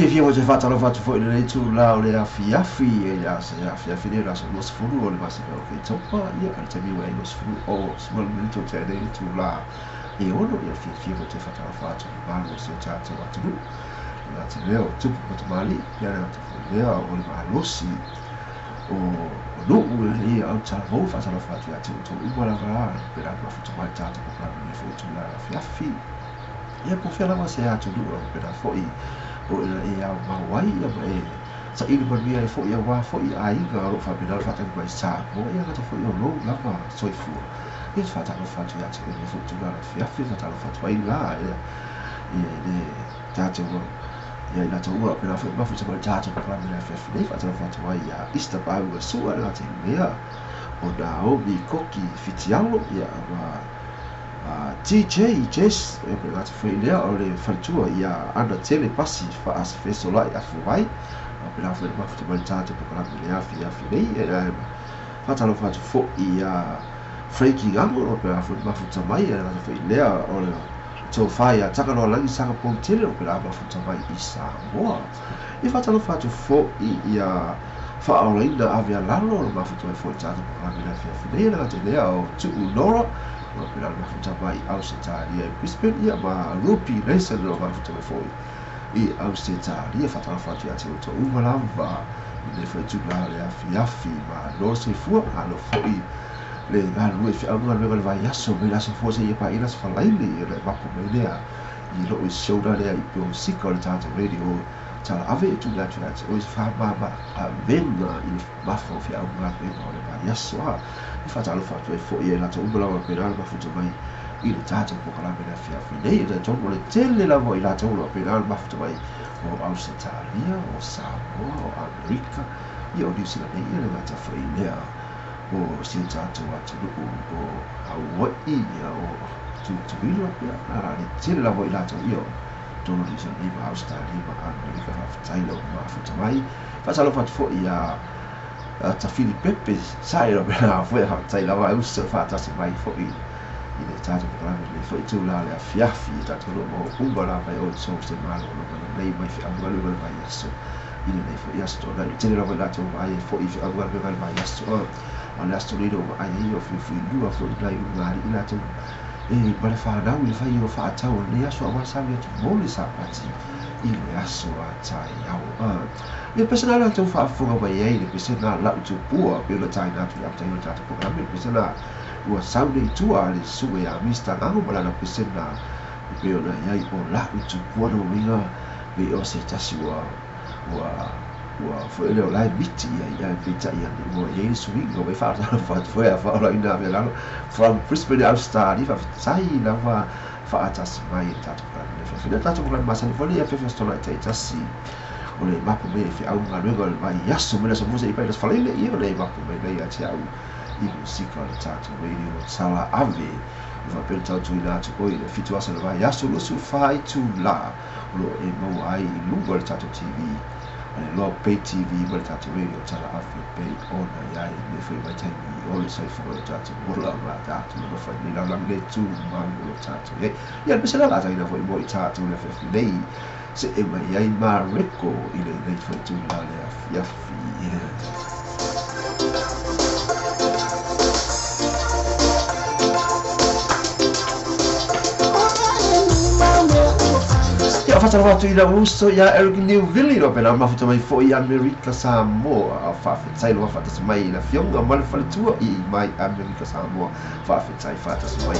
fia mo te fatalo fatu fo ile tu la o le afi ya se afi le la so los furu o le basi ka ke topa ia al te biwa los furu o small little te le tu la e ono ia fia mo te fatalo fatu ba lo se tata watu la te leo tu ko te mali ia na te leo o le malosi o no le au ta ho fatalo fatu ya tu wala va per la fatu mai tata ko la ni fo tu la afi ia po fela ma se atu do per la foi o e au mawai e sa ili bia fo ia wa fo ia ai ga ro fa bidal fa tan mai sa mo ia ga fo ia lo la ma soi fu e fa ta fa tu ia te e fo tu la fia fa ta fa tu ai la e ta te wo ia ina te ua pera fa fa tu ma ta te pa me fa fa ta fa tu ai ia ista pa u su ala te mea o da o bi koki fitialo ia wa TJ Jess e per la foi lea o le faltua ia ana tele pasi fa as fesola ia fuai per la foi fa mai tata per la lea fia nei e fa talo fa fo ia freaky gamo per la foi fa mai ia la foi lea o le to fai a taka no langi sanga po tele per la fa mai isa mo e fa talo fa fo ia fa o ainda avia lalo ma fa foi tata per la lea fia nei la te lea o tu nora pela mafuta mai Australia e Brisbane ia ma Rupi Nation no mafuta mai foi e Australia fatala fatu ia te to umalava le foi tu la le afi ma no se fu a lo foi le galu e fa no le vai aso me la se fosse ia pa ina se fa laili le mapu me lea i lo is show da le i po siko le tata radio tala ave tu la tu o fa ma a venna il bafo fi au ma pe no le vai aso fatalo fatu e fo ia la to ubala wa penal ba futu mai i le tata po kala bela fia nei le to le tele la voi la to lo penal ba futu mai o Australia o Samoa o Amerika i o disi la nei le mata foi lea o si tata wa tu o Hawaii o tu ilo ya ara le tele la voi la to io to lo disi nei ba Australia ba Amerika fa tailo ma futu mai fatalo fatu fo ia ta fili pepe sai lo bela foi ha tai la vai usa fa ta se mai foi i le tata para le foi tu la le fiafi ta to lo mo umba la vai o so se malo lo nei mai fi agua lo vai aso i le foi asto la te lo la to vai foi fi agua lo vai aso on asto ni do ai io fi lu a foi dai una i la to e para fa da u fai o fa ta o le aso a sa tu mo le sa pati i le aso a tai au e pesana la tu fa fuga vai ai le pesana la tu pua pe lo tai na tu apta io tata programma pesana o saudi tu ali sube a mista ngamo bala na pesana pe o na ai o la tu pua no winga pe o se tasi wa foi le la biti ia pizza ia mo ia subi go vai fa foi a fa la ina vela from Brisbane Australia fa sai la fa atas mai tata programma fa tata programma sa foi ia fe stola tasi o le mapu me fi au nga luego mai yaso me so musa i pai das falele i le mapu me ia te au i musika le tatu radio sala ave va per tatu ina tu poi le fitu asa le vai yaso lo su fai tu la lo e mo ai lungo le tatu TV lo pay TV le tatu radio sala ave pay ona ia me foi mai tai o le sai fo le tatu bola ma tatu lo fa ni la le tu ma lo tatu e ia pe sala la ina foi mo tatu le fe nei se e mai ai mareko i le nei foi tu la le afiafi ia fatala watu i la uso ia Eric Newville lo pela mafuta mai foi America Samoa a fafetai lo fata mai na fionga mal faletua i mai America Samoa fafetai fata mai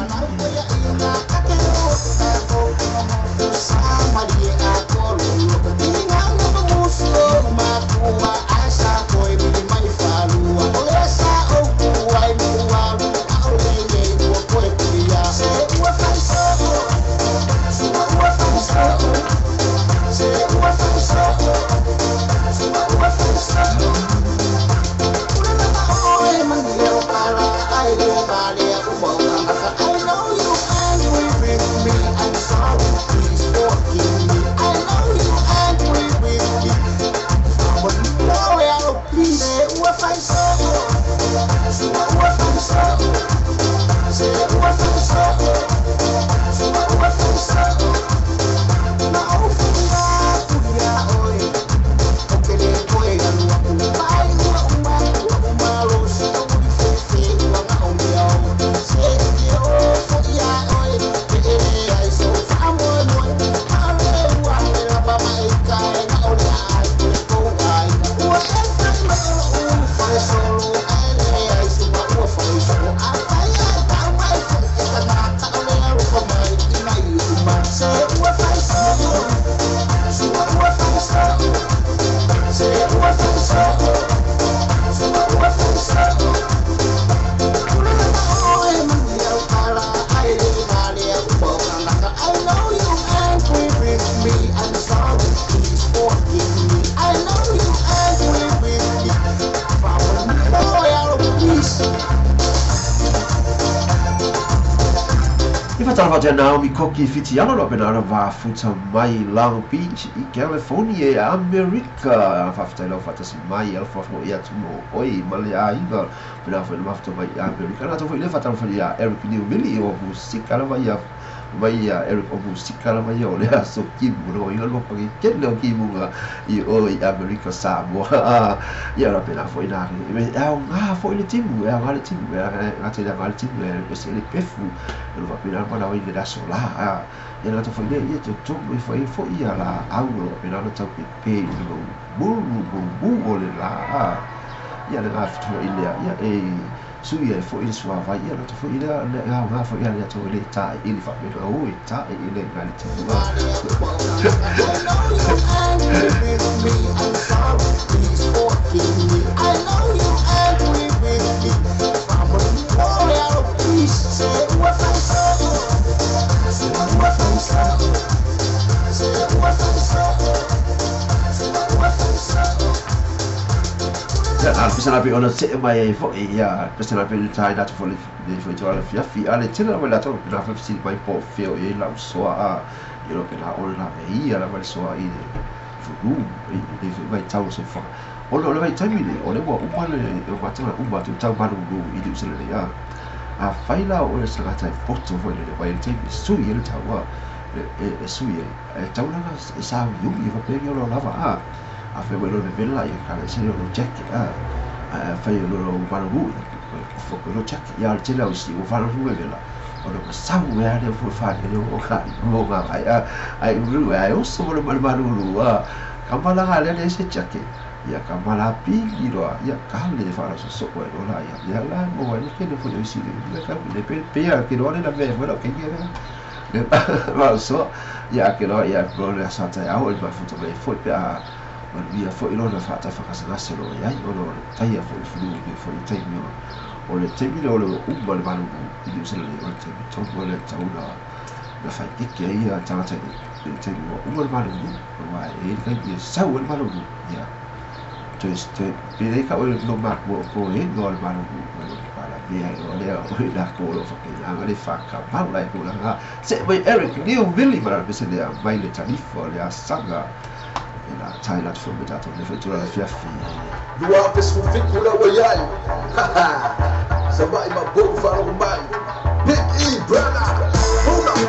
talva Naomi Koki fitiano lo penana va futa mai Long Beach I California America faftalo fatasi mai alfa fo ia tumo oi male ainga pena foi mafto mai America na to foi le fatalo foi ia Eric Newbilly o musika la vai Eric o musika la vai o le aso kimu no ia lo pagi ken lo kimu I oi America Samoa ia la pena foi na me foi le timu le timu ngate la mal timu e se le pefu lo va pena para oi de sola ia na to foi le ia to foi ia la aulo pena no tau pe no bu le la ia le afto ile ia suia foi il suo vai ia to foi ile nga foi ia to le ta il fa me o ta ile ngali Bisa nabi ona se mai fo ia bisa nabi tai dat fo le fo jola fi ale tena wala to na fa si mai po feo e la so a io che la ona veia la mal so I fu mai tau se fa ona le vai tami le ona wa umale o batana umba tu tau baru I du se le ya a faila o le sagata foto fo le vai te su ia le tau e su ia tau na sa yu I fa pe yo lo lava a fe bueno de bella e cara se lo check fa io lo baru fo lo check ya al tela usi o fa lo bella o lo sa u ya de fo fa de o ka mo ga ai ru ai o so lo baru kamala ga le se check ya kamala pi giro ya ka le fa so so o lo la ya la mo wa ke de fo lo usi de ka le pe ya ke lo le la ve bueno ke ye ma so ya ke lo ya pro le sa ta ya o ba fo to be fo pe ma via foi lona fata fakasagase lo ia o lo taia foi flu foi taimi o le taimi o le umba le malu I le sele o le taimi tongo le tauna na fai ike ia tangata le taimi o umba le malu wa e kai ia sau le malu ia te pere ka o le no mak mo ko e no le malu para via o le o la ko lo fakina le faka pala ko la se mai Eric Newbilly para se le mai le talifo le asanga la Thailand for me that on the future of Fiafi. You are this for Fikula Wayai. Haha. Somebody my book follow my Big E brother. Hold up.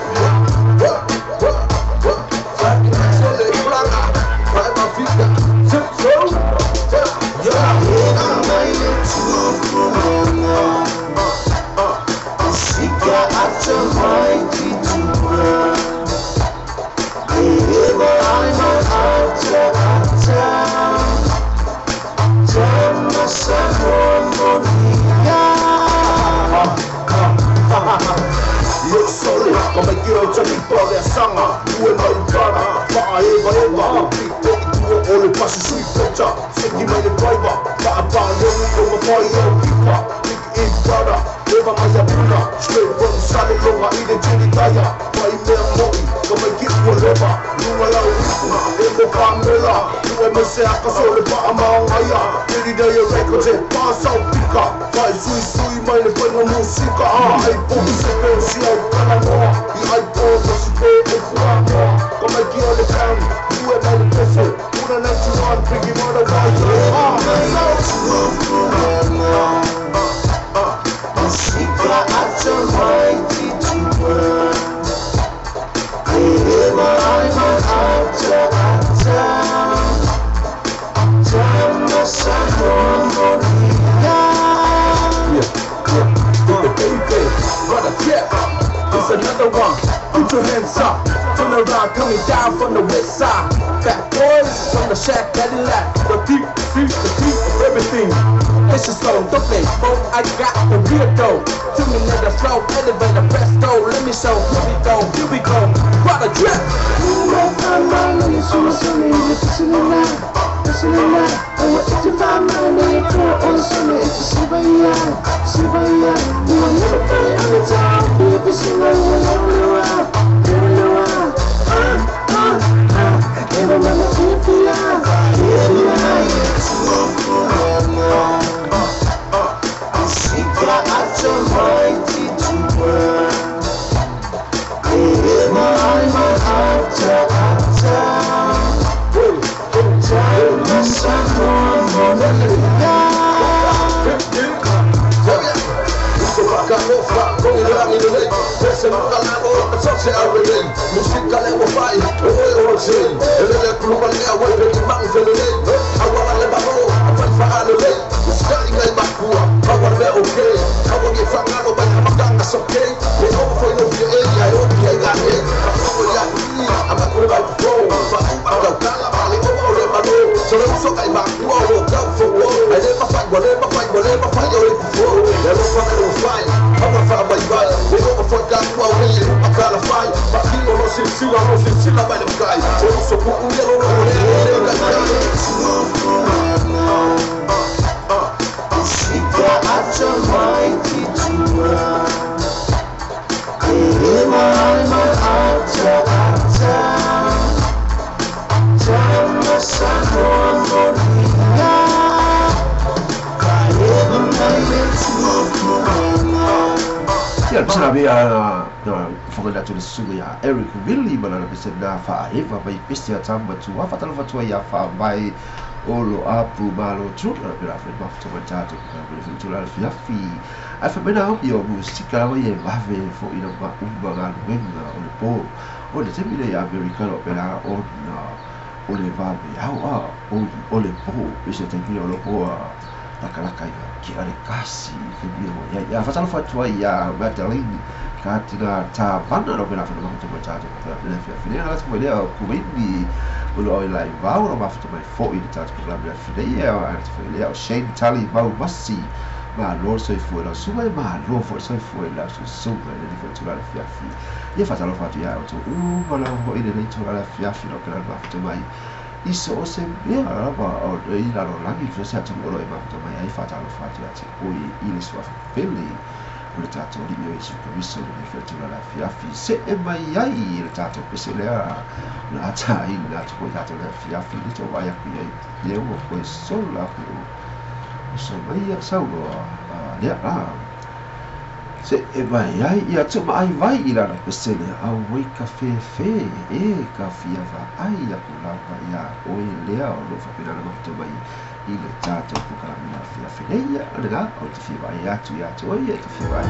Come io già mi pare a Sanga, due mai cara, ma eva, o le passi sui freccia, senti mai le driver, ma a parlare come poi io pippa, big in brother, eva mai a puna, straight from sale come identità, poi me a moi, come get whatever, non la ritma, ego Pamela, due mese a caso le pa a maungaia, ieri dai records e passa o picca, vai sui mai le buona musica, ai pochi se pensi ai canamo, I pull the spade and fly come a girl is down, you and I listen, put a night to one, bring him on the It's another one, put your hands up. Turn around, coming down from the west side. Fat boys from the shack, Cadillac. The deep of everything. It's just slow, don't they? Oh, I got the real dough. To me, let the flow, elevator, presto. Let me show, here we go. What a trip! con il rami di lei se non la lavo so se ha relay musica le vuoi fai e lo sei e le club le ha vuoi per man se le agora le babo fai fare lei stai ngai bakua agora le okay agora che fa ngalo ba maganga so okay e non foi no dia e ai o dia ga e agora ya ni ama ko ba flow ba agora kala vale o le babo so le so kai bakua o ka fo o ai le ba fai o le ba fai o le ba fai o le fo e lo fa le fai agora fa ba vai e non fa ga o le akala fai ba ki no se vai le kai o so ku u le lo le ga Ya, bisa via fogenda tu suga ya Eric Willy mana bisa na fa eva bai piste tamba tu wa fatalo fatua ya fa bai olo apu malo tu na pela fe ma fatua tatu na pela tu la fiafi a fa bena yo musika wa ye va ve fo ina ba umba ga wenga o le po o le temile ya americano pela o na o le va be au o le po bisa temile o le po takalaka ki ale kasi ke bio ya fatalo fatua ya Magdalene katina ta vana lo pela fana mafuta matatu pela fina la smo leo kuwini ulo ila vau no mafuta mai fo i tatu pela fina ya art leo Shane Tully vau masi ma lo so fu la suma ma lo fo so fu la so le different la fiafi ye fatalo fatu ya to wala ho ile le to la fiafi lo pela mafuta mai iso o se bea raba o ila lo langi fese atu lo e mafuta mai ai fatalo fatu ya te oi ile swa feli le tato di mio isu commisso di fettura la fiafi se e mai ai le tato pese le la ta in la to tato la fiafi di to vai a qui le uo poi sola so mai ya saulo le se e mai ai ia to mai vai ila la pese le a wei cafe fe e cafia va ai ya kula va ya oi le lo fa pena la mafuta mai ile tato kukala mina fiafileia alega o te fiwai atu oia te fiwai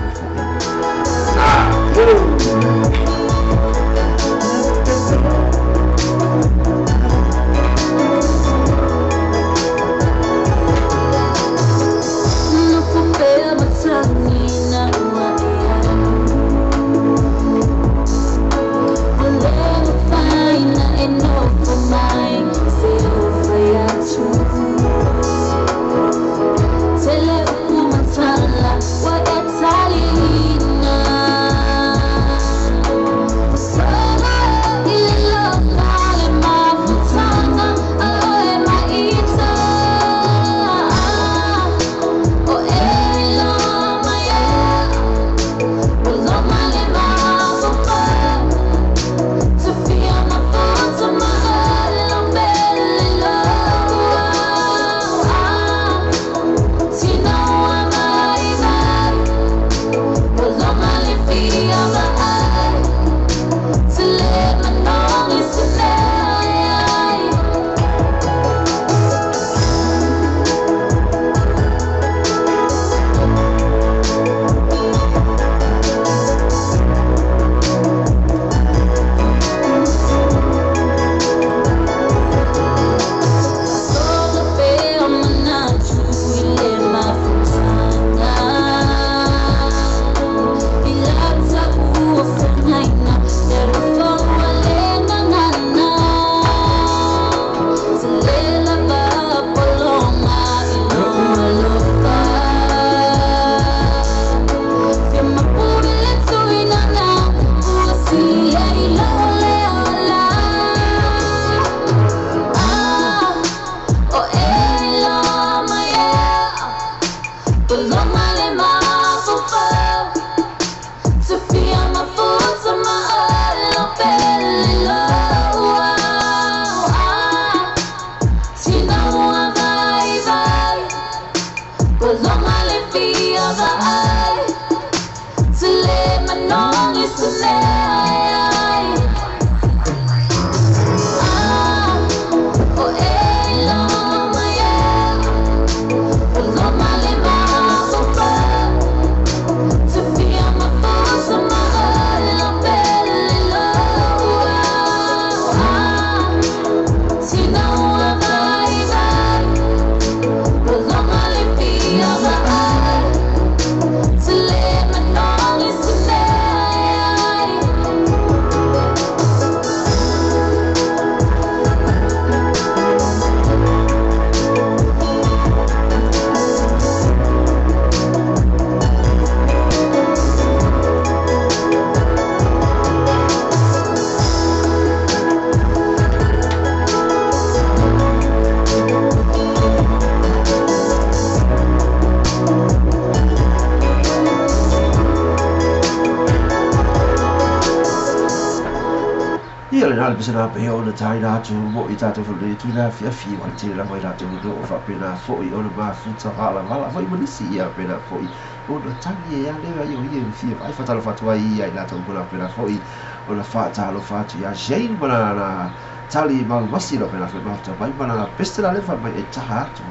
le pesena pe ona tai na tu mo I tatou le tu na fia fi wan te la mai la tu no fa pena fo I ona ma futa hala vala vai manisi ia pena fo I ona tangi ia le ia ia fia ai fa talo fatua ia ila tu kula pena fo I ona fa talo fa tu ia Jane mana na tali ma masi lo pena fa ma ta mai mana pestela le fa mai e taha tu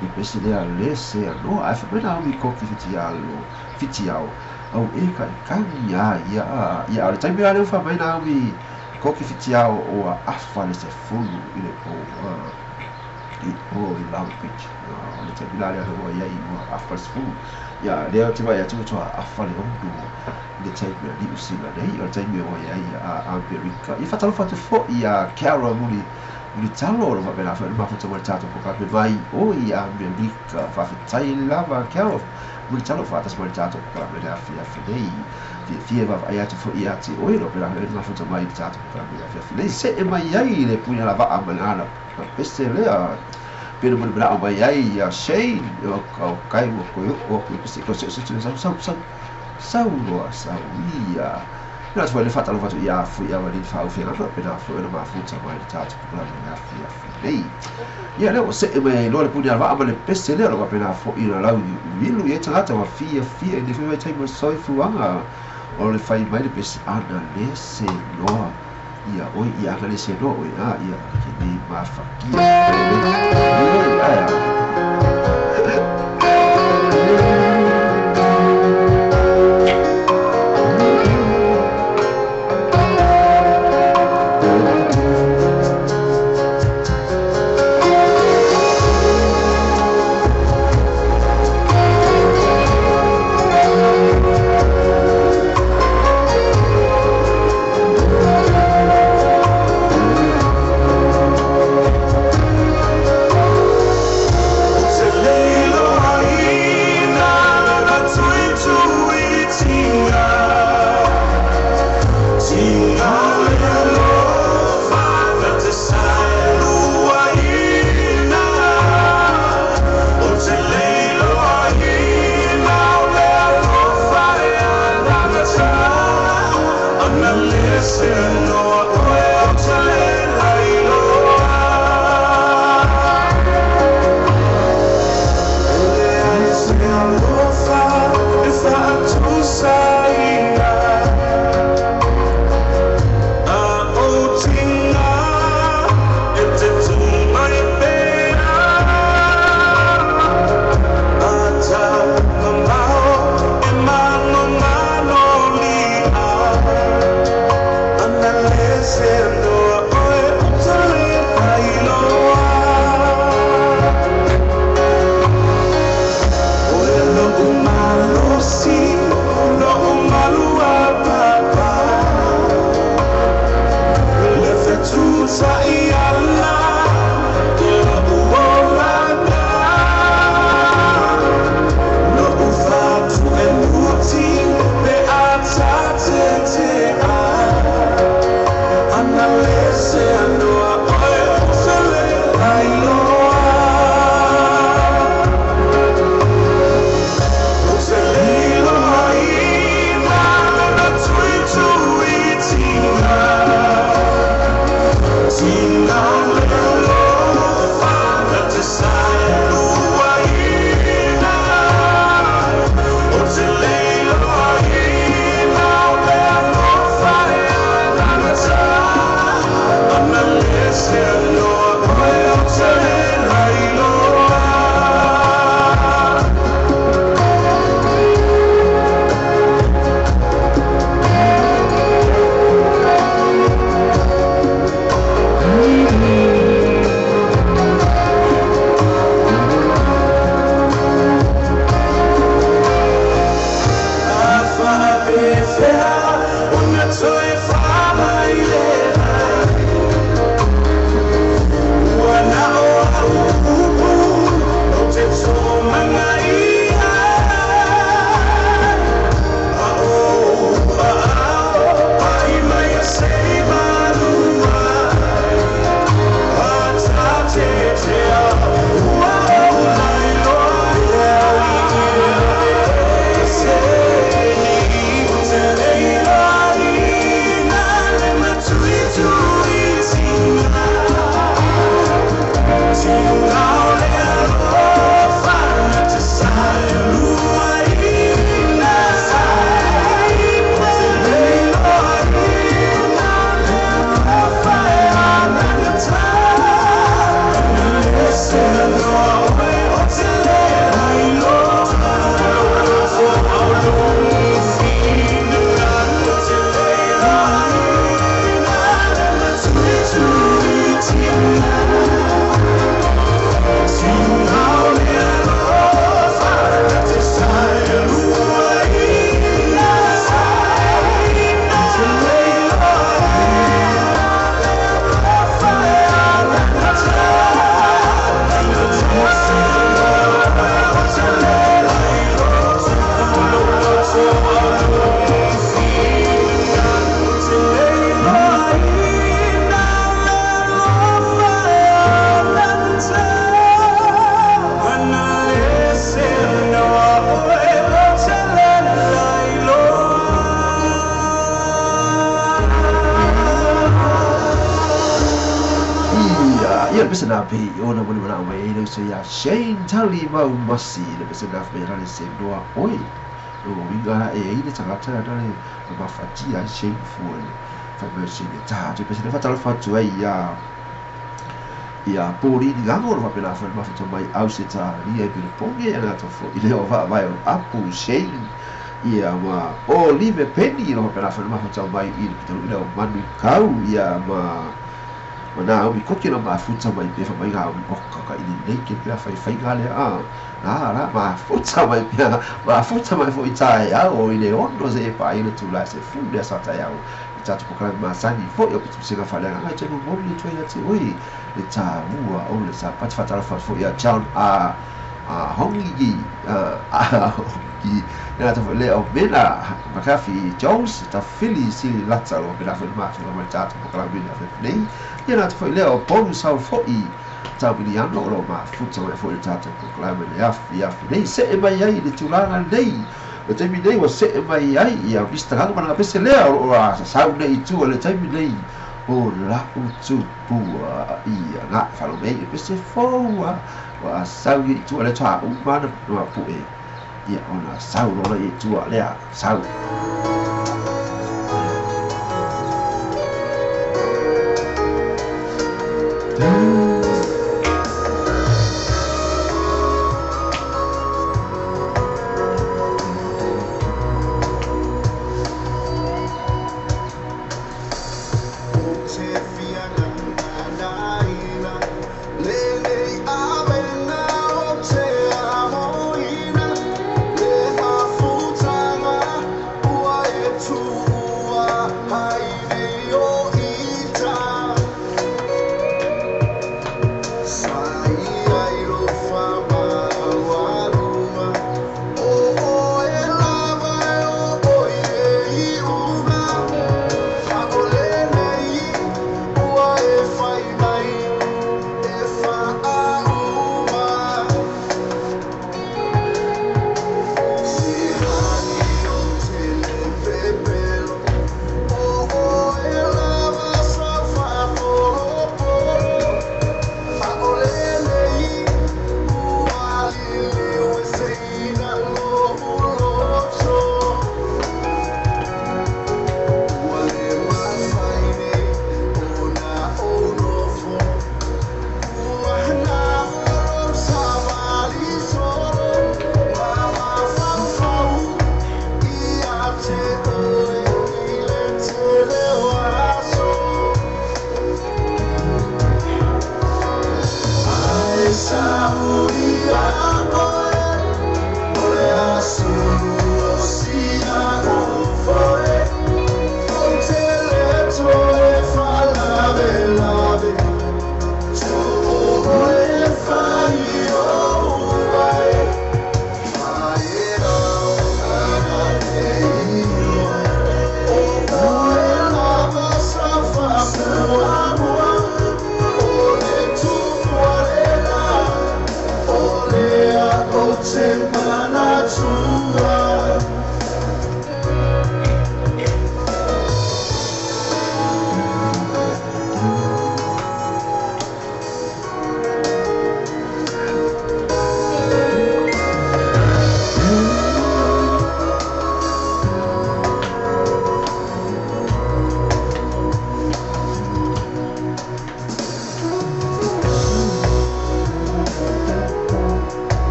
I pestela le se no ai fa pena mi ko ki fiti ao au e ka ia ia le tai me ale fa mai na mi ko ki fiti ao o afa le se fulu I le I love pitch le tai me ale o ia I o afa se fulu ia le te vai atu to afa le ondu le tai me li usila nei o tai me o ia a America I fatalo fatu fo ia Carol muli talo lo va bene fa ma fatto marciato po ka vai o ia America fa tai lava Carol muli talo fata smarciato po ka bene afia fidei fie va ia tu fo ia ti o ilo per la ma fatto mai marciato po ka bene afia fidei se e mai ai le punya la va a banana peste le a pero mo bra mai ai a Shane o kai mo ko peste ko se sauia Ina tu le fatalo fatu ia fu ia wali fa o fina per la fu ma fu ta mai tato per la fia fidei ia le o se me lo le punya va ma le peste le lo appena fu ina la vilu ia tata ma fia ne fai tai mo soi fuanga o le fai mai le peste ana le se no ia oi ia le se no ia che ni ma fa pe ona mo mana mai no se ya Shane tali mau masi le se na fe rale se noa oi o winga ile tangata dale ma fatia Shane fuel fa me se ne ta te pe se fa tala fa tu ia poli di gamo va pela fa ma fa mai au se ta ia pe le ponge ana to fo ile o va vai apu Shane ia ma o live penny no pela fa ma fa mai ile o manu kau ia ma na o mi koki na mafuta mai pe fa mai ga o ka ini nei ke la fai gale la mafuta mai pe mafuta mai fo itai o ile ondo se pa ile tu la se fu de sa ta ya o ta tu ka ma sani fo yo tu se ga fa la ga che mo ni tu ya ti oi le ta mua o le sa pa fa ta fa fo ya town hongi ki na ta le o bela makafi Jones ta fili si latsa lo bela fa ma ta tu ka bi na nei ia ta foi leo bonu sau foi tau bini ano ro ma futa mai foi tata ko la me ya nei se mai ai de tulanga nei o te mi nei wa se mai ai ia vista ga mana pese leo o sa nei tu le te mi nei o la o tu pua ia na fa lo mai pese fo wa sa i tu le ta u ma na pu e ia ona sa lo le tu le sa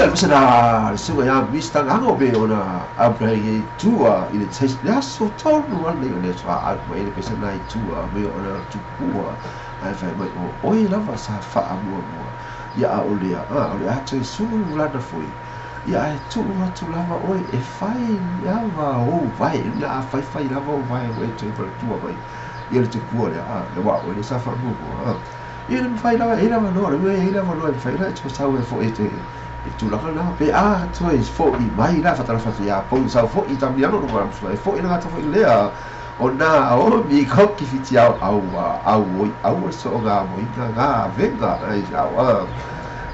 ia bisa na sunga ya vista ngao be ona abrei tua ile test ya so tonu ale ole so a ile bisa na tua me ona tupua ai fai mai o ia lava sa fa amua mua ya ole a te sunu la da foi ya tu lava oi e fai lava o vai na fai lava o vai o te tua vai ia te kuore le wa o le sa fa mua ia fai lava ila no le ila no fai la tu sa o fo e tu la kana pe tu is fo I mai la fa ya po sa fo I tambiano no va fo ina ta fo lea ona o mi ko ki fiti au so ga mo ga venga ai ja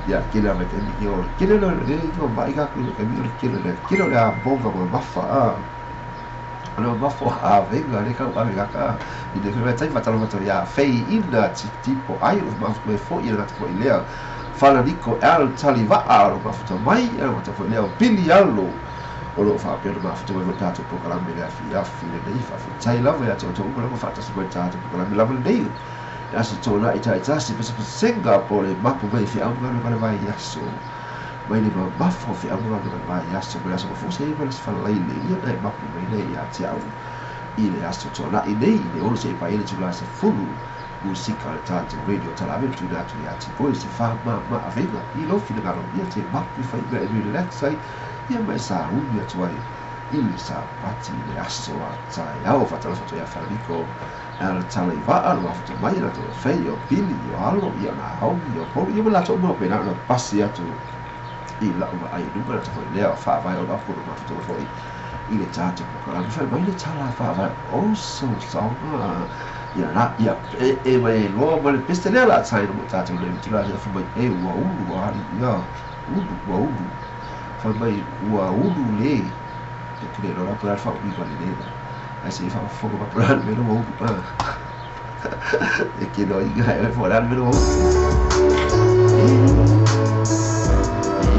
ya kila me ke yo kila le no mai ga ku ke mi kila la bonga mo mafa no mafa venga le ka ga I de fe tai fa ya fei ina tipo ai no ma fo ina ta fo lea fala Nico al taliva alo ma futa mai e ma te foi leo pili allo o lo fa per ma futa mai tato po kala me a fine dei fa tai lava ya to ko lo fa ta se tato po kala me lava dei ya se tona ita si pe Singapore ma po mai fi anga no vai ya so mai ni ma fo fi anga no vai ya so per so fo se per se fa lai ni ya ma po mai nei ya ti au ile ya so tona idei ne o se pa ile tula se fulu música tanto radio television tu ya ti poi si fa ma aveva I lo fino a dia ti ma mi fai bene relax sai ia mai sa unia tu ai il sa pati le asso sai au fa la foto ya Federico al taliva al foto mai la to feio pili io allo ia na au io poi io me la to mo pena no passi a tu il la ai dunque to le fa vai o la foto ma foto foi il tanto la mi fai mai le tala fa vai oh so ia na ia e mai lo ma le peste la sai no tato le tula ia fa mai e wa ulu wa ia ulu fa mai wa ulu le e che lo per fa un po' di ai si fa fuoco per almeno e che no ia fuori almeno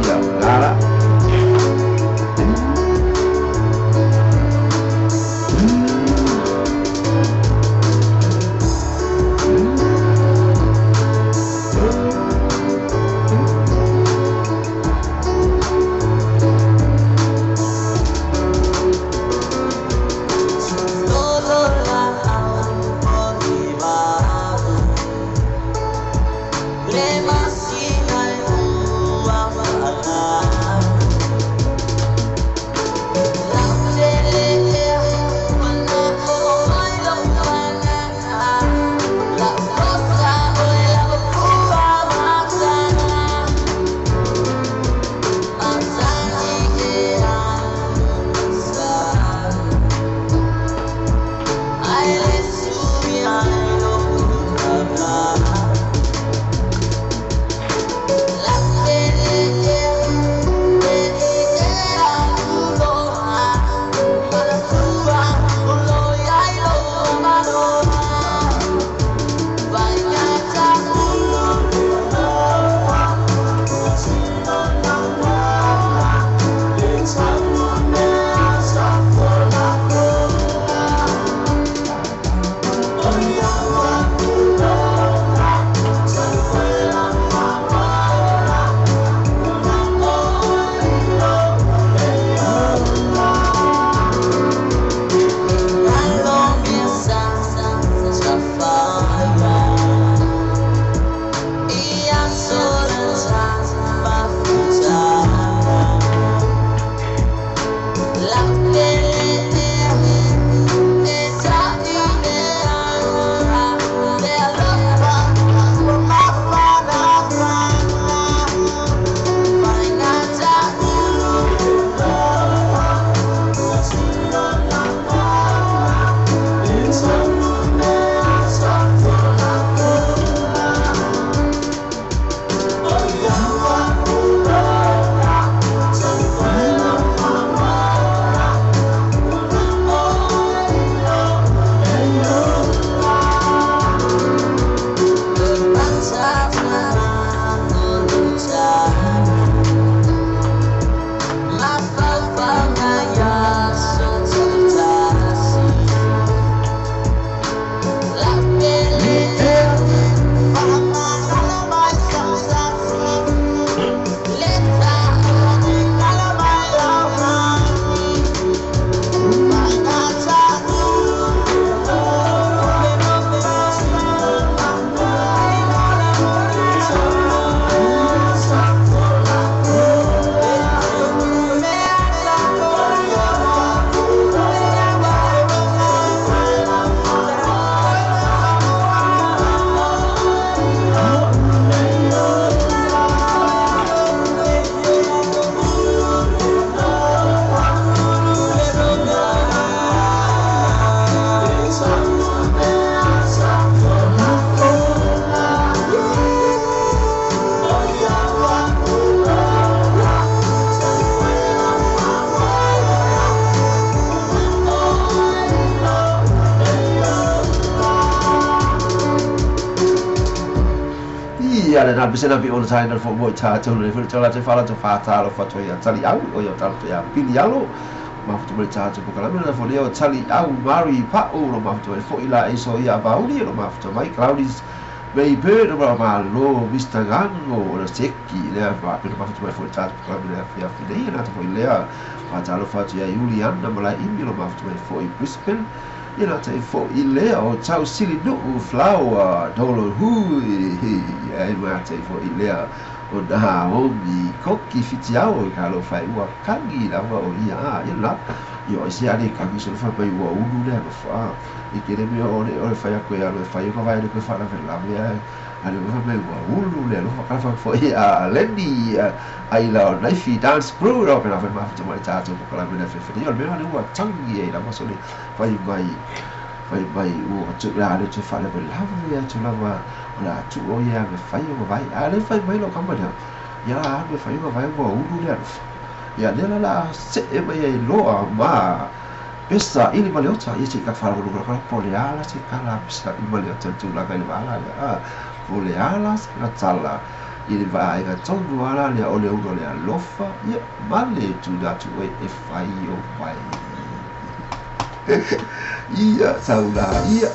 ia gara Demasiado le na bisena bi on sai na fo mo cha tu le fo cha te fala te fa ta lo fa to ya tali au o ya ta ya pili alo ma fo mo cha tu ko la me na fo le o tali au mari pa o lo ma fo fo ila e so ya ba uli lo ma fo mai cloudis May bird about my low, Mr. Gango, or a seki, there, but I'm not my foot touch, probably a day, and not for Lea, but I'll fight ya, Julian, number like Emil after my 4 Brisbane, you know, take for Ilea or Chow Silly no flower, dollar who, I might take for Ilea, or the home, cocky fitiao, Carlo Fai, what can you, yeah, you know, you see, I can't be so far by you, who never far. I kere me o fai ko ya lo fai ko vai ko fa na la me ale ko me wa ulu le lo fa fa fo ya lendi ai la na fi dance crew ro na fa ma fa ma ta to ko la me na fa fa yo me na wa tangi ai la ma so le fai vai o tu la le tu fa le la ya tu la wa la tu o ya me fai ko vai ale fai mai lo ka ma ya me fai ko vai ko ulu le ya le la se e mai lo ma Pesa ini maliota ia cik kafar gulu gulu poliala cik kala bisa ini maliota tu la kai bala ya poliala cik tala ini vai ga tondu ala le ole udo le lofa ia male tu da tu e fai o vai ia saula ia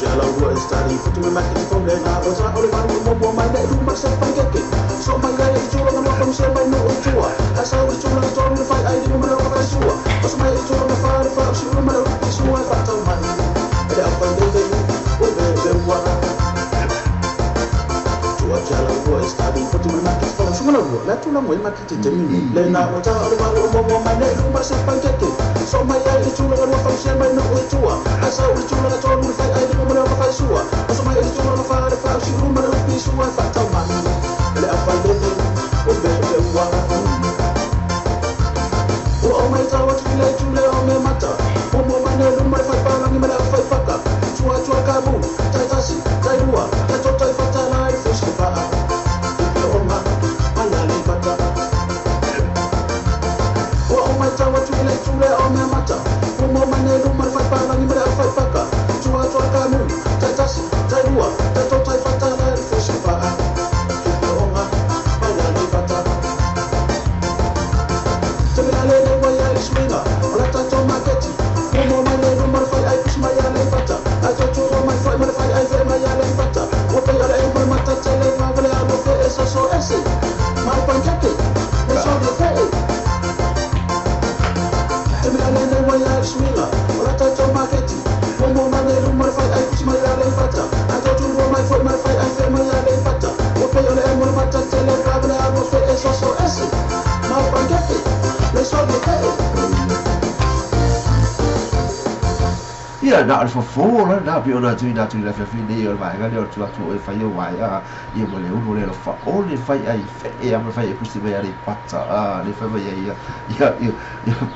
Jala wa istari putu me makiti from le na osa ole ma mo ma le rumah sampai keke so ma ga itu lo ma kom se mai no tua asa o tu lo to le fai ai di mo ma sua pas mai tu lo fa fa si mo ma sua fa ta ma ada apa de o de wa Jala wa istari putu me makiti from semua lo la tu la mo makiti temi le na osa ole ma le rumah sampai keke so ma ga itu lo ma kom se mai no tua asa o tu lo to le fai ai di mo ma sua pas mai tu lo fa fa si mo ma sua fa ta ma le apa de o de wa o mai ta wa tu le o me mata o mo ma ne lo ma fa pa la ni ma fa fa ka chua ka bu ta si ta rua ta to ta fa ta na i fu si pa o ma ala le fa ta o mai ta wa tu le o me mata o mo ma ne lo ma fa pa la ni ma fa fa ka chua ka bu ta si ta rua ta to ta fa ta na i fu si pa o ma ala le fa ta Terminale de voya ismina, la tato maketi. Mo ma le no mar fai ai pis ma ya le fata. A to to ma fai ai fe ma ya le fata. O pe ya le mo mata tele ma vale a mo fe eso so ese. Ma pancake, le so de fe. Terminale de voya ismina, la tato maketi. Mo ma le no mar fai ai pis ma ya le fata. A to to ma fai ai fe ma ya le fata. O pe ya le mo mata tele ma vale a mo fe eso so ese. Ma pancake. Ia na alfa fola na bi ona tu na tu la fa fini o vai ga le o tu e fai o vai a ia mo le uno le fa o le fai ai fe e am fai e kusti vai ai pata a le fa vai ia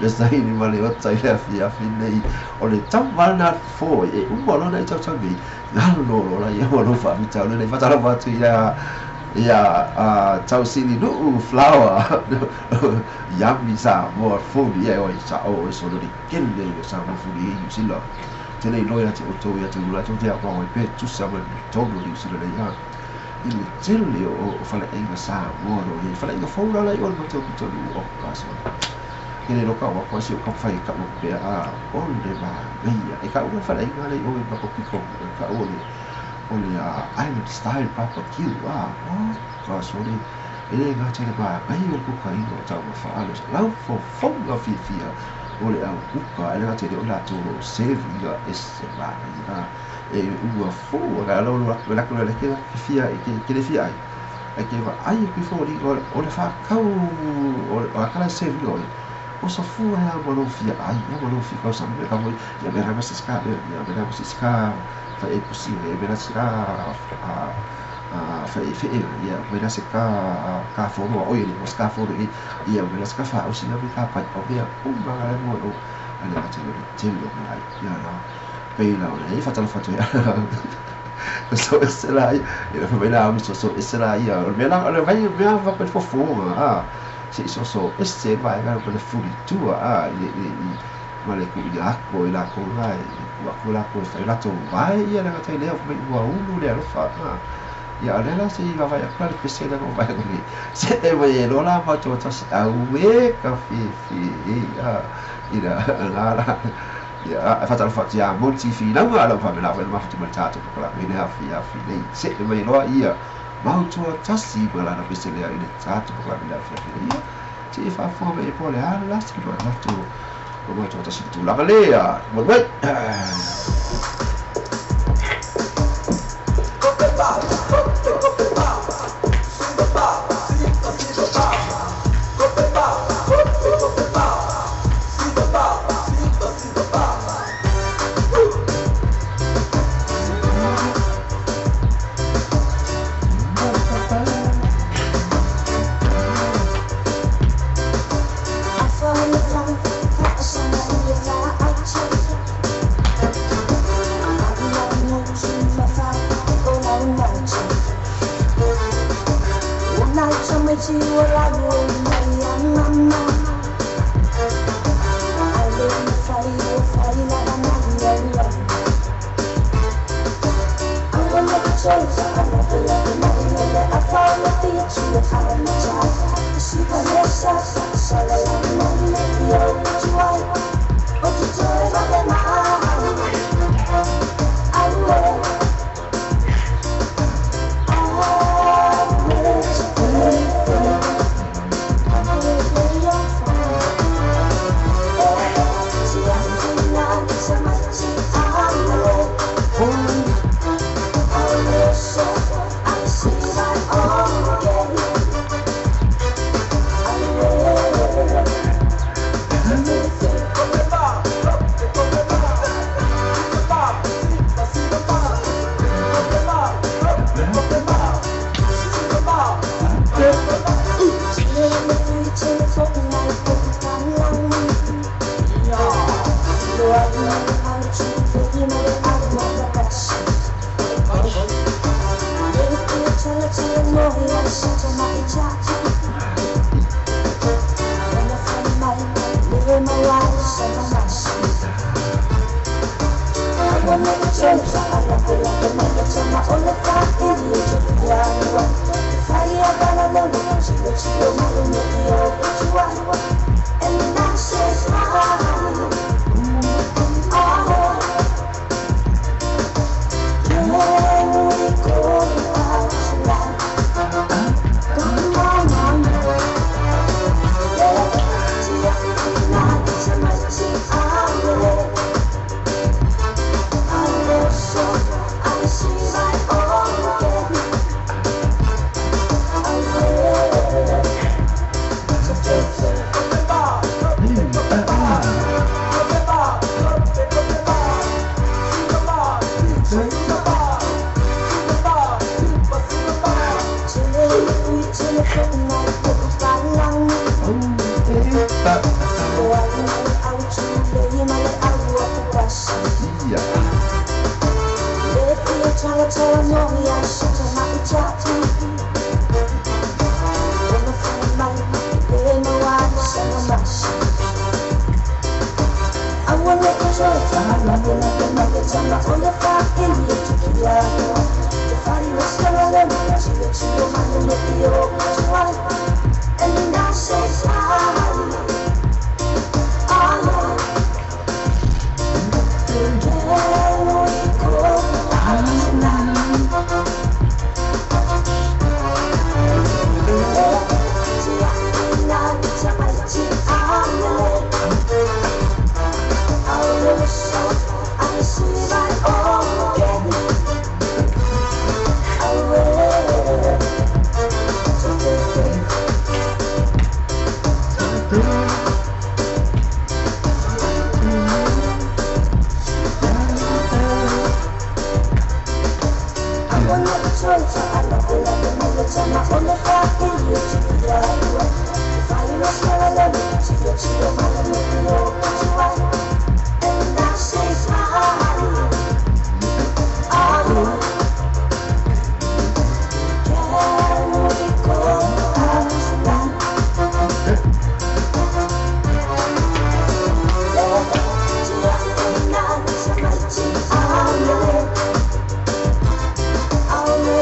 pesa ini ma le o tai la fini o le tamba na fo e un mo na tau tau bi na lo la ia mo lo fa mi tau le fa tala ba tu ia tau sili no flower yummy sa mo food ia o sa o so do kende sa mo food ia sila tele no ya o to ya tu la to ya ko pe tu sa mo to do di sila ia il tele o fa la inga sa mo no ia fa la inga fo la o mo to o ka so ele no ka wa ko si ko fa ka mo pe a on de ba ia e ka o fa la inga le o ba ko piko ka o le oleh island style barbecue ka sori ele ga tele ba ai o ku ka ino ta wa fa alo la fo fo ga fi oleh au ku ka ele ga tele o la to save ga esse ba ina e u fo ga lo la ko le ke fi ke le fi ai e ke va ai ku fo ri o le fa ka o ka la save lo o so fu ya mo lo fi ai ya mo lo fi ka sa me ka mo ya me ra ma ska ya me ra ma ska fa e possibile vera ska fa e fe ia vera ska ka fo no o ile ska fo ia vera ska fa o sina ka pa o ia o ma ga mo o ale ka tele mai ia no pe la o e fa tala fa to ia so esela ia fa bela mi so esela ia o bela o vai va per fo si so esse vai ga per fu tu male ku ia ko ila ko vai wa ko la ko fa la to vai ia na tai le o me wa ulu le fa ya le la si va vai a plan pe se le vai ko ni se e vai lo la fa to ta au we ka fi ya ira ngara ya fa ta fa ya multi fi na ma la fa me la fa ma fa ma ta to ko la me ha fi le se e vai lo ia ma to ta si ba la pe se le ia ta to ko la me la fi ia ti fa fo me po le ala la si lo la to ko mo to ta si tu la le ya mo vai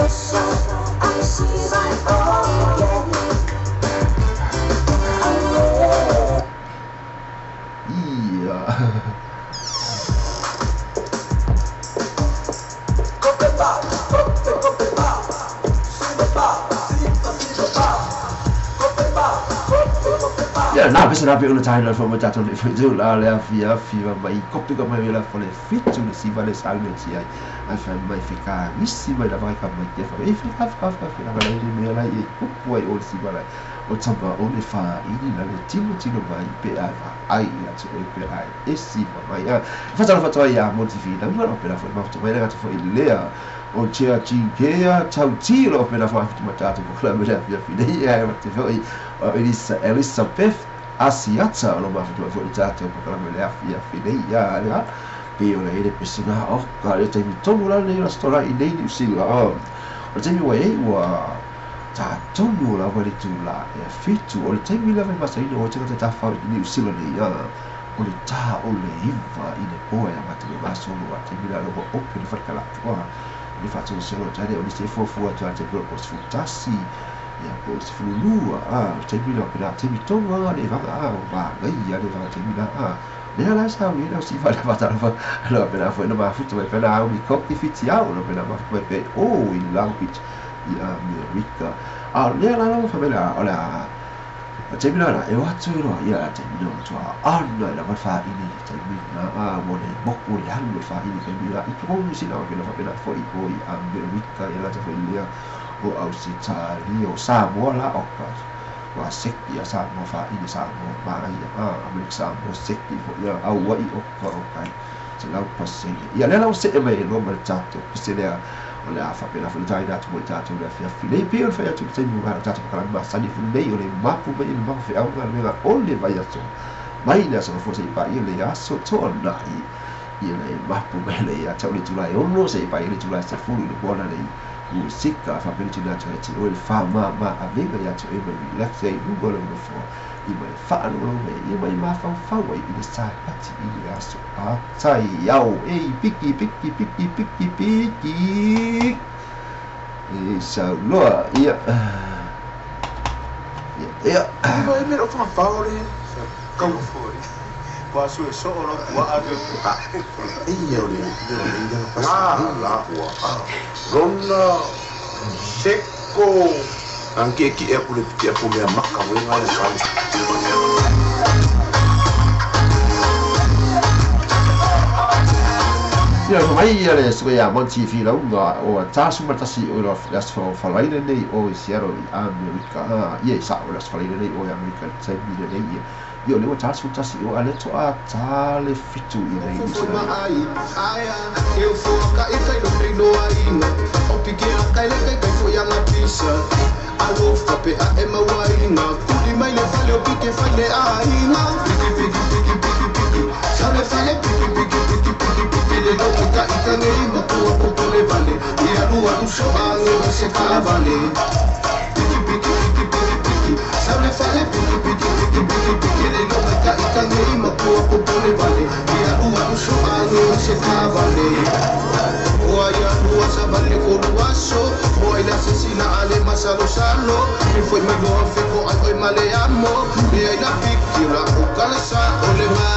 Shut Ya na pesa na pe una taina fo mo tato le fo la le afia mai kopi ka mai la fo le fitu le si vale salme si ai fa mai fica missi mai la vai ka mai te fa e fica fa la vai ni la e puoi o si vale o tamba o le fa ini la le tino vai pe ai ya to pe ai e si mai ya fa ta ya mo ti fi la ma pe la fo ma to mai la fo ilea o tia tingea tau tiro pe la fa ma tato ko la me la fi ya te fo Elizabeth Asiata lo ma fo tato ko la me la fi ya ya pe o le persona o ka le te tonu la le la storia i nei New Zealand o te mi wa ta tonu la wale tu la e fitu o le te mi la mai masai no o te ta fa i New Zealand ya o le ta o le iva i le poe a mate le maso o te mi la lo o pe le fa kala wa le fa tu solo tare o le se fo fu atu te pro pos futasi ya pos fulua te mi la pela te mi tonu le va va ya le va te mi la le la sa mi la si fa la batalla fa allora appena fu no ma fu tu appena un coppi fiziao no appena ma fu pe il language ya mi ricca le la fa bella ora te mi la e watto ro ya te mi no to no la fa ini te mi na mo le bocco le hanno fa ini te mi la i promi si no che la fa bella poi a mi ricca e la te fa il o Australia o Samoa la occas wa sekti asa mo fa ini sa mo ba ya Amerika mo sekti fo ya awai o ko kai se la passe ya le la se me no mal tato se le ole a fa pela fo taina to tato le fa Filipe o fa ya to te mu ga tato ka ma sa di fu nei o le ma pu be ma fa au ga le ga ole va ya to mai na so fo se pa ile ya so to na i le ma pu be le ya to le tu la o no se pa ile tu la se fu le bona le musika fa per tira to e o il fa ma aveva ya to e relax e un gol no fo i mai fa no me i mai ma fa wai i sa pati i aso sai yao e piki e sa lo ia Vai me lo fa favore come fuori qua su so lo qua a e io le la Rona Secco anche chi è pure a macca vuoi mai ya mai ya le so ya mon ti fi la o ta su mata si o la so fa la ile nei o siero America ye sa o la so fa ile nei o America sai bi le nei io le ta su ta si o ale to a ta le fitu i nei eu fo ka e kai no prino ai o piquera kai le kai fo ya na pisa alo fa pe a e ma wai na kuli mai le fale o pique fale ai na piki sabe fale piki le do ka ita nei ma ko le vale e a lua no so a se fa vale piki sabe fale piki le do ka ita nei ma ko le vale e a lua no so a se fa vale ya lua sa vale ko luaso o ila se sina ale masalo salo mi foi me lo fe ko ai male amo e ai la fikira o kala sa ole ma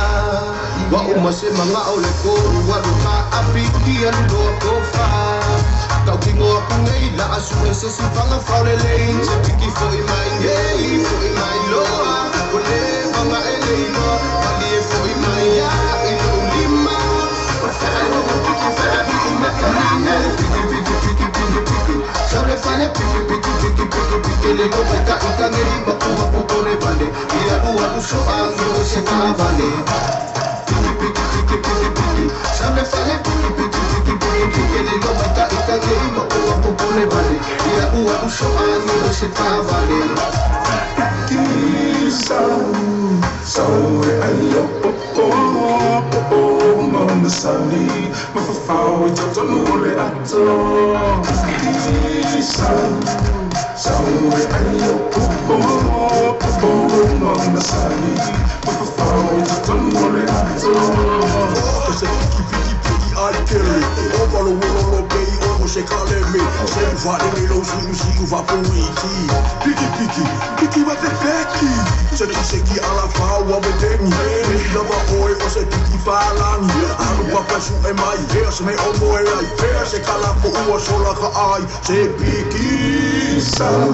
wa uma se manga ole ko wa ka apiki an do ko fa tau kingo aku nei la asu se si fanga fa le lein se piki foi mai loa ole fanga ele no ali foi mai ya e no lima sabe fale piki le go ka ita nei ma ko le vale e a lua no so a se fa vale sabe fale piki le go ka ita nei ma ko le vale e a lua no so a se fa vale so ayo mama sali ma fa o to no le ato so ayo mama sali ma fa o to no le ato I kill it. Over the wall of bay, almost a call me. Say, what the little see, va pour wiki. Piki, what the Becky? Seki ala fa wa bedeni. Ila ba oi o se piki fa lani. Alu papa su e mai, yes me o mo e ai. Se kala ko o so la ka ai. Se piki. Sale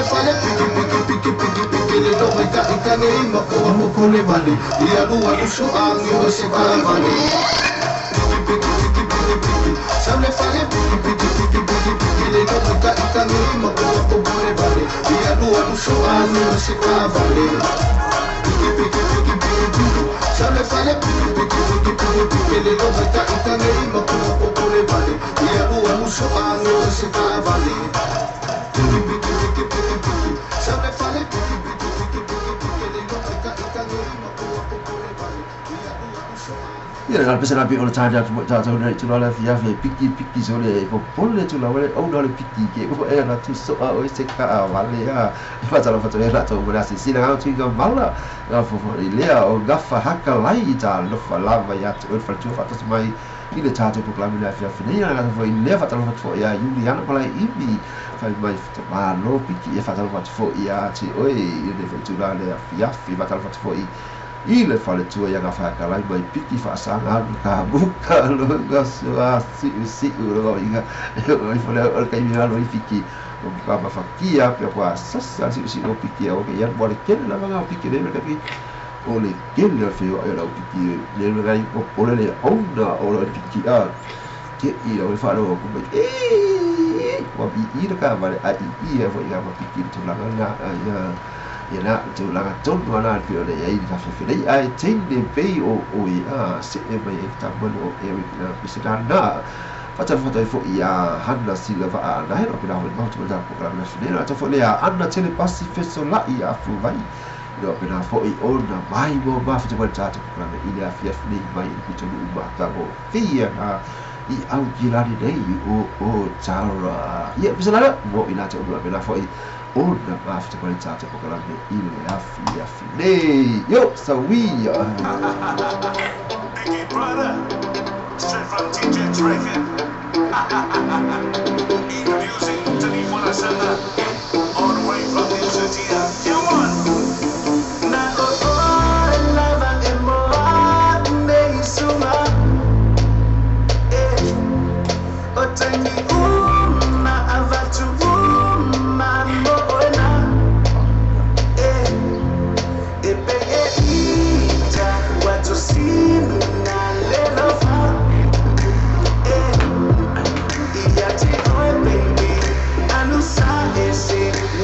fale piki piki piki piki piki le do ika ika ne mako mako le vale ia lua usu angi o se vale piki piki piki piki piki sale fale piki piki piki piki piki le do ika ika ne mako mako le vale ia lua usu angi o se vale piki piki piki piki piki sale fale piki piki piki piki piki le do ika ika ne mako mako le vale ia lua usu angi o se vale Ia la pesa napi ona tanda ta ona tu la fia fe piki so le po pole tu la wale o na le piki ke ko e na tu so a o se ka vale ya fa ta la fa la to bona si na tu ga mala ga fo ile o gafa haka lai ta lo fa lava ya tu fa tu fa ta mai ile ta tu ko la mi la fia fe ni na fo ile fa ta la fa ya Juliana ko la ibi fa mai fa ma no piki e fa ta la fa fo ya ti oi ile fa tu la le fia fi fa ta la fa fo ile fale tua ia gafa kalai mai piki fa sanga ka buka lo gasua si uro inga oi fale o kai mina lo fiki o ka ba fakia pe kwa sasa si o piki o ke ia bole ken la nga piki le ka ki o le ken le fe o la piki le ngai o pole le onda o le piki a ke i o fa lo ko wa bi i ka ba le ai i e fo ia ba piki tu la nga ia na tu la ton wana pe le ai ka fe le ai tin de be o ia se e be ta mo o Eric na bisida na fata fo ia hanna silva a na hero pe na ho mo tu da program na fidela ta fo le anna tele passi feso la ia fu vai do pe na fo i ona mai mo ba fo te ta program ia fi ni mai i tu ba ta bo fia na i au girani dei o tara ia bisala mo ina te o pe na fo i ona after when it's out of the ile afi ne yo sawia Biggie brother straight from DJ Draken introducing to the one sender all the way from the city you want na lava emo me suma otani uma avatu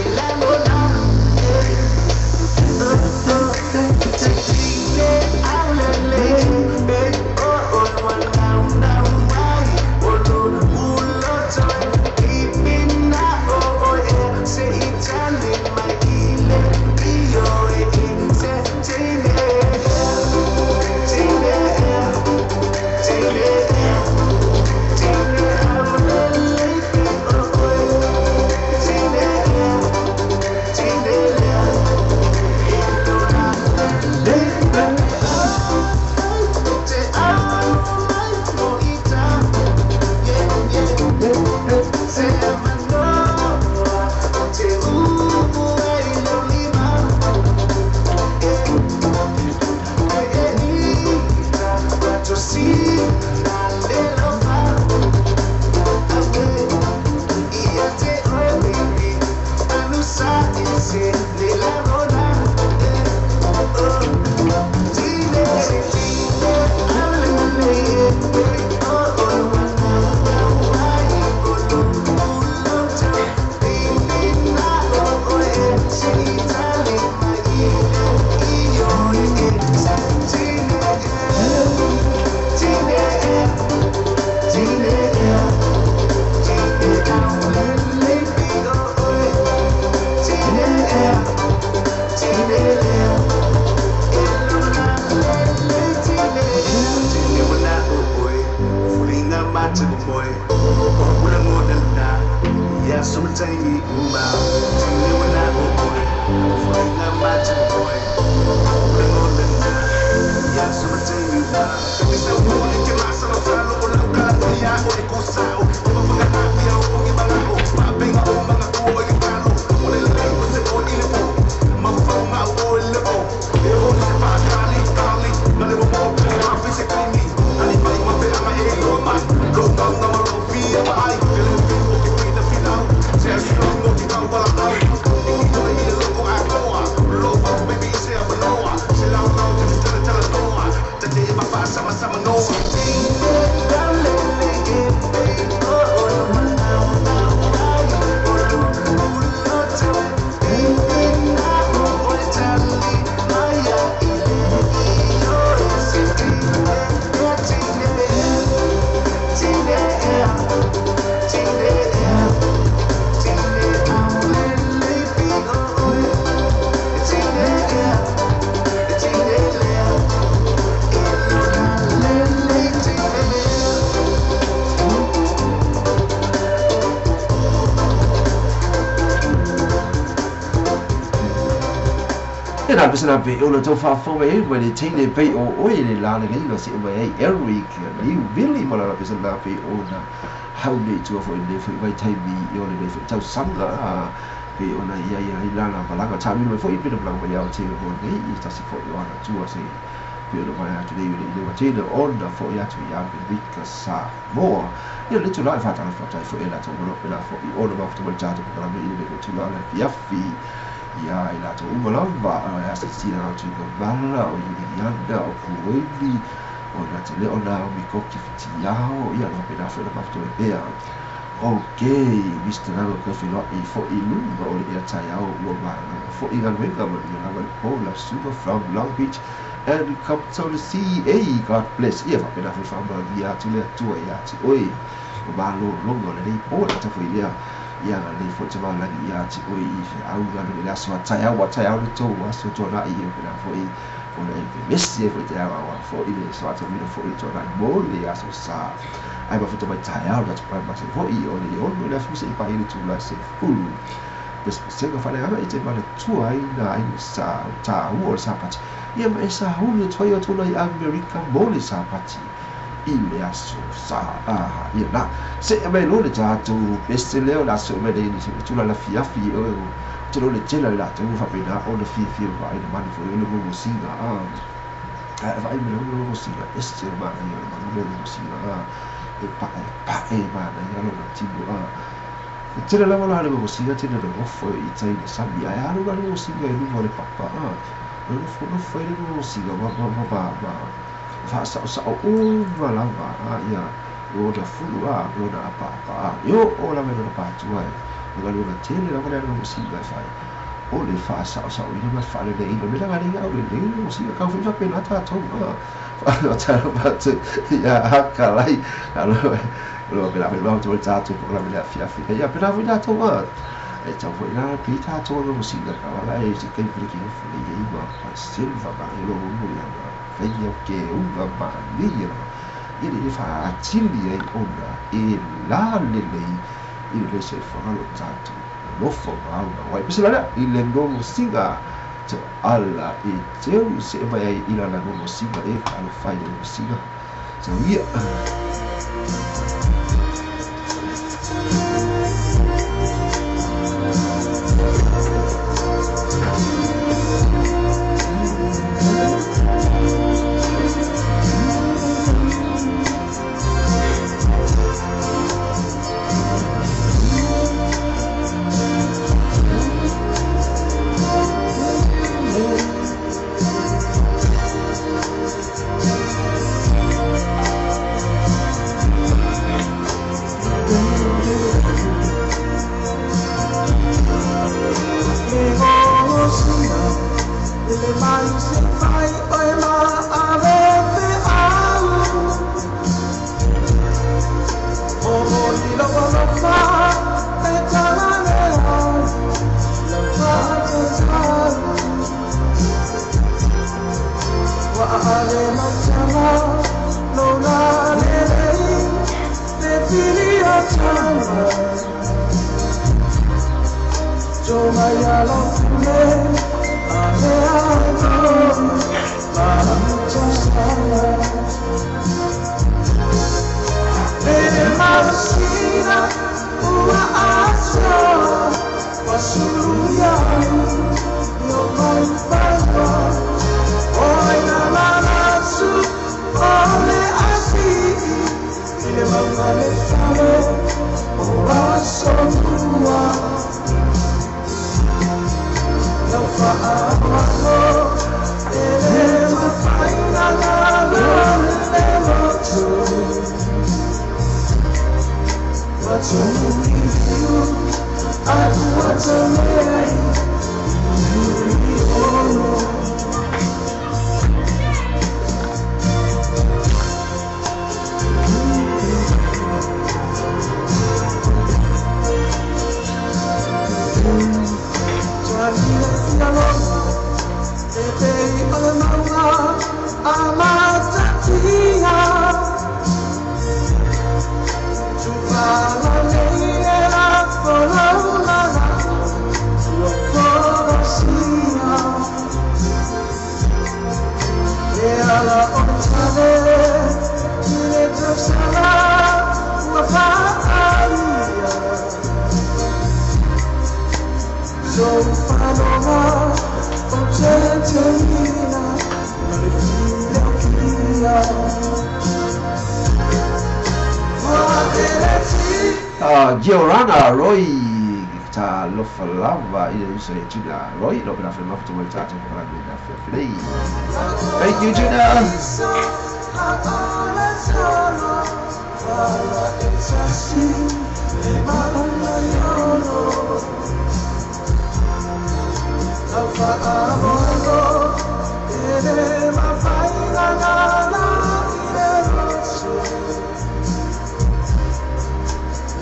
baby, I know Ina bisna be ona to fa fo me when they take the pay o le la le no se me Eric you really mala bisna be ona how they to for the for by time be ona le for sanga be ona ia la la balanga chami no for ibina balanga ya te ko ni sta si for yo ana tu ase be ona mai atu le le te the order for ya to ya be sa more io le tu la fa ta fa for ela to no ela for ona ba to ja to la me le to la ya fi ya ila to umolamba ya sisi na tu ko bala o ni yanda o kuwebi o na tele ona mi ko kifiti yao ya no pena fa na to e okay Mr. Nalo ko filo e fo ilunga o ya tayao o ba fo igan wenga mo na ba ko la super from Long Beach and come to the CA God bless ia fa pena fa ba ya tu le tu ya ti oi o ba lo longo le po ta fo ya ia le fo te mala ia ti oi au ga le la so tai au le to wa so to na i pe na fo i fo le messi fo te au fo i le so ta mi fo i to na mo le aso sa ai ba fo te tai au da pa ma se fo i o le la fu se pa i tu la se full bes se ga fa le ana i te mala tu ai na ai sa ta u o sa pa ia me sa hu le to yo to na i America mo le sa pa ile aso sa ia na se me lo le ja tu beste leo la so me de ni tu la fia fi o tu lo le tela la tu fa pena o le fi va i mani fo le mo musica vai me lo musica este ma ni le musica e pa ma na lo ti bo tela la la musica tela lo fo i tai le sabi ai lo la musica e lo le papa no fo le musica ba fa sa o vala va ia o da fulu o da apa yo o la me da pa tu ai o la le tele la le musica fai o le fa sa o ina ma fa le dei me la ga o le musica ka fu fa pena ta to fa ta ba tu ia hakka lai lo pe la me lo tu ta tu la me la fia ia pe la fu da to va e ta fu la pi ta to lo musica ka la e si che perché fu le dei ma fa silva ba lo mo ya Veio que uma mania ele fa atili ai ona e la lei ele se fa lo tanto lo fa mal vai pensare il nuovo singa to alla e teu se vai ila la nuovo singa e al fai lo singa so yeah Giorana Roy ta lo falava ile uso ya Tuna Roy lo bila fema kutoka tatu kwa bila fema. Thank you Tuna.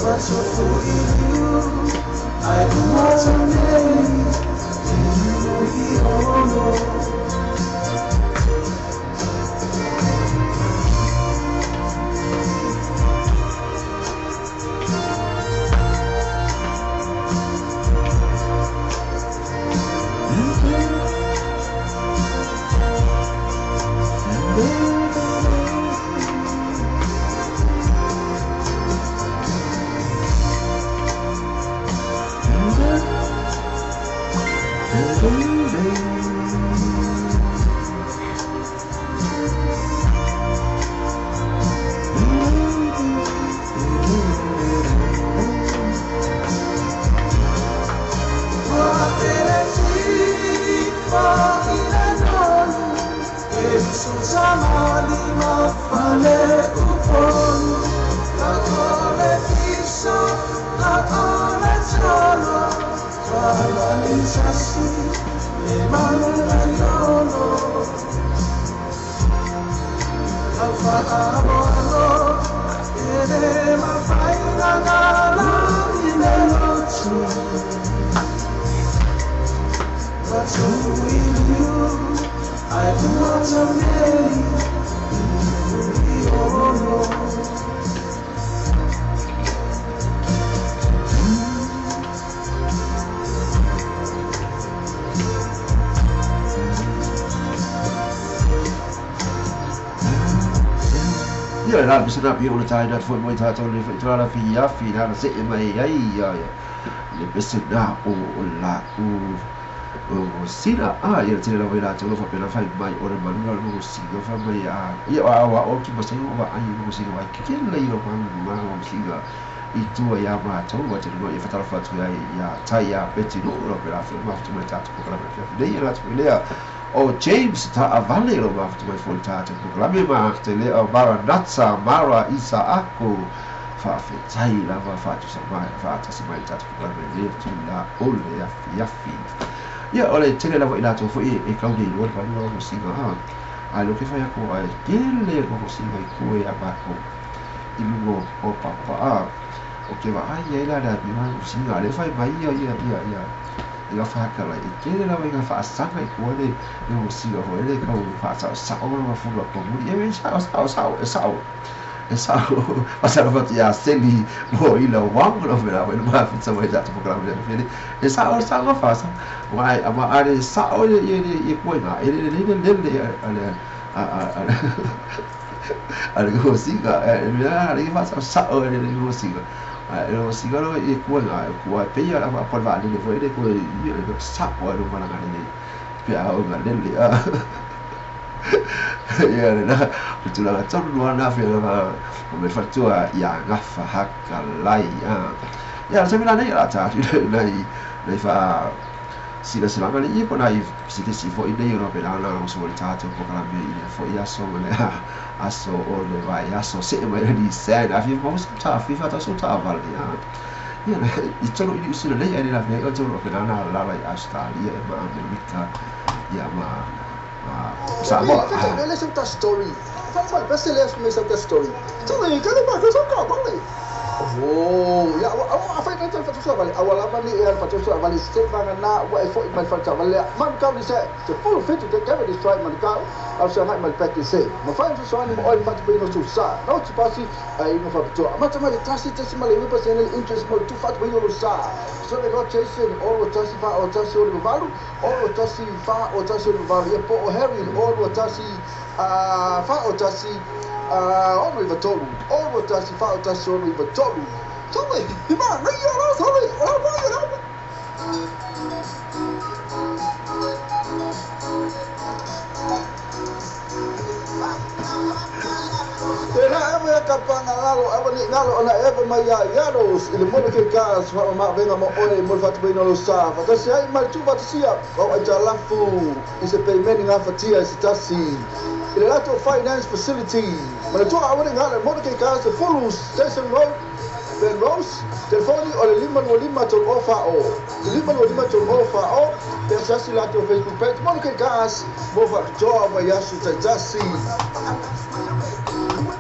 But so for you, I do what I need, and you know we all know. Bisa nak pergi ulang tahun phone mai ta ton le tra la fi na se mai ai ya le bisa na la sina ya tele la vela to fa pela fa mai ora manual mo si go fa mai ya wa o ki basa wa ai mo si wa ki le yo ma mo si ga itu ya ma to wa te no ya fa fa tu ya tai ya beti no ora pela fa ma tu mai ta to kala fa de ya la tu le ya o James ta avale lo ma tu mai foltate proclame ma te le o baranazza mara isa ako fa tai la va fa tu sa mai fa ta sa mai ta proclame le tu la ole ya fi ya ole te la ila to fo e kaudi lo fa no si ga lo che fai ko ai le ko si ga ko ya ba ko ilu o papa o che va ai la da bi ma si ga le fai mai ya ia whakara I kere rawa I ngā whaasanga I kua le o siga hoe le kau whaasau sao ma whunga pamuri e sao pasara whati a seli mo I la wangu na whera wena maa whita mai tatu pokara whera whera e sao ma whaasa wai ama are sao e kua ngā e le ale ko siga e mea ale whaasau sao e le ko siga lo sigaro e kua pe ala ma por vale le foi de ko I le sapo ro mana ngane pe a o ngane le ya na tu la tson no na fe la me fatua ya gafa hakka lai ya se mira nei la ta nei fa si la sala ngale I pona I si te si fo I nei ro pe la na so le ta to ko kala me I fo ya so le aso o le vai aso se mai di sai a fi mo ta fi fa ta so ta vale ya I tolo I usi le ai la me o tolo pe la na la lai Australia ma America ya ma sa mo ele é uma story vai vai ser ele é uma story então ele quer mais coisa cá vale oh ya a fa ta fa so vale awala vale e fa so vale se va na wa fo I fa ta vale man ka ni se to full fit to get this try man ka al sa mai mal pek se ma fa so ani mo oi fa to no so sa no to pasi ai no fa to ma ta mai tasi mal I pa se el interest mo to fa to no sa so they got chasing all what tasi fa o tasi o valu all what tasi fa o tasi o valu e po o Harry all what tasi fa o tasi ono I tolu ono tasi fa o tasi ono I tolu tole ima na ia la tole ora vai ora era me kapangalo abani ngalo ana eva maya yaros ile mo ke gas fa ma venga mo ore mo fatu bino lo sa fa tasi ai mal tu fatsia ko ajalafu is a payment nga fatia sitasi ile lato finance facility mana to awani ngalo mo ke gas full station road Ben Rose, telefoni oleh 555 ofa o. 555 ofa o. Persasi lá teu Facebook page, mano que gas, mova job ya sutajasi.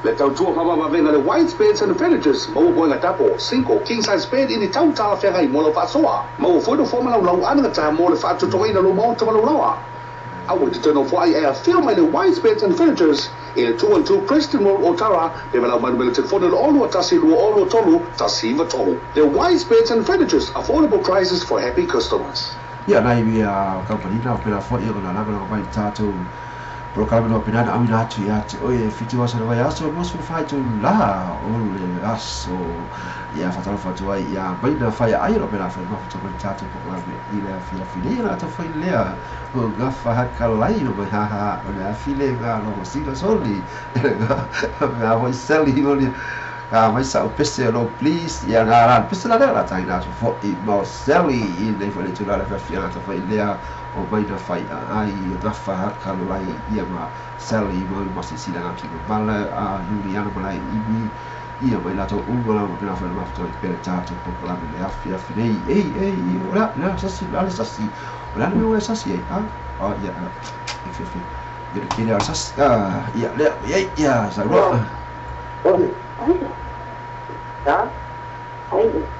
Let out tua mama venga the white beds and the villages. Mau boy ngatapo, 5 king size bed in the town ta fera mo lo fasoa. Mau foi do forma lau anga ta mo le fatu toina lo mo to lo lawa. I want to turn off why I film in the white beds and villages. In 212 Preston Road, Otara, development will take for the all Tasi Luo Tolu, Tasi Vatolu. The wise beds and furnitures, affordable prices for happy customers. Yeah, na ibi company na pela fo iyo na laga na mai tatu programa no pena na amina atu ya oye fiti wasa na ya so mo fai tu la ole aso ya fatalo fatu ai ya baina fai ai no pela fai no fatu mai tatu programa ile fila fila ta fai lea o gafa hakalai no ha ha ole file ga no siga soli ga voi sali no vai sa o pese no please ya na pese la tai na fo i mo sali ile fai tu la fia ta fai lea o mai na fai ai gafa hakalai ia ma sali mo masi sila na tiko bala a Juliana malai ia mai la to ungola mo pela fai ma to per tato programa le afia finei ei ora na sasi ora no é sasi ah oh ya fifi dia kira sas ya le ya sa ro oi tá aí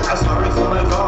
I sorry for my God.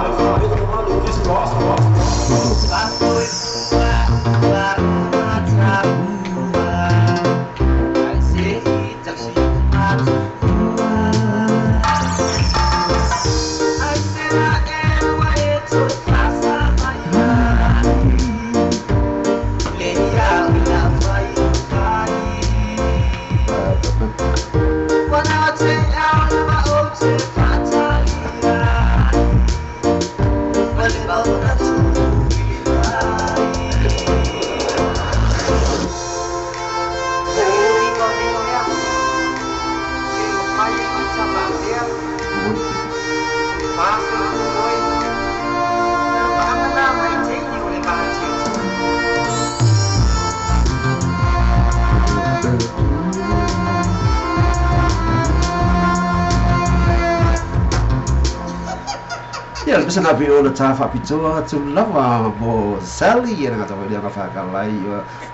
Ia bisa na pio na tafa pitoa tu lava mo Sally ia ngata vai nga whakalai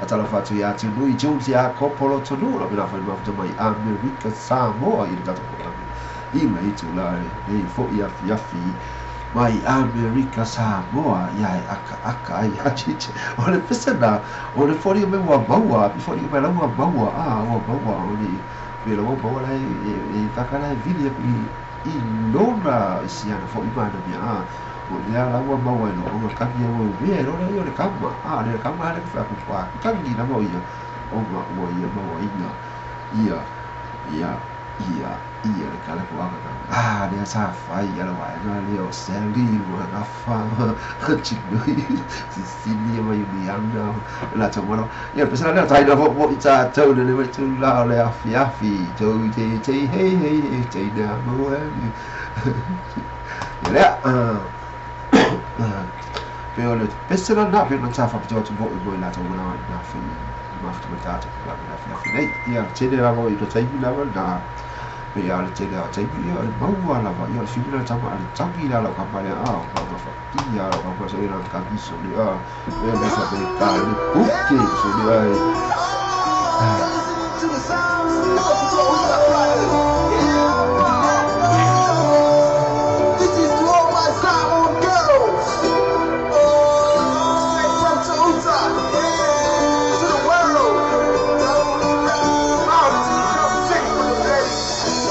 atala whatu ia tu nui Jones ia kopolo tonu na pina whai mafuta mai America Samoa i tata kōrami i mai tu la e fo ia fiafi mai America Samoa ia aka ai hachiche o le pisa na o le fori me wa maua before you me la wa maua wa maua o le pelo wa maua lai e kakala e vili I lona isiana fo imana mia o le ala wa maua no o kangi o ve no le kama le kama le fa ku kwa kangi na mo ia o ma o ia maua ia le kala ko aka le sa fai ala wa na le o seli wa na fa chingui sini ma yuni anga la tomoro ia pesa le tai na mo ita tau le me tu la le afi to te hey te na mo le pero le pesa na pe na tafa pe tu mo la to na fi ma fa tu ta la fi nei ia te le avo I to tai na na pe ia le te le tai ia le mau ala va ia fi na tama ale tangi la ka pa ia pa fa ia ka pa so ina ka ki so ia le fa pe ka le puke so ia This is to all my Samoan girls. From Toyota to the world. Come sing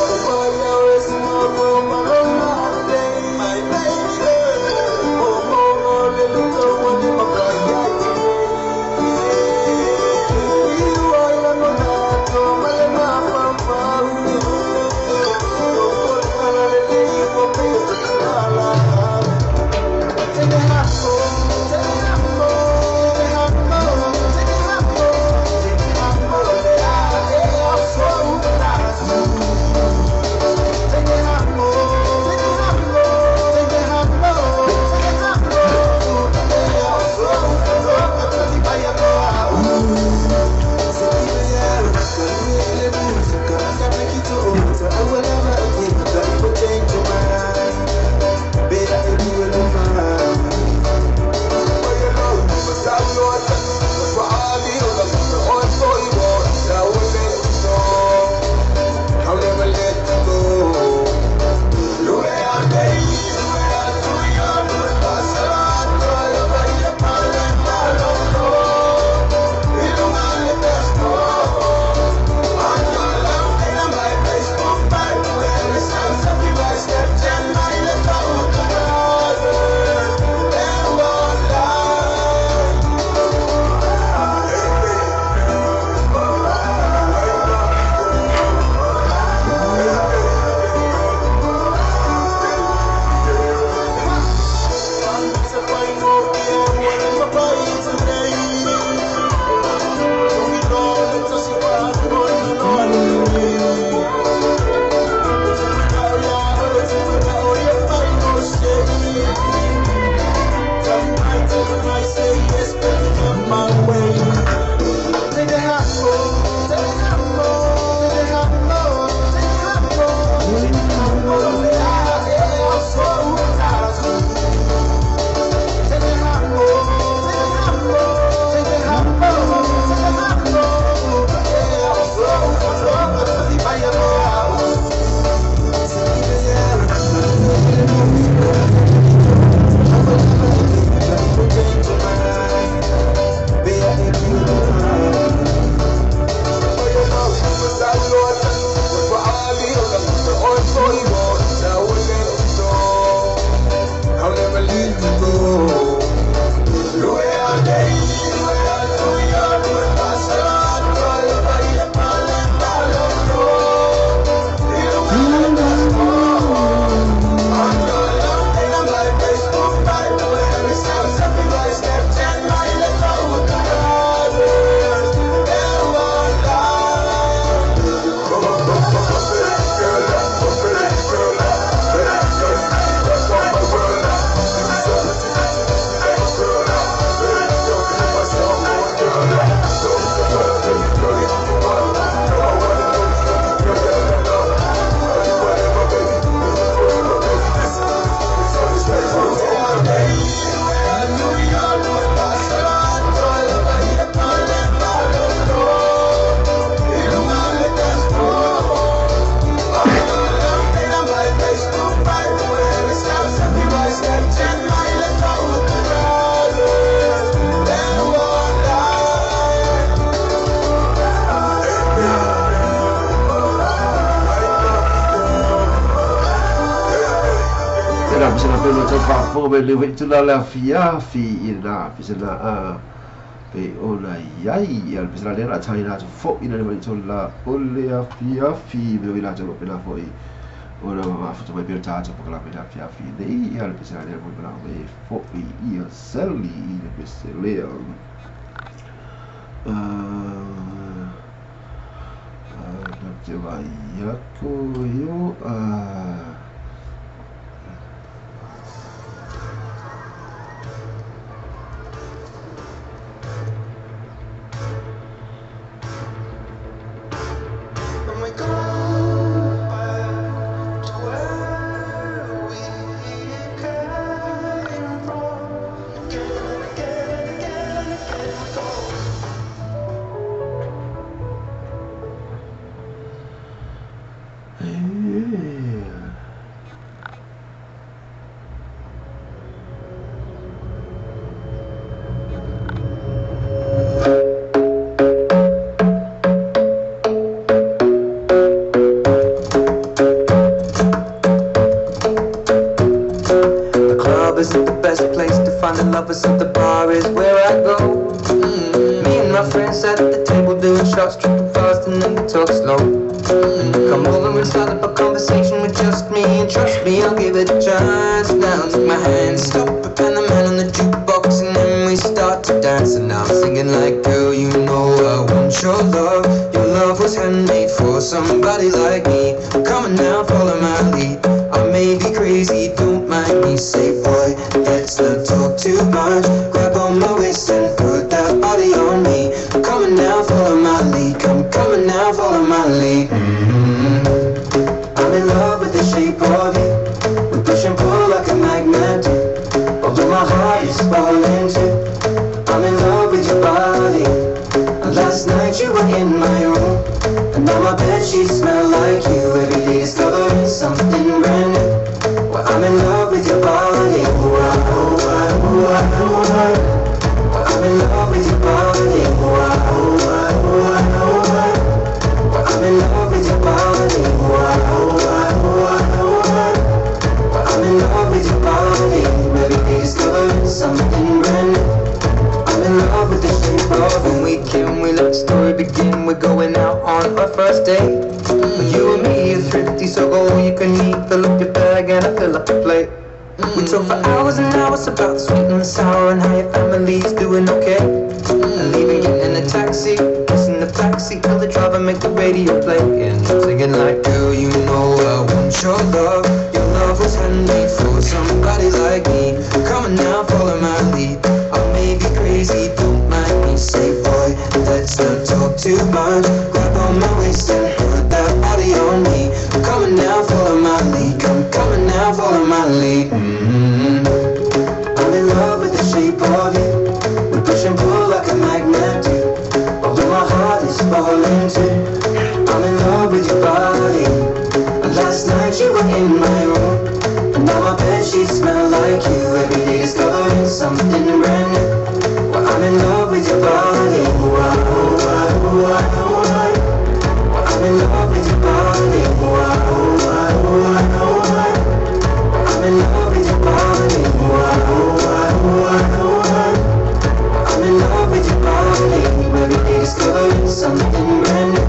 for the ladies. My baby. bisana pelo te whāpō me le wetula le awhiawhi I nā bisana pe ola iai Ia bisana le rā tai nātu fo ina le wetula o le awhiawhi me wina tō pena fo I ora mafuta mai pera tātou pakala me le awhiawhi nei Ia bisana le mui mana me fo I ia seli I le bese leo Te vai ako yo So the bar is where I go. Me and my friends at the table doing shots, tripping fast and then we talk slow. Come over and start up a conversation with just me, and trust me, I'll give it a chance. Now take my hand, stop it, and the man on the jukebox, and then we start to dance. And I'm singing like, girl, you know I want your love. Your love was handmade for somebody like me. Come on now, follow my lead. I may be crazy, don't mind me. Say, boy, let's not talk too much. Grab on my waist and put that body on me. Come on now, follow my lead. Come on now, follow my lead. I'm in love with the shape of you. We push and pull like a magnet do. Although my heart is falling too. I'm in love with your body. Last night you were in my room, and now my bedsheets smell like you. Every day discovering something brand new. Well, I'm in love with your body. Well, I'm in love with your body. Well, I'm in love with your body. Well, I'm in love with your body. Every day discovering something brand new. I'm in love with the shape of when we can, we let the story begin. We're going out on our first date. You and me is thrifty, so go you can eat. Fill up your bag and I fill up the plate. We talk for hours and hours about the sweet and the sour and how your family's doing okay. And leaving you in a taxi, kissing the backseat, tell the driver make the radio play. And I'm singing like, girl, you know I want your love. Your love was handmade for somebody like me. Come on now, follow my lead. I may be crazy, don't mind me. Say, boy, let's not talk too much. Grab on my waist and put that body on me. Come on now, follow my lead. Come on now, follow my lead. I'm in love with the shape of you. We push and pull like a magnet do. Although my heart is falling too. I'm in love with your body. Last night you were in my room, and now my bedsheets smell like you. Every day discovering something brand new. Well, I'm in love with your body. I'm in love with your body. I'm in love with your body. I'm in love with your body. Every day discovering something brand new.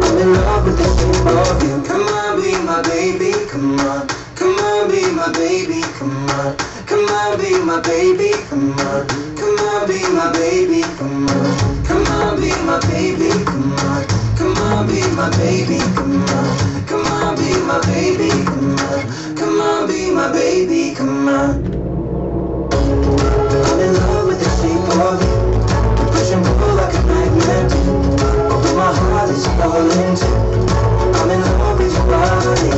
I'm in love with the shape of you. Come on, be my baby. Come on. Come on, be my baby. Come on. Come on, be my baby. Come on. Come on, be my baby. Come on. Come on, be my baby. Come on. Come on, be my baby. Come on. Come on, be my baby. Come on. Come on, be my baby. Come on. I'm in love with the shape of you. We push and pull like a magnet do. Although my heart is falling too. I'm in love with your body.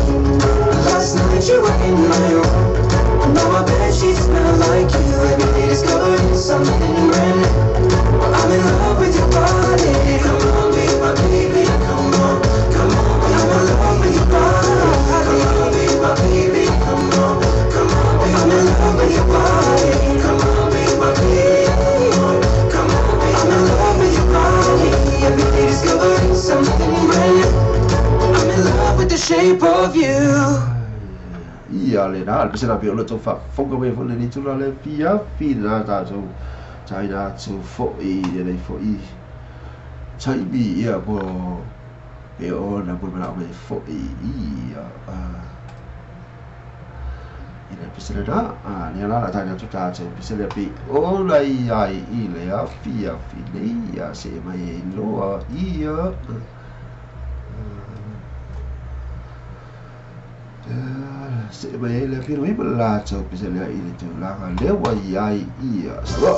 Last night you were in my room, now my bedsheets smell like you. Every day discovering something brand new. Well, I'm in love with your body. Come on, be my baby. Come on, come on. I'm in love with your body. Come on, be my baby. Come on, come on. I'm in love with your body. Come on, be my baby. Come on, come on. I'm in love with your body. Every day discovering something brand new. I'm in love with the shape of you. ia le na pe sera pe o to fa fonga me fo le ni tu la le pia pina ta so China to fo I le fo I chai bi ia po pe o na po na me fo I ia ina pe sera ni la ta na tu ta che pe sera pe o la ai I le a pia le ia se mai lo ia se mai le fino I la cho pe se le I tu la le wa ai ia so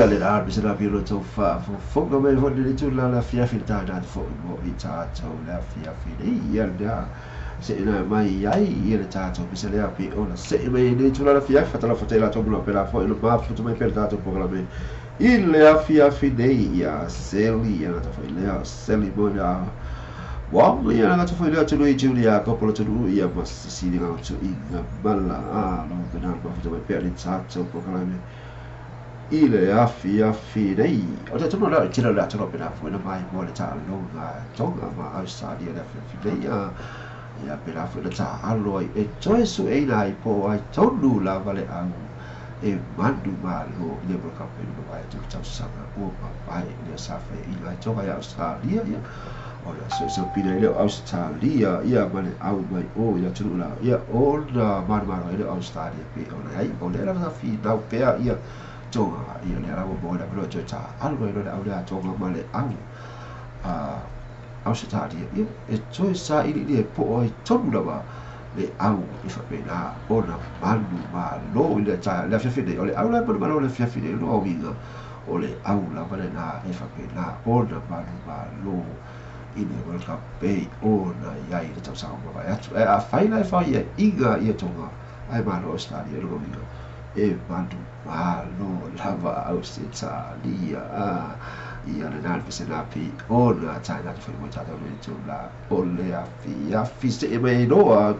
le la bisera pilo to fa fo go me fo le tu la fia filta da fo go I ta to la fia fi ia da se na mai ai ia le ta to bisera pi ona se me le tu la fia fa la fotela to blo per la fo lo ma fu mai per dato programme il le fia fi ia se li ia to fo le se li bo da wa ia na to fo le to lui Giulia copolo to lui ia ma si di no to in balla no per na fu mai per il ta to programme ile afi dei o te tono la tira la tono per fu na mai mo le ta longa tonga ma Australia la fi dei ia pela fu ta alo e joy su e na I po ai tonu la vale au e mandu malo ia World Cup e no vai tu tau sanga o pai ia safe I lai toka ia Australia ia ora so pina ile Australia ia mane au mai o ia tunu la ia ona mano ile Australia pe ona ai o le la fi dau pe ia tonga ia le rawa mo da pro ta algo ile au le tonga male au Australia ia e toi sa ile po ai tonu la ba le au I fa pena ona manu malo ile ta le fiafide o le au la manu le fiafide no winga o le au la vale na e fa pena ona manu malo ini World Cup pe ona ia I tau sama vai atu a faina fa ia inga ia tonga ai malo Australia lo winga e manu malo lava Australia ia le nal pese pi ona China te foi moita do le tula o le afi se e mai noa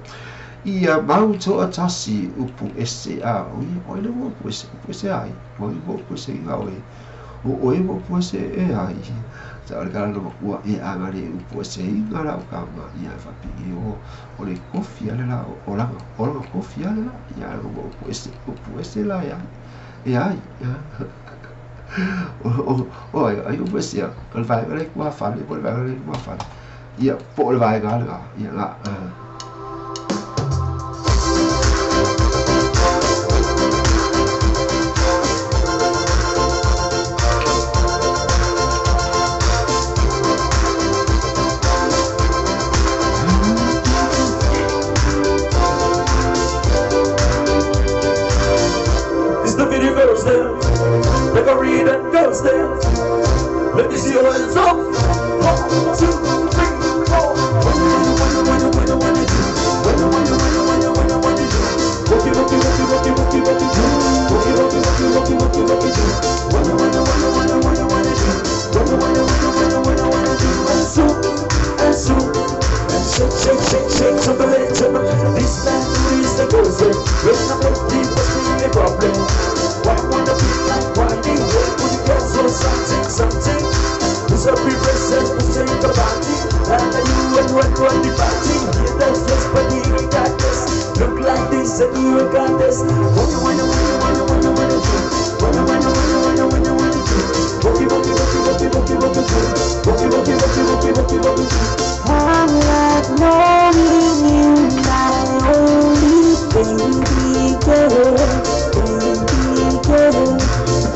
ia mau to atasi upu SA o le mo ese ai mo ese ngawe o mo ese e ai sa le kana no ua e angari upu ese ngara o kama ia fa pi o le kofi ale la o la kofi ale la ia o upu ese la ia e ai ai o sia o vai le qua fa le po vai le qua fa ia po le vai ga ia la Goes there. Let me see your hands up. 1, 2, 3, 4. Shake, chocolate. This man is the goes there. When I'm not deep, what's the problem? Why wanna be like whining? When you get so something. Who's up with presents, who's in the party? And you and run the party. Yeah, that's this, but you ain't got this. Look like this and you ain't got this. What you wanna do? I'm like knowing you, my only baby girl.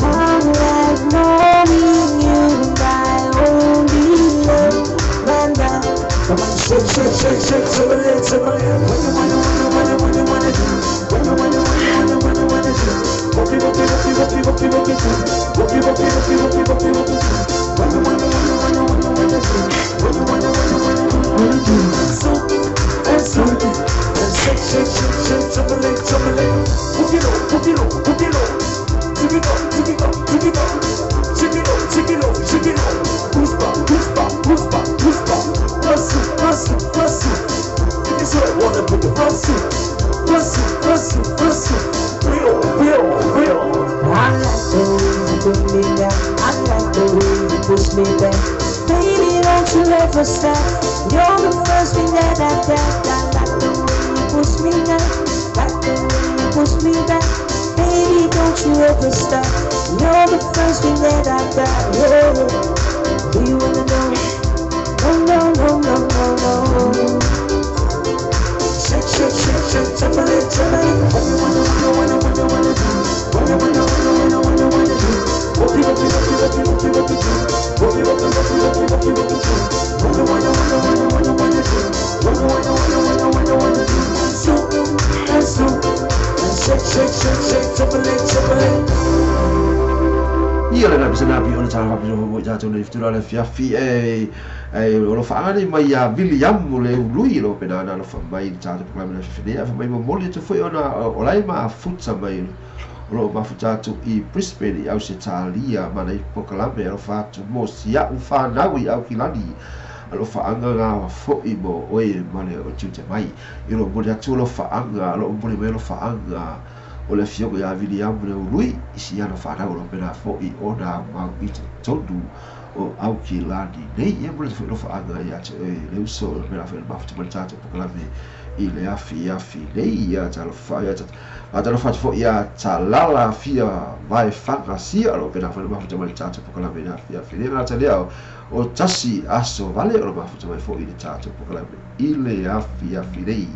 I'm like knowing you, my only love. Come on, shake, chocolate. What you wanna do? What you wanna do? What you shake, chocolate. Hook it up. Shake it up. Who's back? Plus it. This is what I wanna put the plus it. Real. I like the way you put me down. I like the way you push me back. Baby, don't you ever stop. You're the first thing that I got. I like the way you push me down. Like the way you push me back. Baby, don't you ever stop. You're the first thing that I got. Oh, do you wanna know? No. Shake, chocolate. What you wanna do? What you wanna do? What you wanna do? Soup. Shake, chocolate. ia le na bisana pi ona tala pi o ja tonu fitura le fiafi e o lo faani mai a William le lui lo pena na lo fa mai ta programa na fifine fa mai mo moli tu foi ona o lai ma futsa mai lo ma futa tu I Brisbane au se talia ma nei pokalame lo fa tu mo sia u fa na wi au kilani lo fa anga nga fo I mo oe ma le o tute mai I lo mo tu lo fa anga lo mo le lo fa anga o le fio ya William le lui isi ana fa na lo pena fo I ona ma bit tondu o au ki lani nei ia mo le foi lofa anga ia te le uso le la fel mafu te tatu pokalame i le afi nei ia talo fa ia talo fa fo ia talala fia vai fanga sia lo pena fel mafu te tatu pokalame na afi nei la tale o tasi aso vale o mafu te fo i le tatu pokalame i le afi nei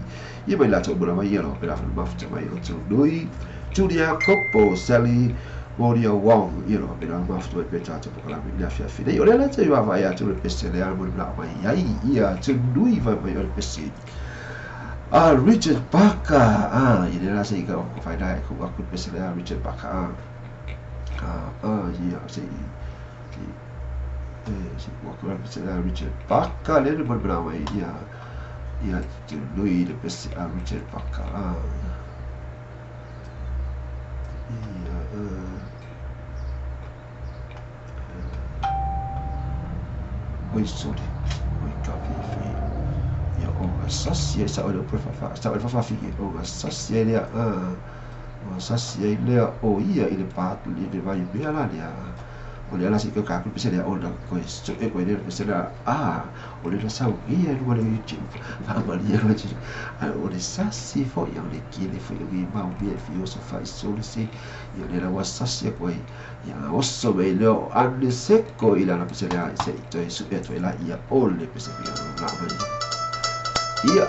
ia mai la to bula mai ia lo pena fel mafu te mai o tu dui Julia Kopo Sally Moria Wong, you know, been after a bit out of Columbia. Fide, or let's say you have I to the pistol, I would not my ya to do even by your pistol. Richard Barker, you didn't say go find out who I could pistol, Richard Barker. Yeah, say, walk around Richard Barker, little bit away, yeah, to do the pistol, Richard Barker. Oi sorry, oi copy free. Ya o sasia sa o prefa sa o fa fiki o sasia le o sasia le o ia ile pat le vai bia la dia. O le ala si ka ku pese le o da ko so e ko le pese la o le sa o ia no le chi fa ma le ro chi o le sasi fo ia le ki le fo i ma o bia fi o so fa so le si ia le wa sasia ko ya osso me lo anni secco il la pese le se to e su e to la ia o le pese bia la ma ia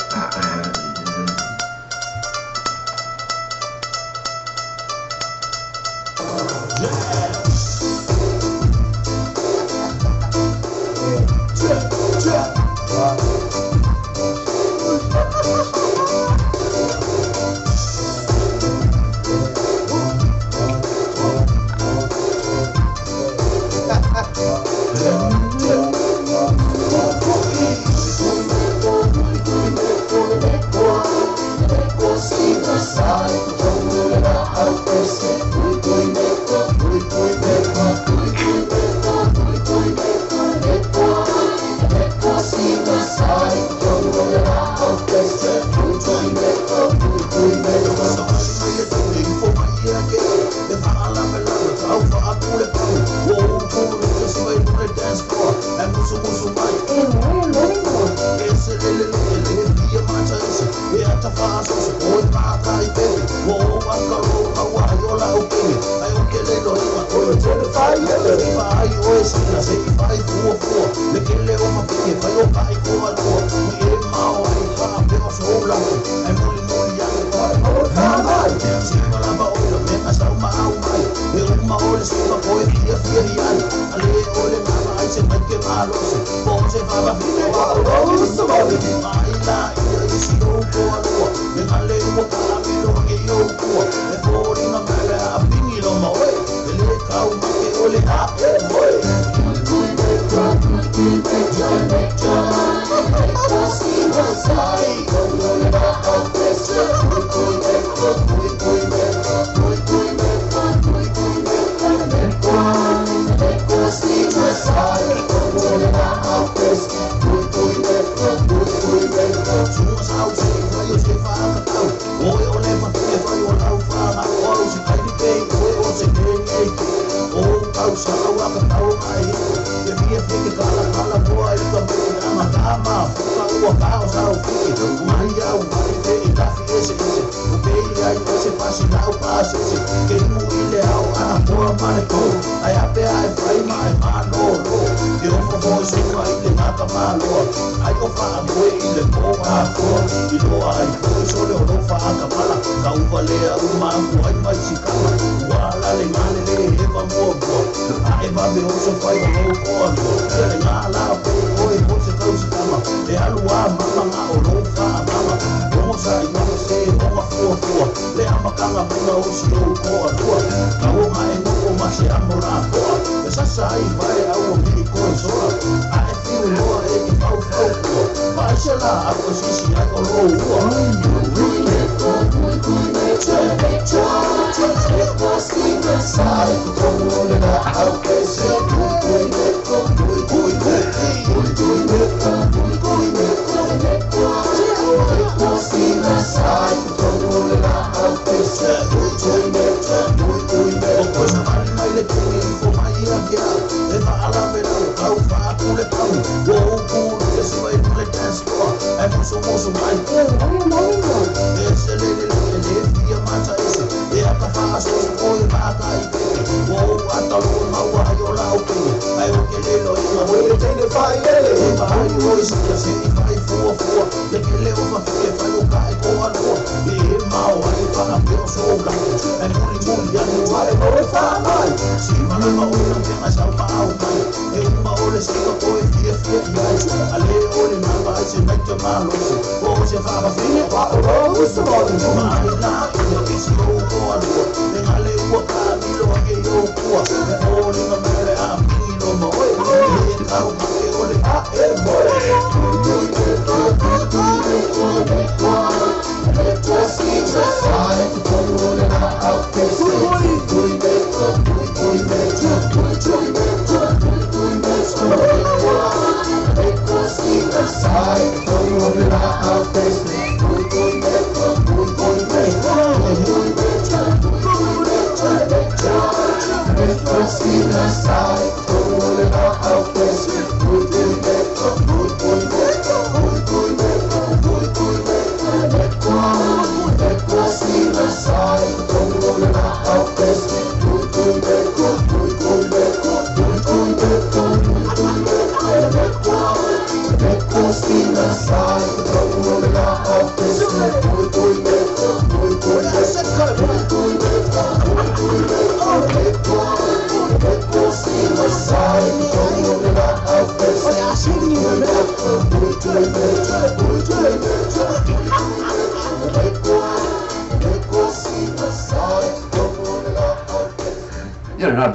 moço, moço, vai. Esse ele via mata esse. E a cafá, só foi vaca e pé. Ou a talua, mau, a iola, o pé. Aí o que ele não ia, o ele tem de vai, ele. Vai, hoje, assim, vai, fua. E aquele o papel, vai, o cai, com a lua. E mau, aí, para que eu sou branco. É muri, aí, vai, não vai. Se mana mau, não tem mais alma, alma. E uma hora, se eu foi, fia, ali, olha, não vai, se mete mal. Hoje, vai, filha, vai, vai, lá, eu disse, eu vou a lua. Tem a lei, o cabelo, que eu vou. É olha, não me a mim, não morre. E calma, que olha, é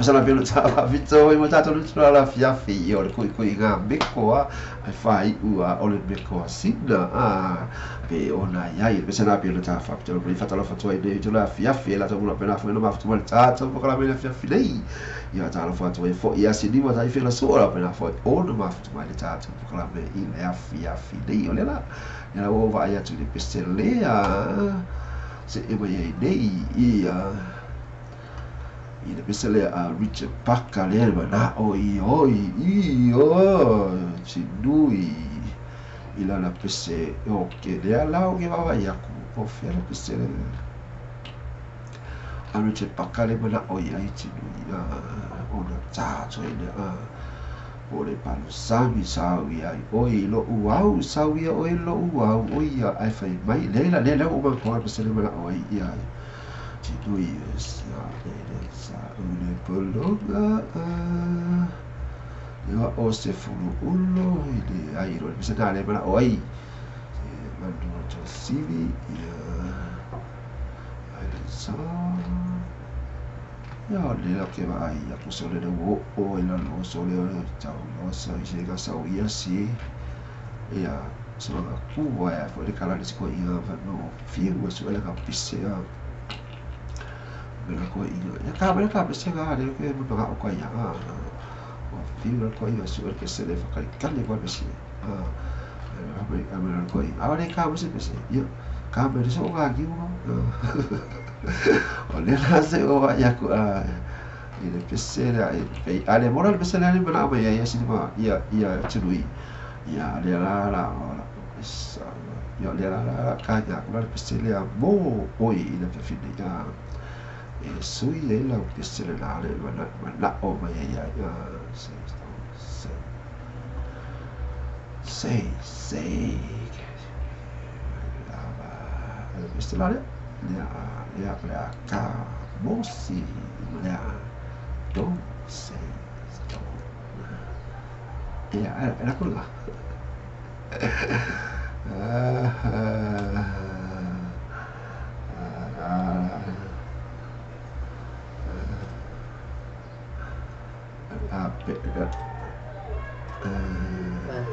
Pesana pelo tava Vitor e matato no la fiafi o kui nga bekoa ai fai ua o le bekoa sina pe ona yai pesana pelo tava fato lo prefata lo fatto ai de la fiafi la tavula pena foi no mafto mal tato po la bella fiafi lei io tava fatto e foi asi di mata ai fela sola pena foi o no mafto mal tato po la bella in la fiafi lei o la era o vai a tu di pestelea se e vai dei i le pesele a Richard Parker le na oi ci dui ila na pese o che le ala o che va ya ku o fera pesele a Richard Parker le na oi ai ci dui o na ta so ile o le palo sami sawi ai oi lo uau sawi oi lo uau oi ai fai mai le o ba ko pesele na oi ia ci dui sia une pologa io o se fulu ullo ile airo se dale bana oi mando to sivi so io le che vai a kusole de o ila no sole o tau no so chega so ia si ia so la kuwa ya fo de kala de ko ia va no fiu so ela ka pisea ko io ya ka pese ga de ke mo ga ko ya o fiu ko io so que se le fa kan de ko pese a ko ahora ka mo se pese io ka me so ga ki o le hace o ya ko ile pese la e ale moral pese la ni bana ba ya si ma ya tului ya le la esa yo le la ka ya ko pese le mo oi ile fa fini ya e sui e la pese la la o ma ya sei la pese la le ka mosi le don't say don't era quello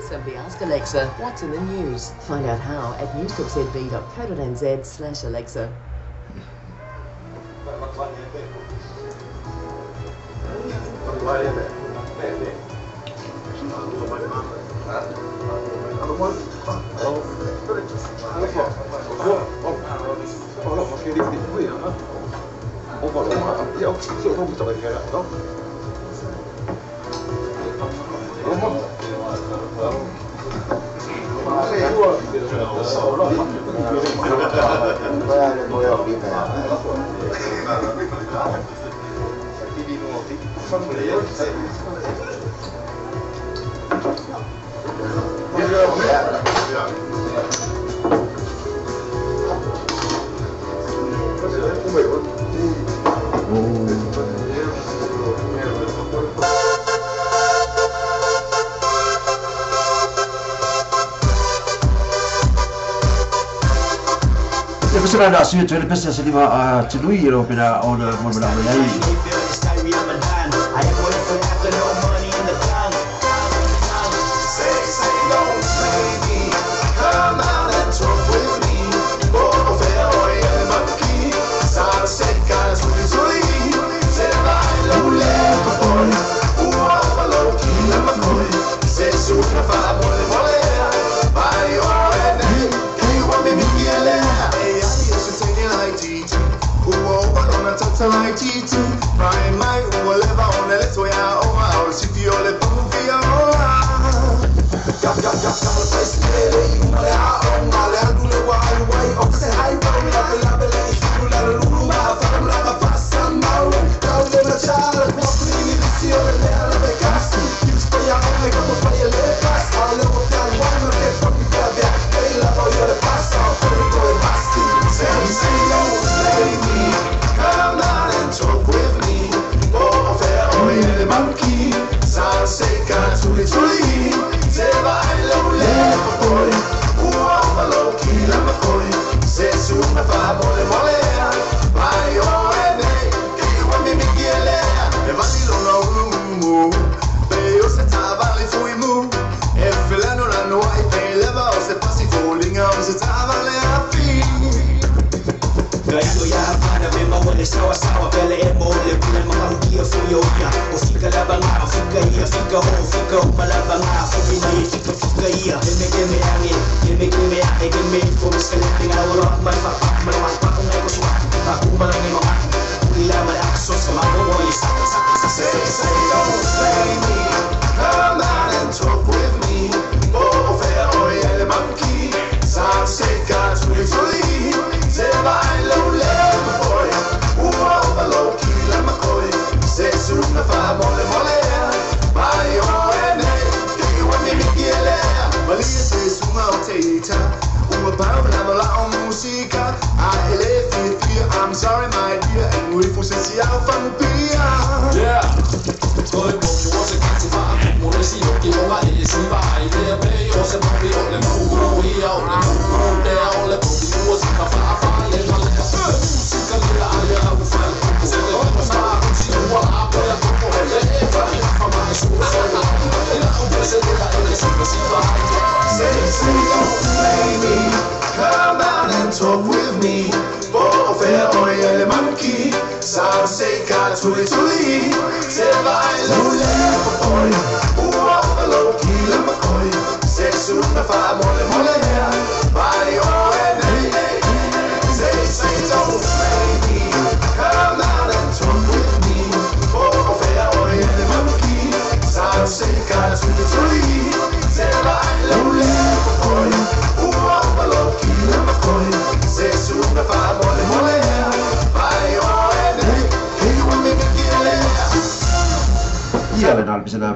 Somebody asked Alexa, what's in the news? Find out how at newstopzb.co.nz/Alexa. Vale. Pasal nak suit tu lepas saya lima celui lo pena ona mo bela ai.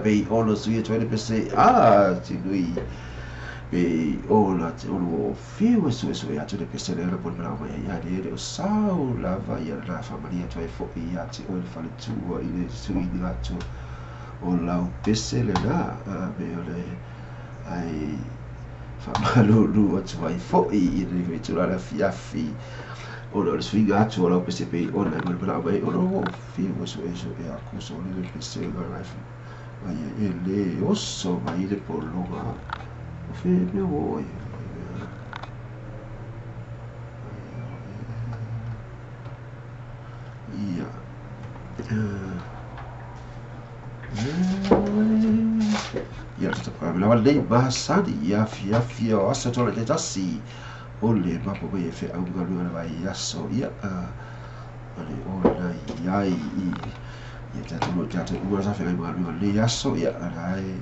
Be all the sweet 20% celui be all that all feel so ya to the person era por para ya de sao lava ya la família tu foi ya ti o fale tu o ile sui di gatto o la pesele na be ole ai fa malo lu o tu vai foi ile tu la fiafi o lo sui gatto o la pesele o la por para o lo feel so ya cosa o ile pesele la ai ele osso vai ele por longa o filho oi ia ia sta qua la lei bassa di ia fia ossa tola de tassi olle ma poi e fe auga lui vai asso ia ale ora ia ia te tulo te ua sa whengai mga runga le aso ia arai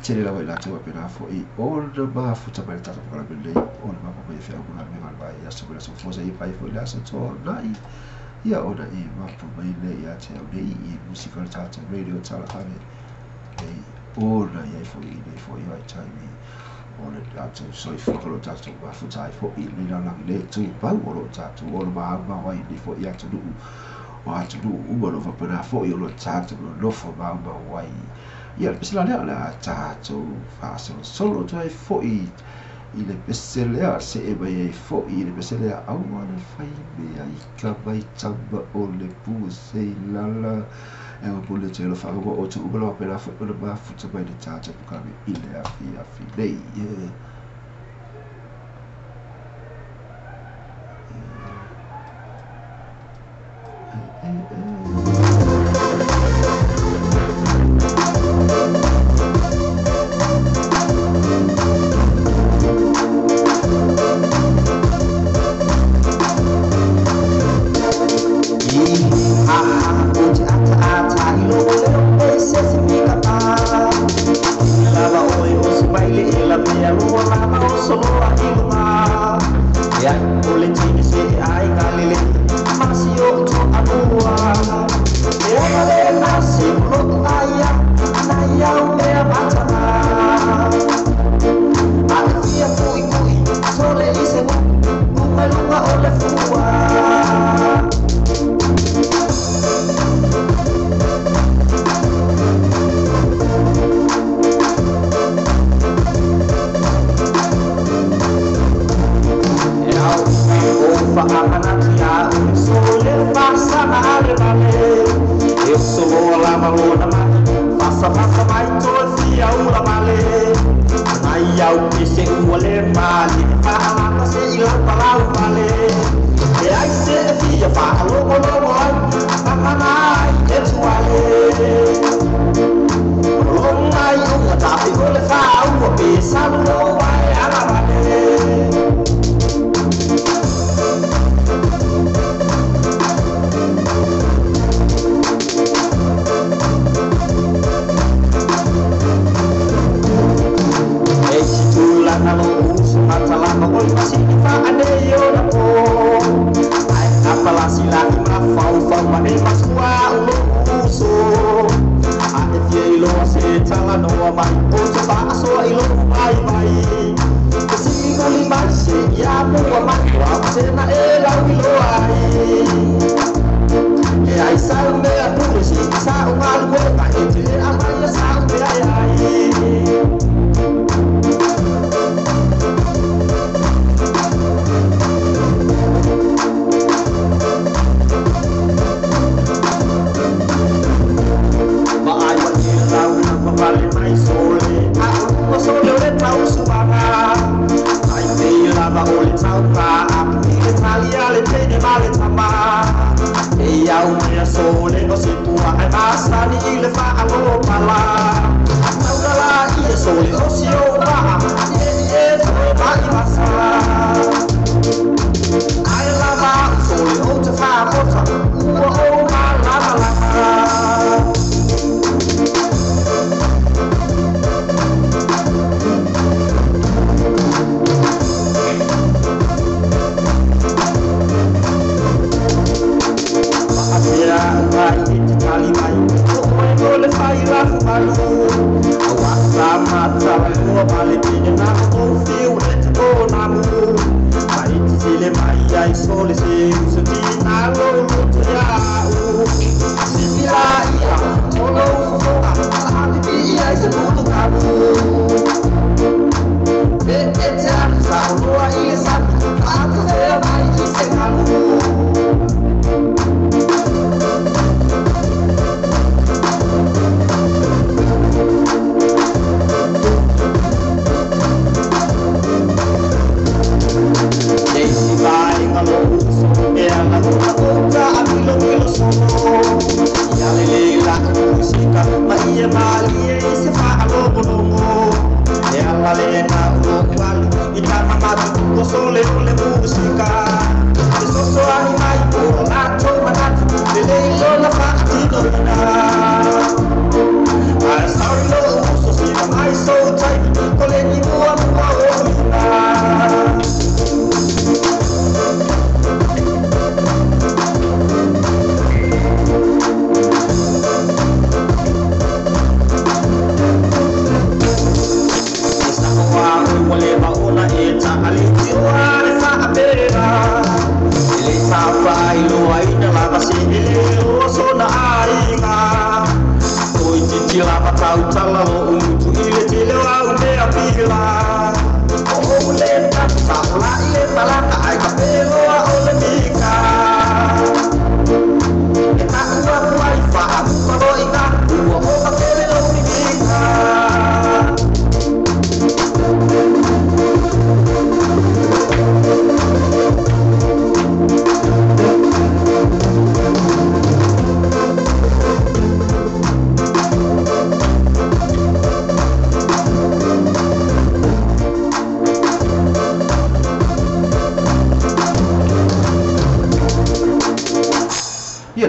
tele la wai la te wa pena fo I ona ma futa mai tata para bele ona ma mai fe alguna me mal vai ya sobre so fosa I pai fo la so to nai ia ona I ma pu mai le ia te nei I musical tata radio tala hane ei ona ia fo I nei fo I vai tai ni ona tata so I fo lo tata ma futa fo I ni la le tu pa lo tata ona ma vai ni fo ia tu o atu ua lo whapana fo I o lo tātou lo lofo mauma wai. Ia le pese la lea la tātou whaasolo solo tai fo I le pese lea se e mai e fo I le pese lea aua le whai mea I ka mai tamba o le pua se lala e o pule te lo whaunga o tu ua lo whapana fo I le mafuta mai le tātou pukami I le afi nei.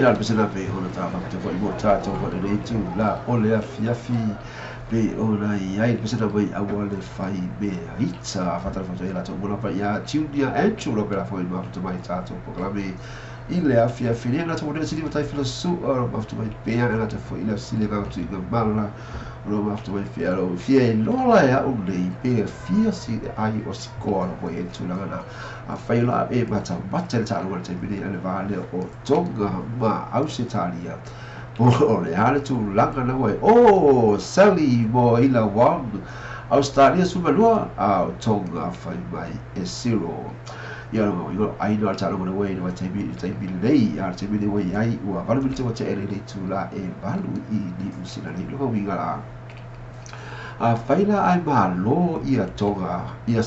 la pesena pe ona ta fa te foi mota to ko le tu la ole afi pe ona ai pesena vai awale fai be itsa fa tra fa la to bona pa ya tiudia enchu lo per la foi ma to mai tato programme il afi ne la to de si tai filosu or ma to mai pe ana to foi la si le va tu balla lo ma to mai fiero fie lola ya o le pe fie si ai o si ko po e tu la na a fai la e ma ta batte ta lo te bi le vale o tonga ma Australia o le ale tu langa na wai o Sally mo ila wang Australia su malua a tonga fai mai e zero ya no ai no ta lo mo wai no te bi lei a te bi le wai ai o va lo te o te ele tu la e valu I ni usina ni lo mi ngala a faila ai malo ia tonga ia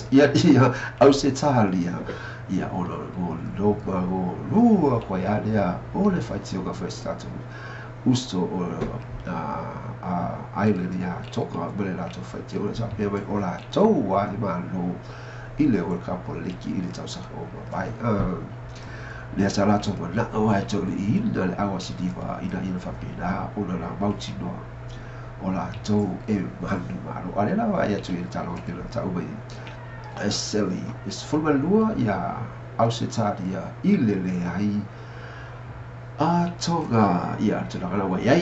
Australia ia ona lo lo ko ia dia ole faitio ka first start usto o island ia toka bele la to faitio ona sa pe mai ola to wa malo ile o capo leki ile tau sa o bai le sa la to na o ai to I le awa si diva ina fa pena ona la mauti no ola to e manu maro ale la va ya tu il talo che la ta ubai es seli es forma lua ya Australia ile le ai a toga ya te la wa ya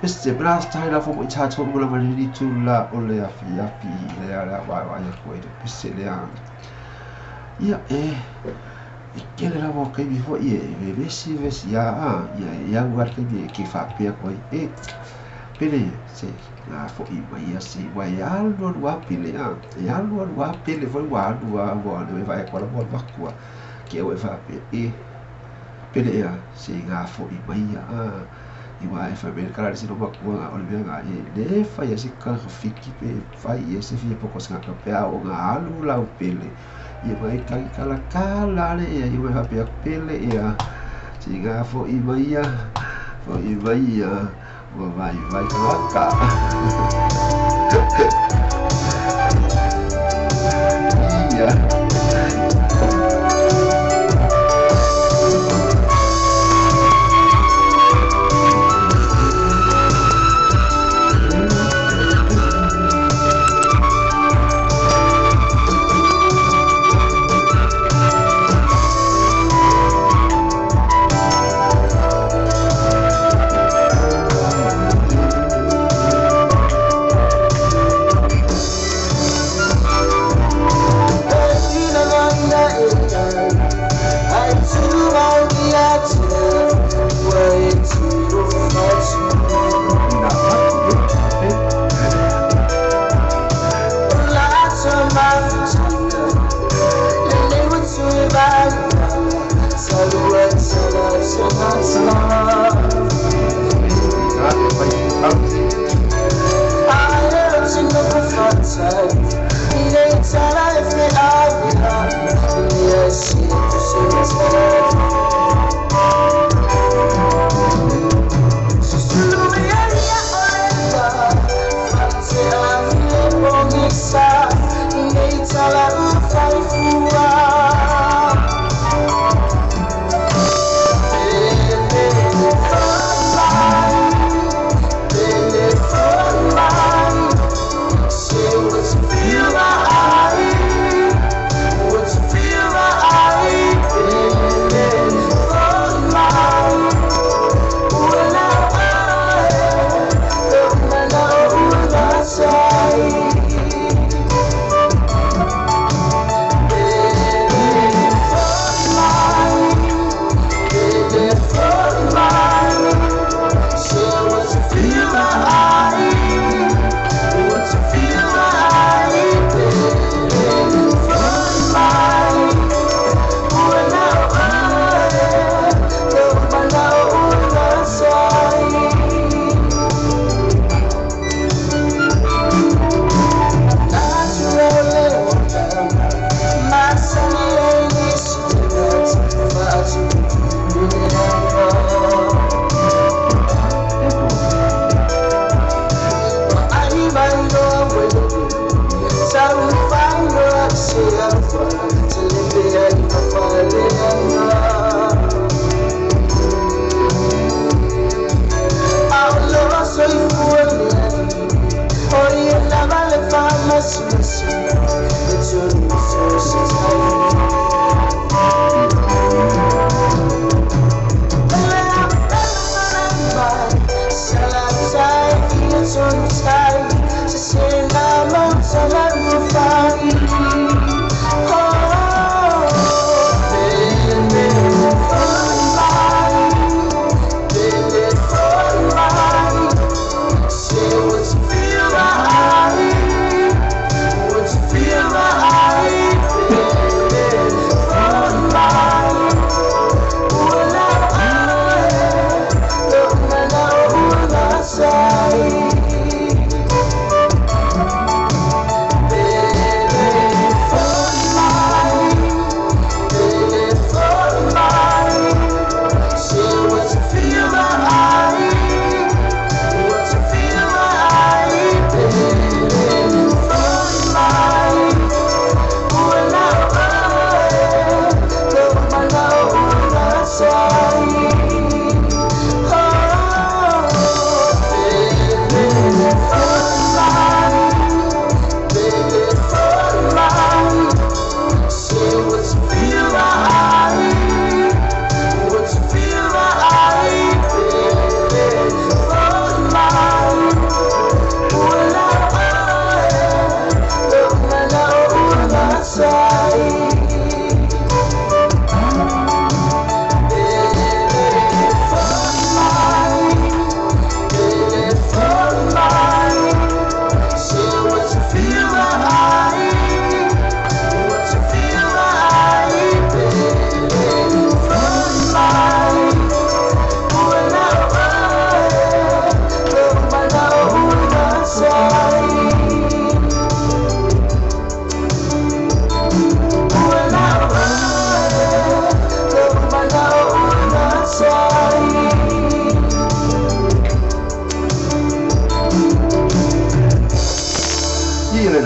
este bras tai la fo cha to mo la mani tu la ole afi le ala wa ya ko de pisse le ya che le la vo che mi fo vesi ya guarda che fa pe ko pele se la fo I vai se vai algo wa pele foi wa no vai kwa la bo bakwa ke o fa pe pele ya se ga fo I vai I vai fa be kala se no bakwa o le ga le fa ya se ka fiki pe fa se fi poco sa ka pe o ga alu la pele I vai ka kala le I vai fa pe pele ya se ga fo I vai vai cá.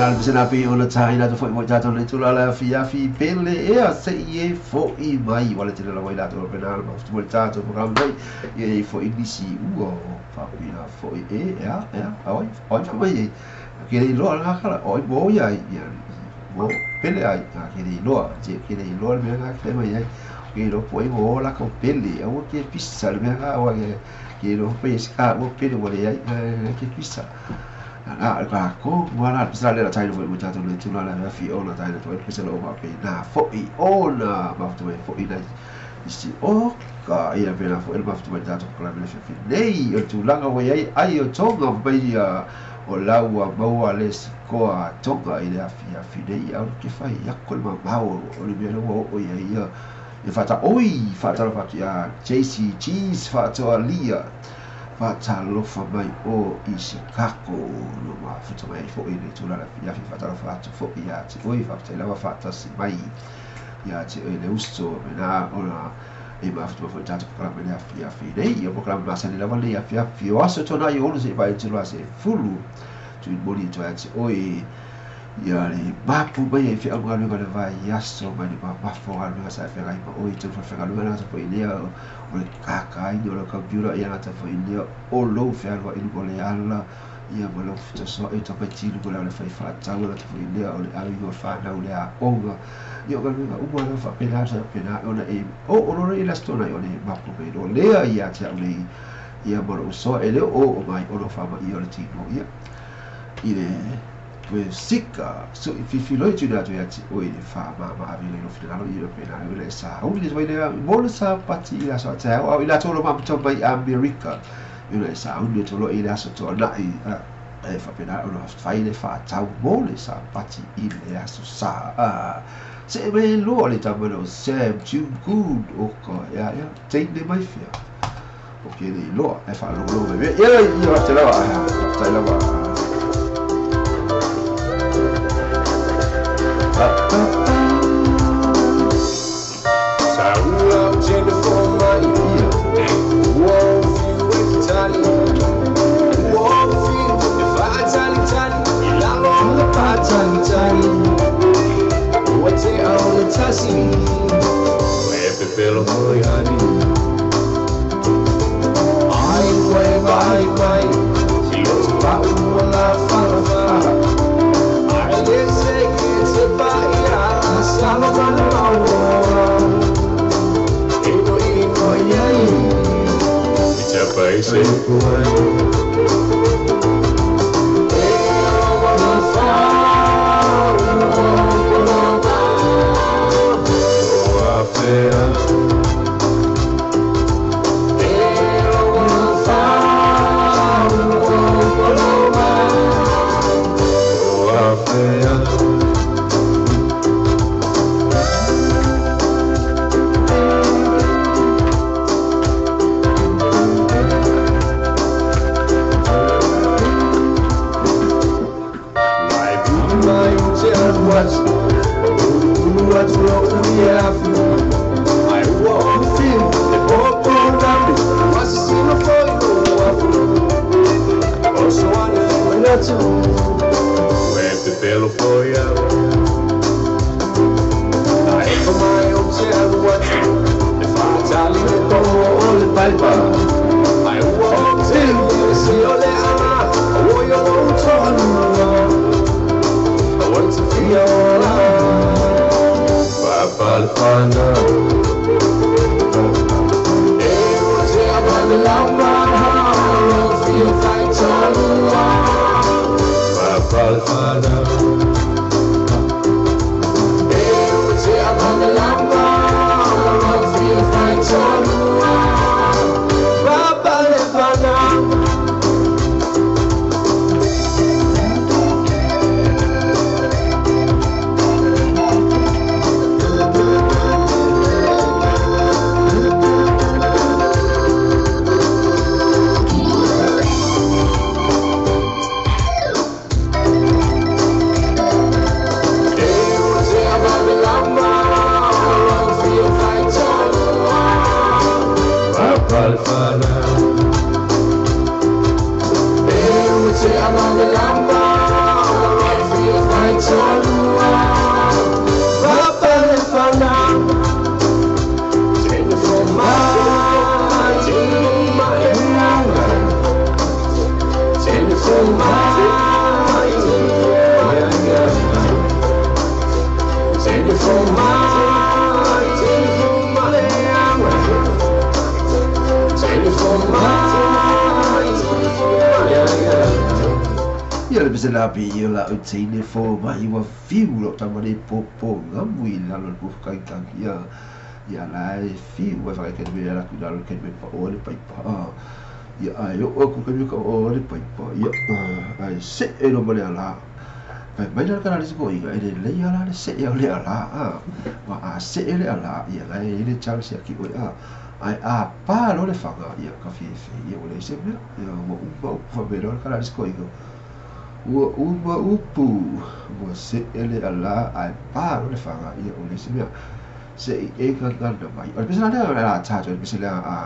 al bisena pi ona taina to foi mo tato le tula la fi pele e a se e fo I mai wala te la waila to penal ma fu tato program dai e fo I bisi u fa pina fo e ya oi fa mai ke le lo la kala oi bo ya ya bo pele ai ke le lo ke le lo me na ke mai ai ke lo poi mo la ko pele o ke pissa me ga o ke lo pesca o pele wala ai ke pissa ka ko wala pisa le la taino foi mucha to le tuna la fi ona taino to pisa lo ma pe na foi ona ma to foi na isi o ka ia pena foi el ma to ta to la le fi nei o tu langa we ai o tonga bai o laua maua le sikoa tonga I le fi nei au ke fai ya ko ma mau o le belo o ia e fata oi fata lo fatia JC cheese fata lia fata lo fa mai o Ishikako no ma futa mai fo ile tula la ya fi fata lo fata fo ya ti oi fata la fata si mai ya ti ile usto na ona e ma futa fo tanto para me ya fi dei io proclamo ma se la valle ya fi o aso tona io lo se vai tula se fulu tu boli to ati oi ya le mapu mai fi algo algo le vai yaso mai ma fo algo sa fe gai ma oi tu fa algo na fo ile o le kaka I lo computer ia ta fo ile o lo fe algo il go le alla ia mo lo fito so e to peti go le fa fa ta lo ta fo ile o le ai go fa na le a onga io ga u mo lo fa pena ona e o lo ile stona io le mapu pe do le ia ta le ia mo lo so ele o mai o lo fa ma io le ti no ia ile sika so if you like to that we oi le fa ma avile lo finalo io pena le sa o le vai le mo sa pati la so ta o ila tolo ma to by America io le sa o le tolo ila so to na e fa pena o fai le fa ta mo le sa pati ile aso sa se me lo le tamano se too good o ko ya take the my fear okay le lo e fa lo bebe io te la va Saúl Jennifer Maria, uomo fiu Italy, uomo fiu Fatalitali, ilalo la Fatalitali, wate au la tasi, wepe pelo moyani, ai vai, ilo pa la fala. Ia le pese la pe ia la o teine fo mai wa fiu lo tamane popo ngamui la lo pu kai tangi ia la e fiu wa fa ke me la ku la ke me pa o le pai pa ia ai o ku ke me ka o le pai pa ia ai se e lo mole ala mai la kana le ko ia ele le ia la se e le ala wa a se e le ala ia la e le chal se ki o ai a pa lo le fa ia ka fi ia o le se me ia mo fa be lo kana le ko ia ua upu ua se ele ala ai paro le whanga ia o le se mea se i e kaganda mai o le pesa nana la tato le pesa lea a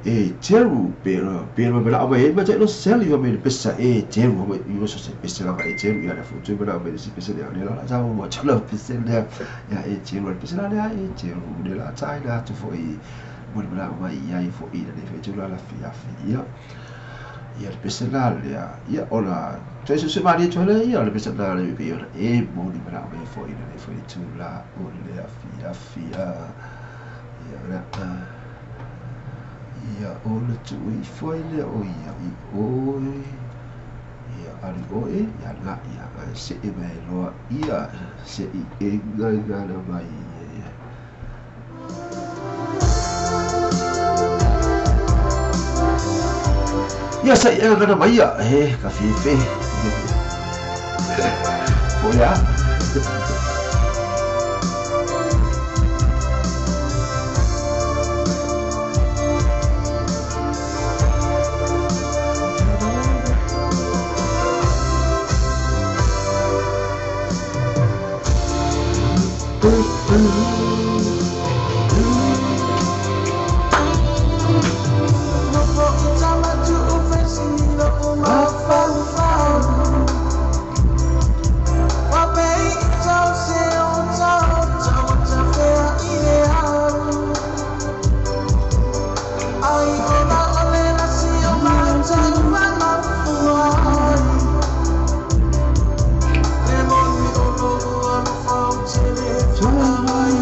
e teru pero mena o mai e mate no seli o me le pesa e teru o me i oso se pesa langa e teru ia le futu mena o me le si pesa lea le la tau o chala pesa lea ia e teru le pesa lea e teru le la tai la tu fo i mo le mena o mai ia i fo i le fe teru la fia ia ia le pesa la ia ola tei se mari tole ia le pesa la le ia e mo ni mera me foi le foi tu la o le fia ia la ia o le tu i foi le o ia i o ia ali o e ia la ia se e me lo ia se i e ga na mai ia sai e ngana mai ia ka fife o ia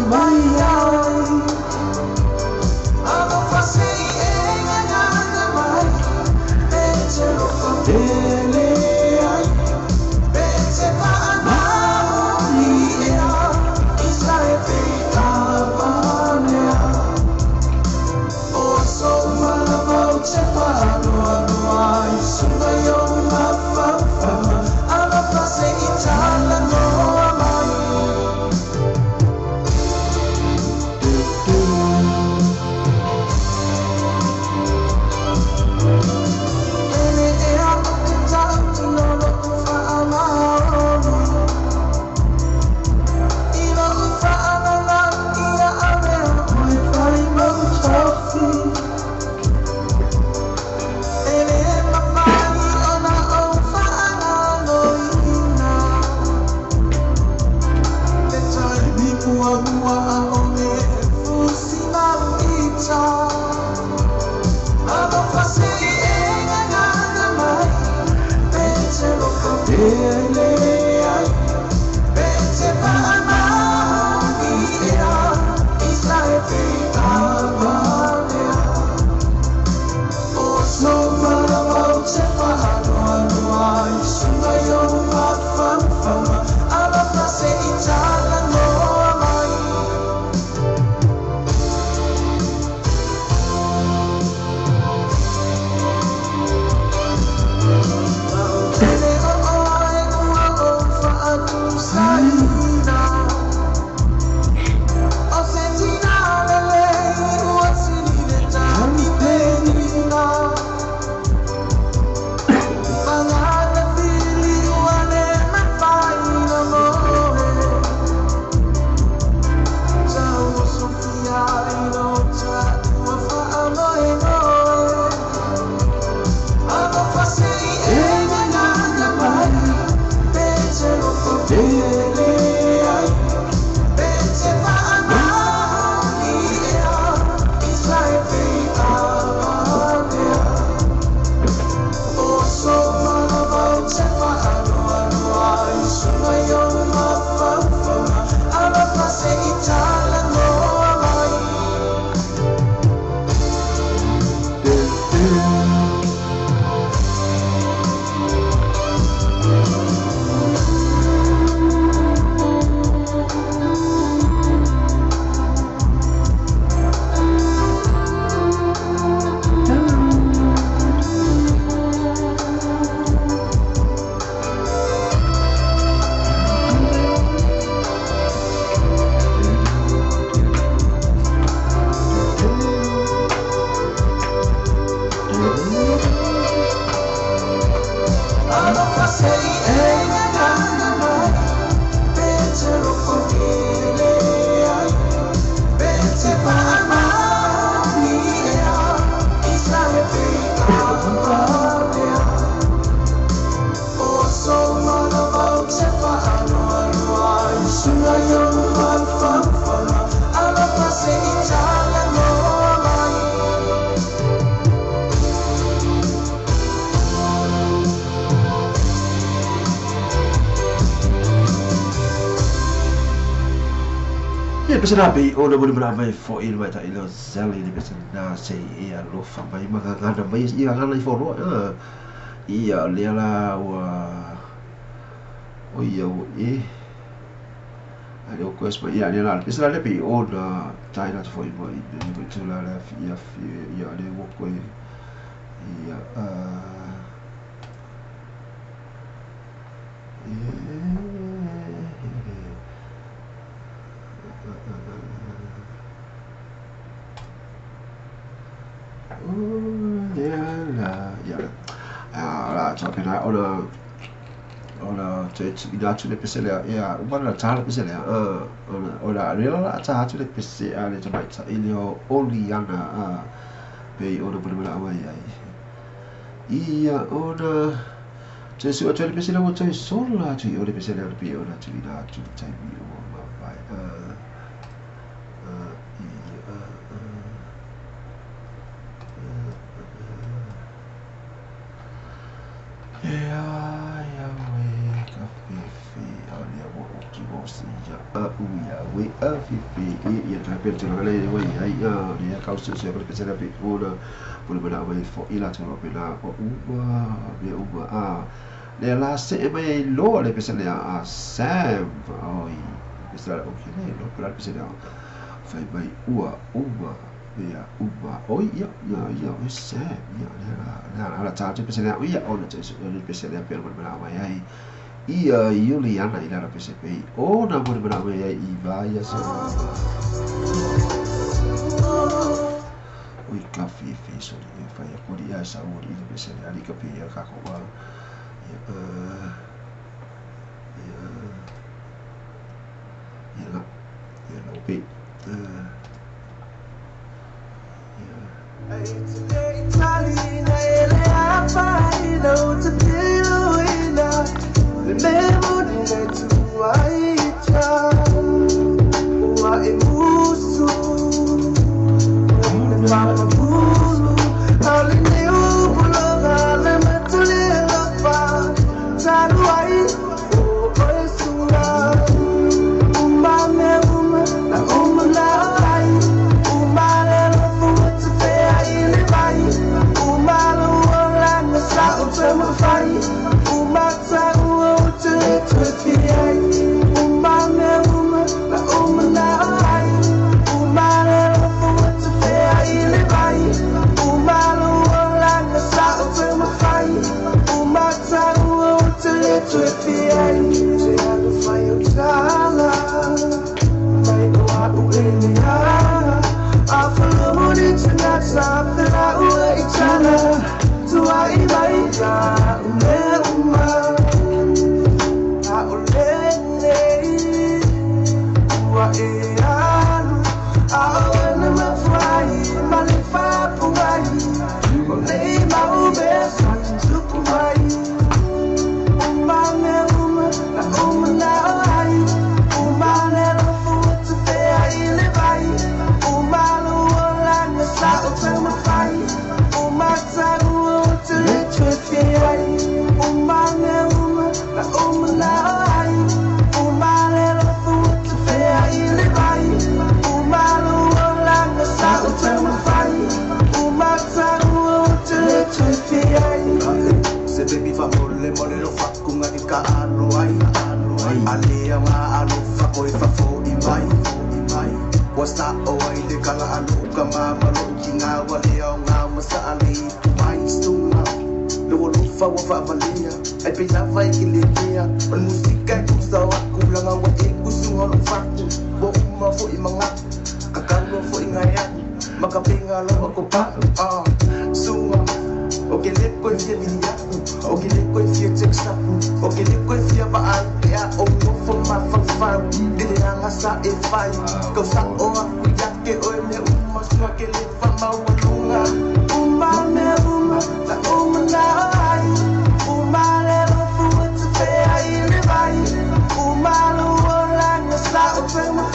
my Pesana be ona mo bra mai fo il mai ta ilo zali ni pesana sei ia lo fa mai manga ngana mai ia ngana fo ro ia le la o ia o e ale o quest mai ia le la pesana le be ona tai na fo i mai ni tu la la ia le wo ko ia Sapena ona te ina tu le pese le ia ubana tala pese le ona rela la ta tu le pese ale te mai ta ilio oliana pe ona pole mala mai ai ia ona te su tu le pese le mo te sola tu ona pese le pe ona tu ina tu tai mi o mai we afifi ia ta pe te ngale we ai ia ka usu se pe se pe ona pole bana we fo ila te lo pena o le la se mai lo le pe se le a sam oi pe se o ke le lo pe se le fai mai ia oi ia we sam ia la ta pe se le ia ona te pe se le pe bana mai ai ia Juliana ila la PCP ona mo bra me ai vai so oi cafe so e fai a podia sa ori de PCP ali cafe ia ka ko wa ia no pe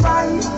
Fight.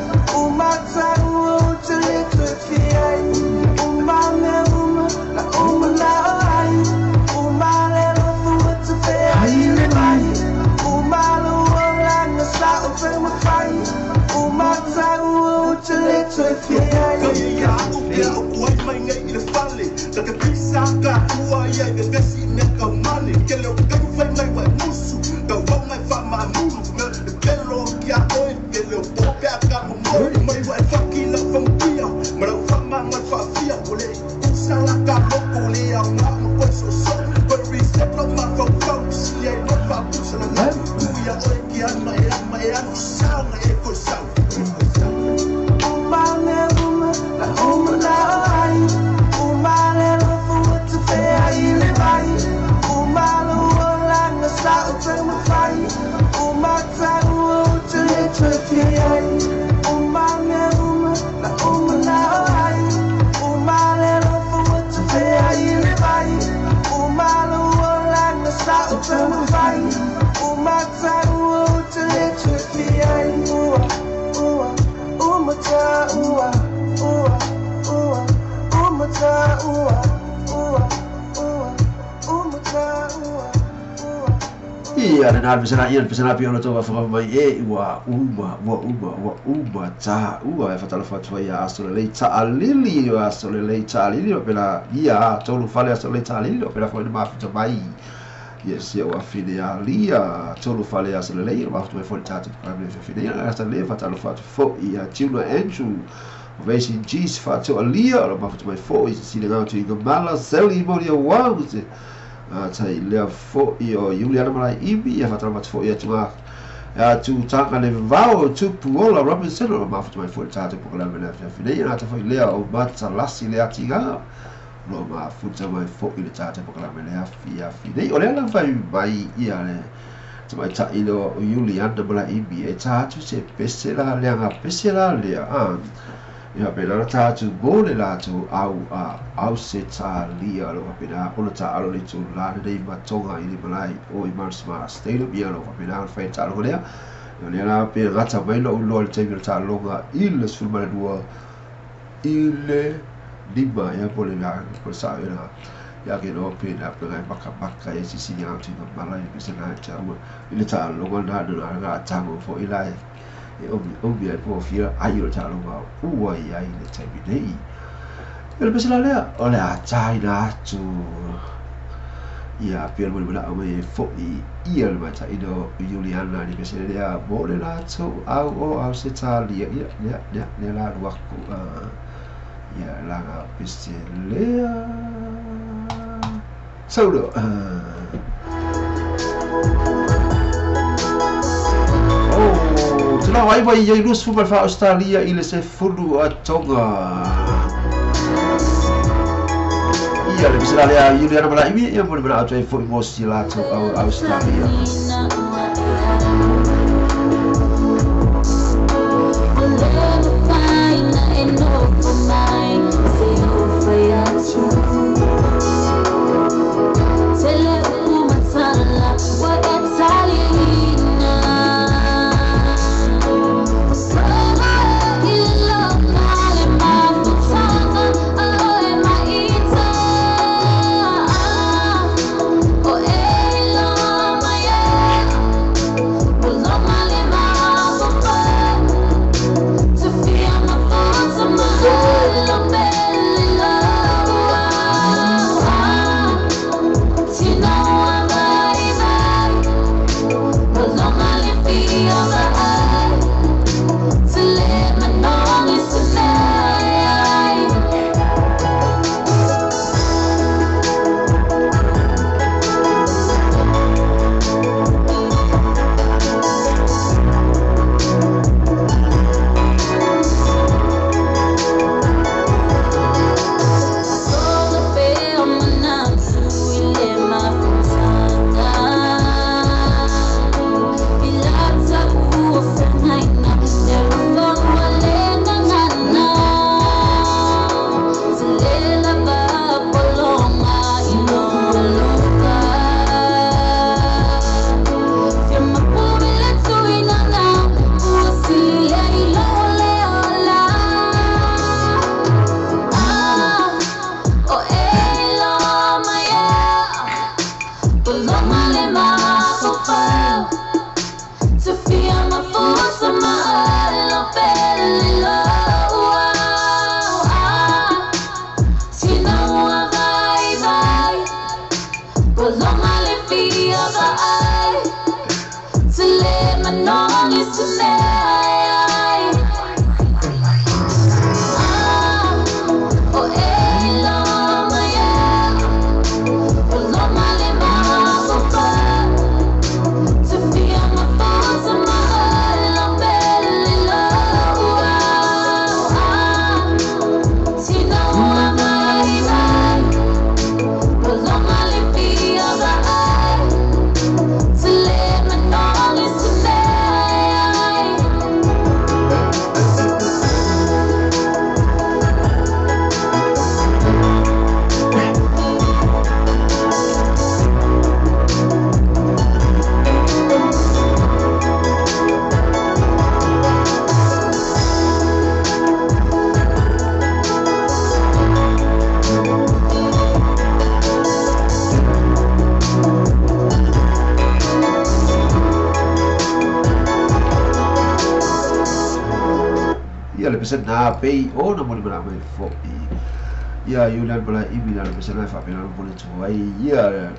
ia na pesana pio to fa mai e wa uma ta ua e fatala fatu ia aso le ta alili o aso le ta alili o pela ia tolu fale aso le ta alili o pela foi ma fita mai yes ia wa fidealia tolu fale aso le ma fita foi ta para me fidealia asa le fatala fatu fo ia tino Andrew Vesi G's fatu alia o ma fita mai fo i si le ngau tu mala seli mo ia wa tai lea fo i o Juliana Malai Ibi ia fatala matu fo ia tunga tu tanga le vao tu puola Robinson o mafuta mai fo tata po la mena fine ia ta fo lea o mata lasi lea tinga no mafuta mai fo i le tata po la mena fine o lea la fai mai ia le tu mai ta ilo Juliana Malai Ibi e tatu se pesela lea nga pesela lea ia pela tatu bole la tu au se talia lo pela ona ta alo le tu la de matonga i Malai o i Marsma State bia lo pela fa ta lo le le la pe rata mai lo lo te mi ta longa il sul mare dua il diba ia pole la po sa era ya che no pe la pe baka e si si ya tu Malai pe se na ta il ta lo na na ta mo fo ilai obi ai po fia ai o ta longa ua ai le taimi nei ele pesela lea o le atai na atu ia pia mo la o me fo ia le mata ido Juliana ni pesela lea mo le la atu au se tali ia la ruaku ia la pesela saudo Tuna wai wai ia ilus fupa fa Australia ile se fulu a Tonga. Ia le bisa lea Juliana Malai Ibi ia mo bana atu fo mo sila to Australia. ia le pesa na pei o na mo le mai fo ia Yulian bala imina le pesa na fa pena mo le tuai ia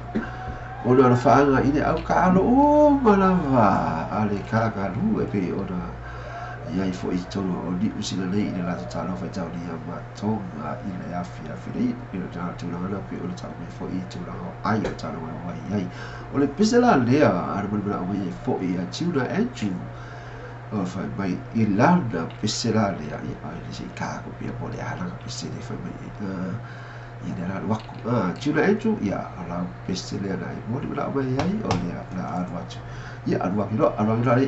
ona na faanga ine au ka alo o malava ale ka lu e pe ona ia i fo i tono o di usina nei ine la talo fa tau ni ama tonga ine afia fili ine tana tu na pe o tau me fo i tu na ai o talo wa ai o le pesa la lea ar mo bala o ia fo i a tuna Andrew o fa mai i landa pesa la lea i ai si ka ko pe po le ala pesa le fa mai ia la waku tuna Andrew ia ala pesa le na i mo bala o ai o le la arwatu ia arwaki lo le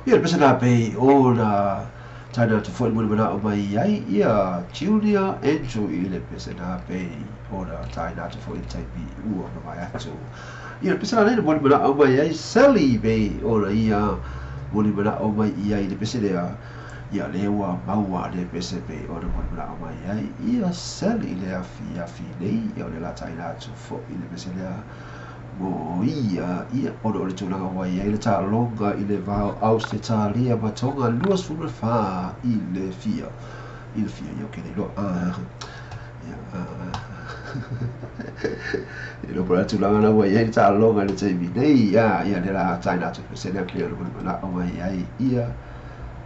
Ia pesa na pe o na taina tu foi mo na o mai ai ia Julia Angel ile pesa na pe o na taina tu foi tai bi u o mai atu. Ia pesa na mo na o mai ai Sally be o na ia mo na o mai ia ile pesa ia lewa maua le pesa pe o na o mai ai ia Sally le afi nei ia le la taina tu foi ile pesa o ia o le tūlanga wai ai le tā longa i le vau aus te tā lia matonga luas funa whā i le fia i o kene lo i lo para tūlanga na wai ai le tā longa le teimi nei ia le la taina tu pesene a cleo le na o mai ai ia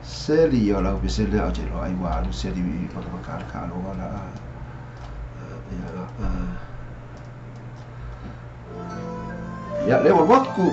seli o lau pesene o te lo ai walu seli i whakamakara ka loa la ya le waku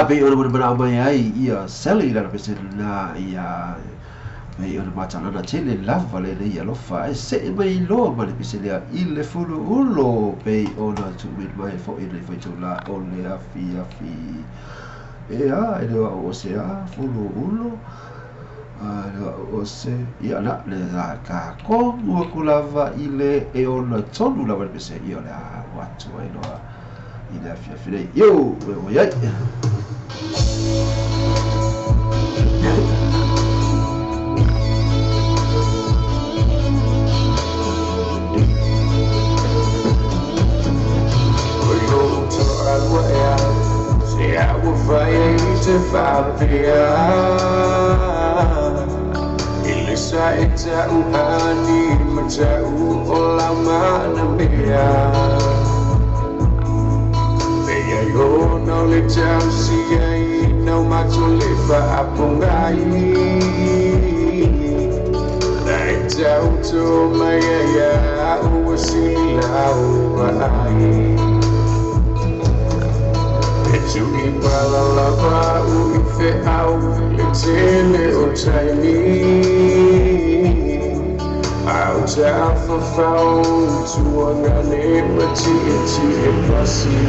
pe ona mana mai ai ia seli la pe na ia mai ona matana na tele lava le ia lofa e se mai lo ma le piselia il fulu ulo pe ona tu mit mai fo ile foi tu la ole afi e a ele o se a fulu ulo o se ia na le ka ko mo kulava ile e ona tonu la pe se ia la watu ai no ile afi yo o ia Ilisa ita uhani macau olama nambia Beya yo no le jamsiai no macho le fa apungai Naita uto maya uwasila uwai Jui pala lava uife au le tele o taimi Au ta fafau tuangane mati e pasi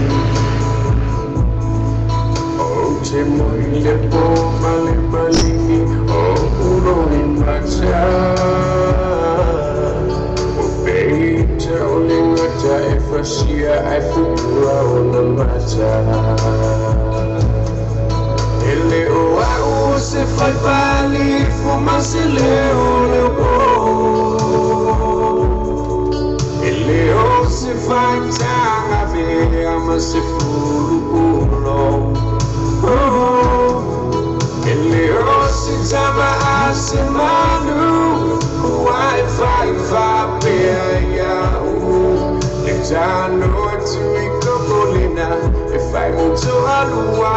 O te moi le po male malini o uro i macha O beita o lingata e fasia ai fukura o na macha Ele o au se fai pali fuma se leo Ele o se fai tanga ve ama se fulu ulo Ele o se tama a se manu Uai fai fa pea ya Le tano tu i kokolina E fai mucho alua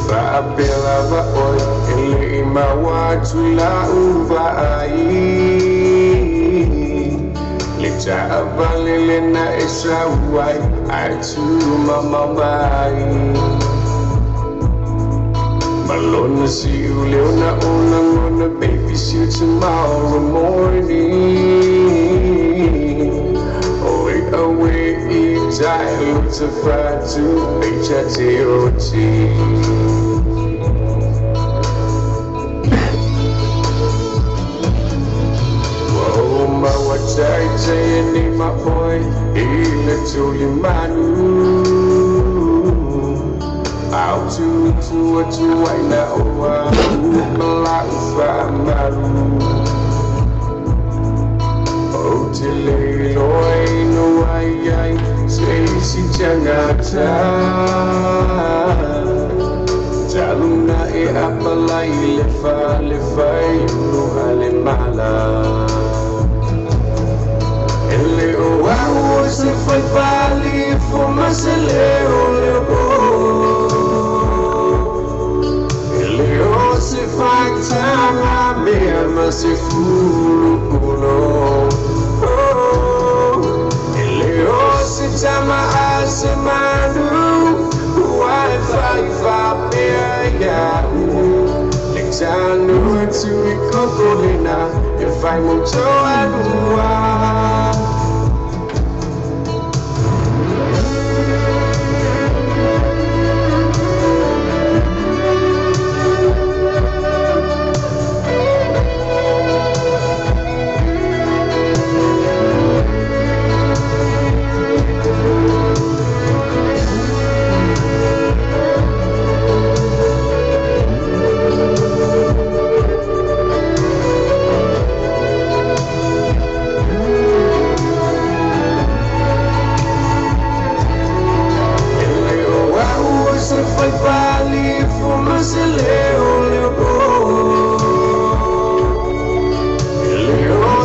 Fa pela va oi ele ma wa tu la uva ai le ta valele na esa wai ai tu mama mai malona si leona ona baby see tomorrow morning away time to fight to HTOT Whoa, my what I say and my boy Ile tuli manu Out to what you I know Mala ufa maru Tile loi no ai sei si jangata Jaluna e apalai le fai no ale mala Ele o au se foi pali fuma se leo Ele o se fai tama me se fulu kulo Tama asemanu Wi-Fi vapea ya Lexanu tu ikokolina If I mucho anua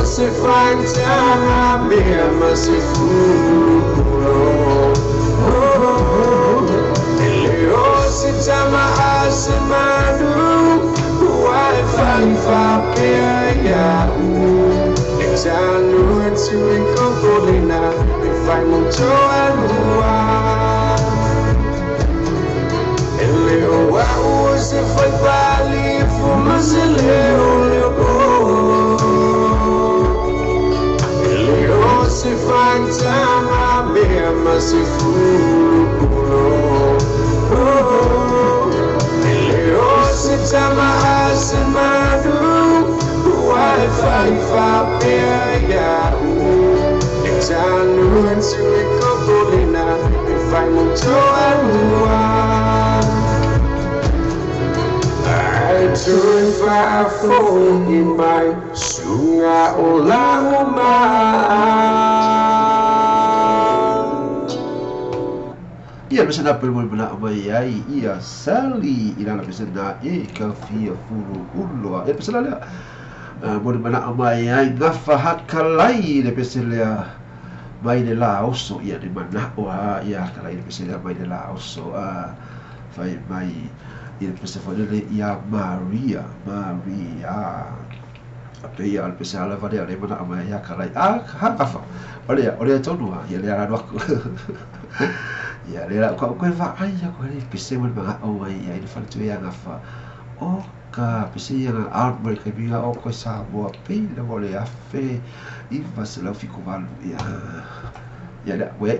Se fanta mesma se furo Ele se chama a semana Wi-Fi vapea Exano tu incopolina E fai muito a lua in my sunga olahuma. Ia besana perlu benar mai ai ia sali ina na besana ka fia furu ulo ia besana la boleh benar mai ai gafa hakalai le besela mai de la oso ia de mana wa ia kalai le besela mai de la oso fai mai ia besela de ia Maria apa ia al besala va de mana mai ia kalai gafa oleh tonu ia le ara aku ya lera ko va ai ya ko ni pise mo ba o ai ai fa tu ya ngafa o ka pise ya outbreak bi ga o ko sa bo pe le vole a fe i va se la fico val ya da we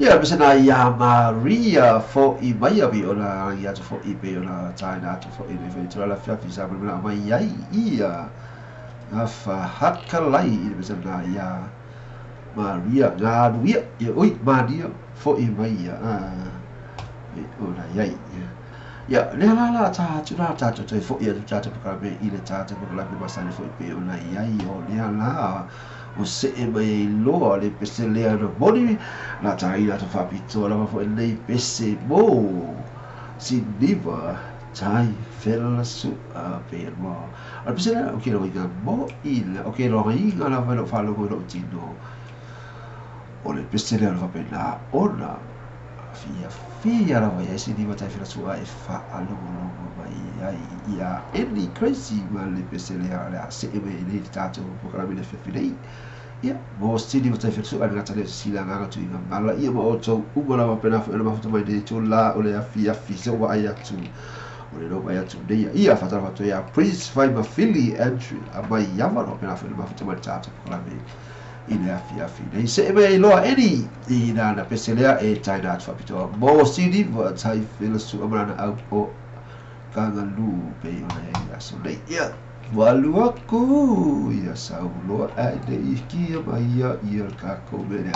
Ya besana ya Maria fo I mai abi ona ya to fo I be ona China to fo I le fe la fia fisa bela mai ai ia afa hakalai I besana ya Maria ngaduia ya oi Maria fo I mai ya ona yai ya le la ta chura ta to fo ya ta to ka be I le ta to ka be masani fo I be ona yai o le la o se e mai loa le pese lea na boni na taina to whapito la mafo e nei pese mo si niva tai whela su a pe mo al pese lea o ke rongi ngā mo ina o ke rongi ngā la whelo whalogo no tino o le pese lea na whape na ona fia la wai si niva tai whela su a e wha alongo mai ai ia any crazy ma le pese lea le a se e mai nei tato pokarami le whewhirei ia mo stili o tai whetsu ana ngata le sila nganga tu inga mala ia mo o tau umara wa pena fu ena mafuta mai de tu la o le afi se wa ai atu o le no mai atu de ia fatara fatu ia please find my Philly entry a mai yama no pena fu ena mafuta mai tatu kala me ina afi de se me loa eni ina na peselea e taina atu fapito mo stili wa tai whetsu amara na au o kanga lu pe o le aso le ia walu aku ya saulo ada iki maya ia kako bena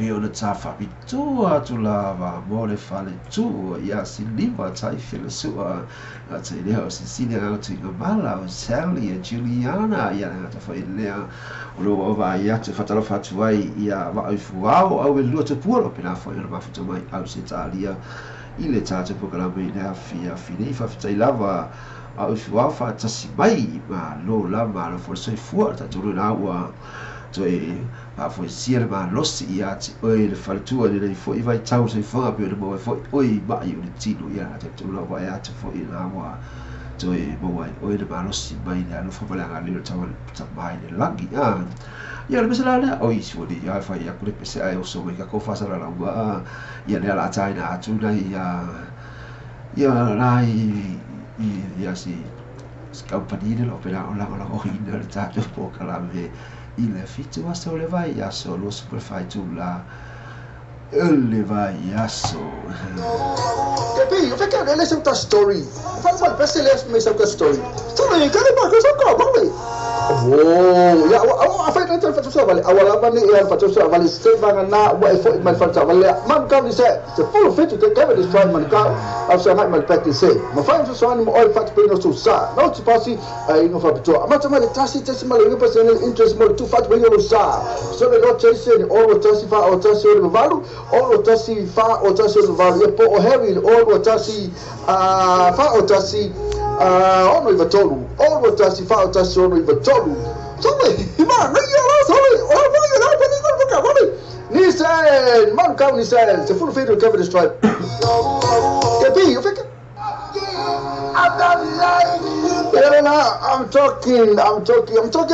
pe ona tafa pitua tu lava mole fale tu ia silima tai filasua ata lea o Cecilia au te mala o Sally e Juliana ia ngata foi lea o lo ova ia te fatalo fatu ai ia va ai fuao au e lua te puoro pena foi ona mafuta mai au se talia i le tata programa i lea fia finei fafitai lava au fuao fa tasi mai ma lo la ma lo forse fuor ta tulu na ua toi a foi sia ma losi ia ti oi le faltua le foi vai tau se fa pe mo foi oi ba i le tino ia te tu lo vai ate foi na wa toi mo vai oi le ma losi mai le no fa bala le tau ta mai le langi ia le mesela le oi su di ia fa ia kule pese ai o so me ka ko fa sala la wa ia le la taina atu na ia rai ia si scampanile lo per la o in realtà un po' calame il fitto ma solo vai a solo super fai tu la le vai a so Tapi, perché non è sempre story? Fai peste le me sempre story. Story, che ne parlo sempre, vale. Oh, ya awak apa yang terjadi pada balik awal apa ni yang pada balik sebab na wa effort mal falta balik man kan ni saya full fit to take this try man kan after night mal practice say ma find so ani mo oil fat pino so sa no to pasi no fa betul ama sama tasi mal ni personal interest mo to fat pino sa so the not chase ni all tasi fa o tasi o value all tasi fa o tasi o value po o heavy all tasi fa o tasi ono iva tolu ono tasi fa tasi ono iva tolu sorry ima no yo sorry oh no yo no pedi con boca vale Nissan man kau Nissan se full fader cover the stripe kepi you think I'm talking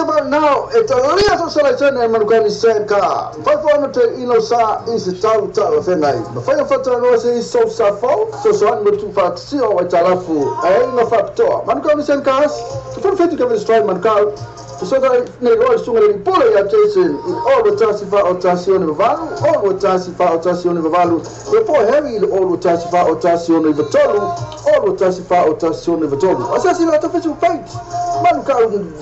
about now. It's a little selection and Marugani said car. 500 ilo sa is a tal fenai. The fire factor no is so safo. So one more two fat see or talafu. I no factor. Marugani said cars. The full fit to give the stride man car. So that ne lo sunga ni pole ya Jason in all the tasifa otazione valu all the tasifa otazione valu before heavy all the tasifa otazione vatolu all the tasifa otazione vatolu asasi la tafisu fight man ka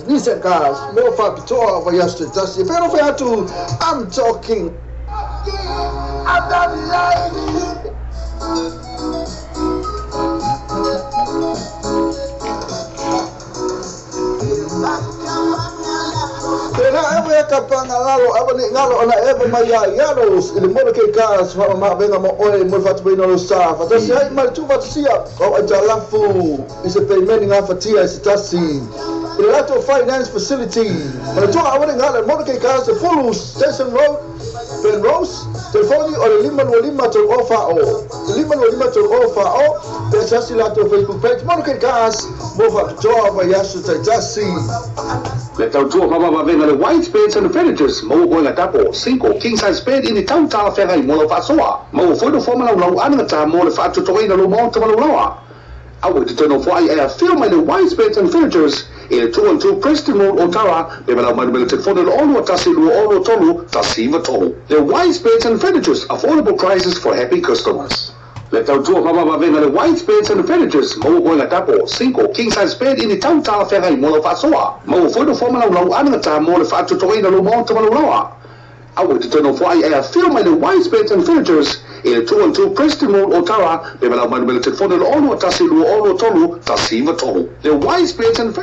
ni se ka no fa pitoa va yaste tasi pero fa tu I'm talking kapanga lalo abani ngalo ona eva maya yalos ile mo ke gas fa ma venga mo oil mo fat bino lo sa fa tasi ai mal tu fat sia ko ajalafu is a payment nga fatia is tasi ile lato finance facility mo tu abani ngalo mo ke gas full station road Ben Rose telefoni o lima to offer there's just lato Facebook page mo ke gas mo fat job yasu tasi le tau tua mama venga le white spades and the furnitures mo go nga tapo 5 king size bed in the town tala fera mo lo fasoa mo foi do forma lau anga ta mo le fatu to ina lo mo to lo lawa I would turn off why I film in the white spades and furnitures in a 212 Preston Road Ottawa be bala man bele telephone all tasi lu all tolu tasi vato the white spades and furnitures affordable prices for happy customers. Let out two mama venga the white spades and the furnitures mo go nga tapo 5 king size bed in the town tala fera mo lo fasoa mo foi do forma lau anga ta mo le fatu to ina lo mo to lo lawa I would turn off why I film in the white spades and furnitures in a 212 Preston Road Ottawa be bala man bele telephone all tasi lu all tolu tasi vato the white spades and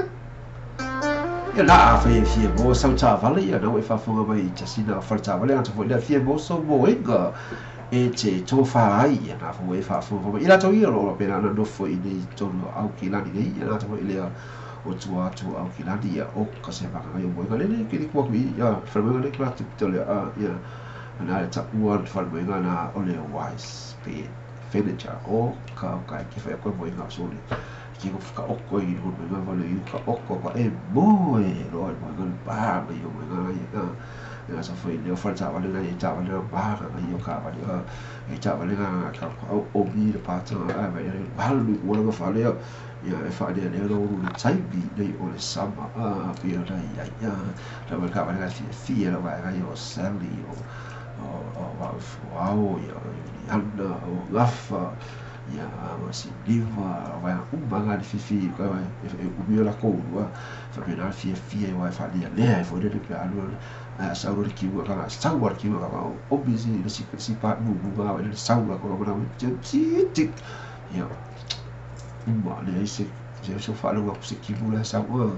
ia la fa fie mo sau ta vale ia no e fa fonga mai tasina falta vale anta foi la fie mo so mo enga e te to fa ai na fo e fa fonga ila to ia lo pena no foi ni to au ki la ni ia na to ile o tu au ki la dia o ka se va ngai mo ngale ki ko ku ia fa mo ngale kla tu to le ia na ta uan fa mo ngana ole wise pe furniture o ka ki fa ko mo ngā soli ki ko ka okko I ho me vale I ka okko ka e mo e lo mo ngal ba me yo me ngal ya sa foi le falta vale na ta vale ba ka yo ka vale e ta vale na ka o bi de pa ta a va ba lu wo lo fa le ya e fa de le lo ru tai bi le o le sama a pe ra ya la va ka vale na fi lo va ga yo Sally o wow ya anda o gafa ya masih liva vai umanga de fifi ko o meu la ko fa pena fia vai fa dia le foi de alu saur ki wa ka saur ki wa ka o busy de si pa nu ba de saur ko na tik ya umma le ise je so fa lu ko se ki bu la saur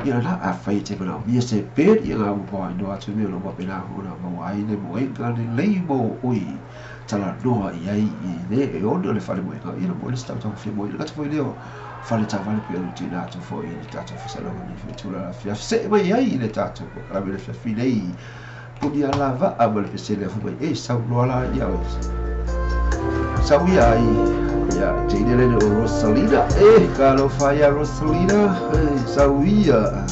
ya la a fa te na mi se pe ya ga bo ndo a tu me lo ba pena ko na ba ai ne mo ga de leibo oi tala doa i le e ono le fale mo ka ina mo le sta ta fi mo le ka foi leo fale ta vale pe ti na to foi ni ta to fa lo ni fi tu la fi se mai ai le ta to ka me le fi lei po dia lava a mo le se le fu mai e sa lo la ya sa wi ai ya te le Rosalina kalau faya Rosalina sa wi ya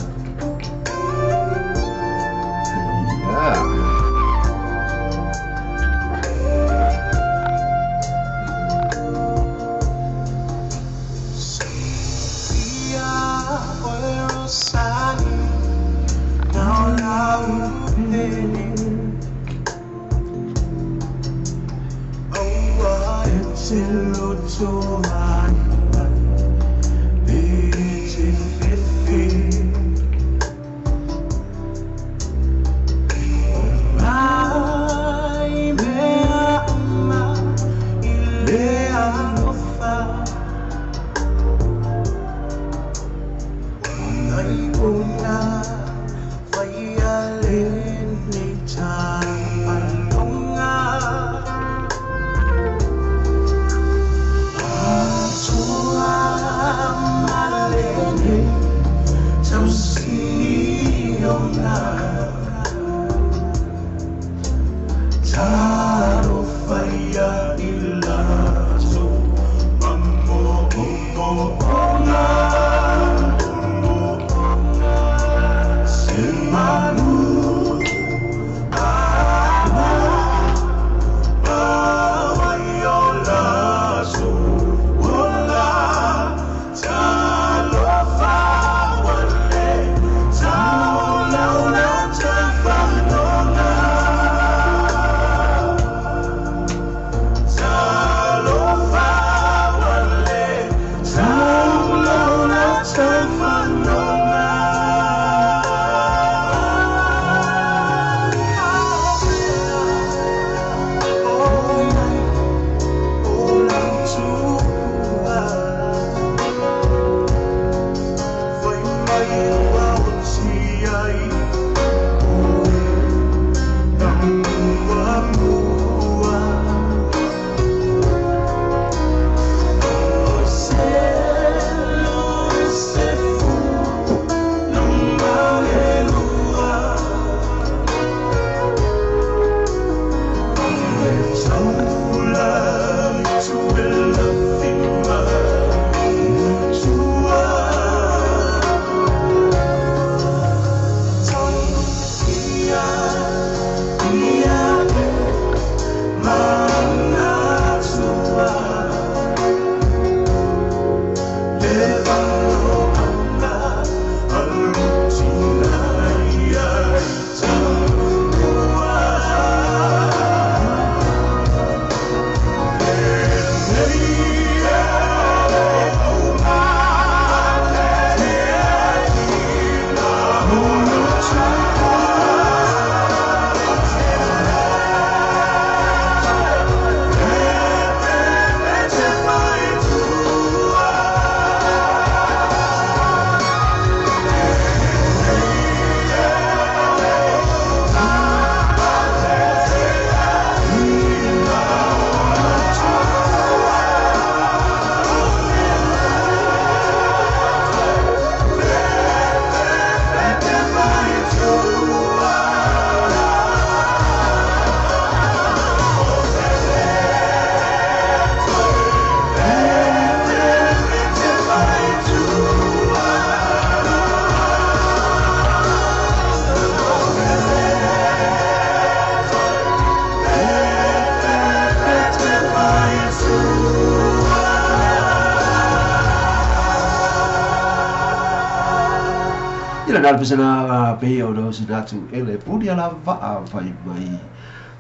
Ila nal pesana pe o do sinatu ele pudia la va vai mai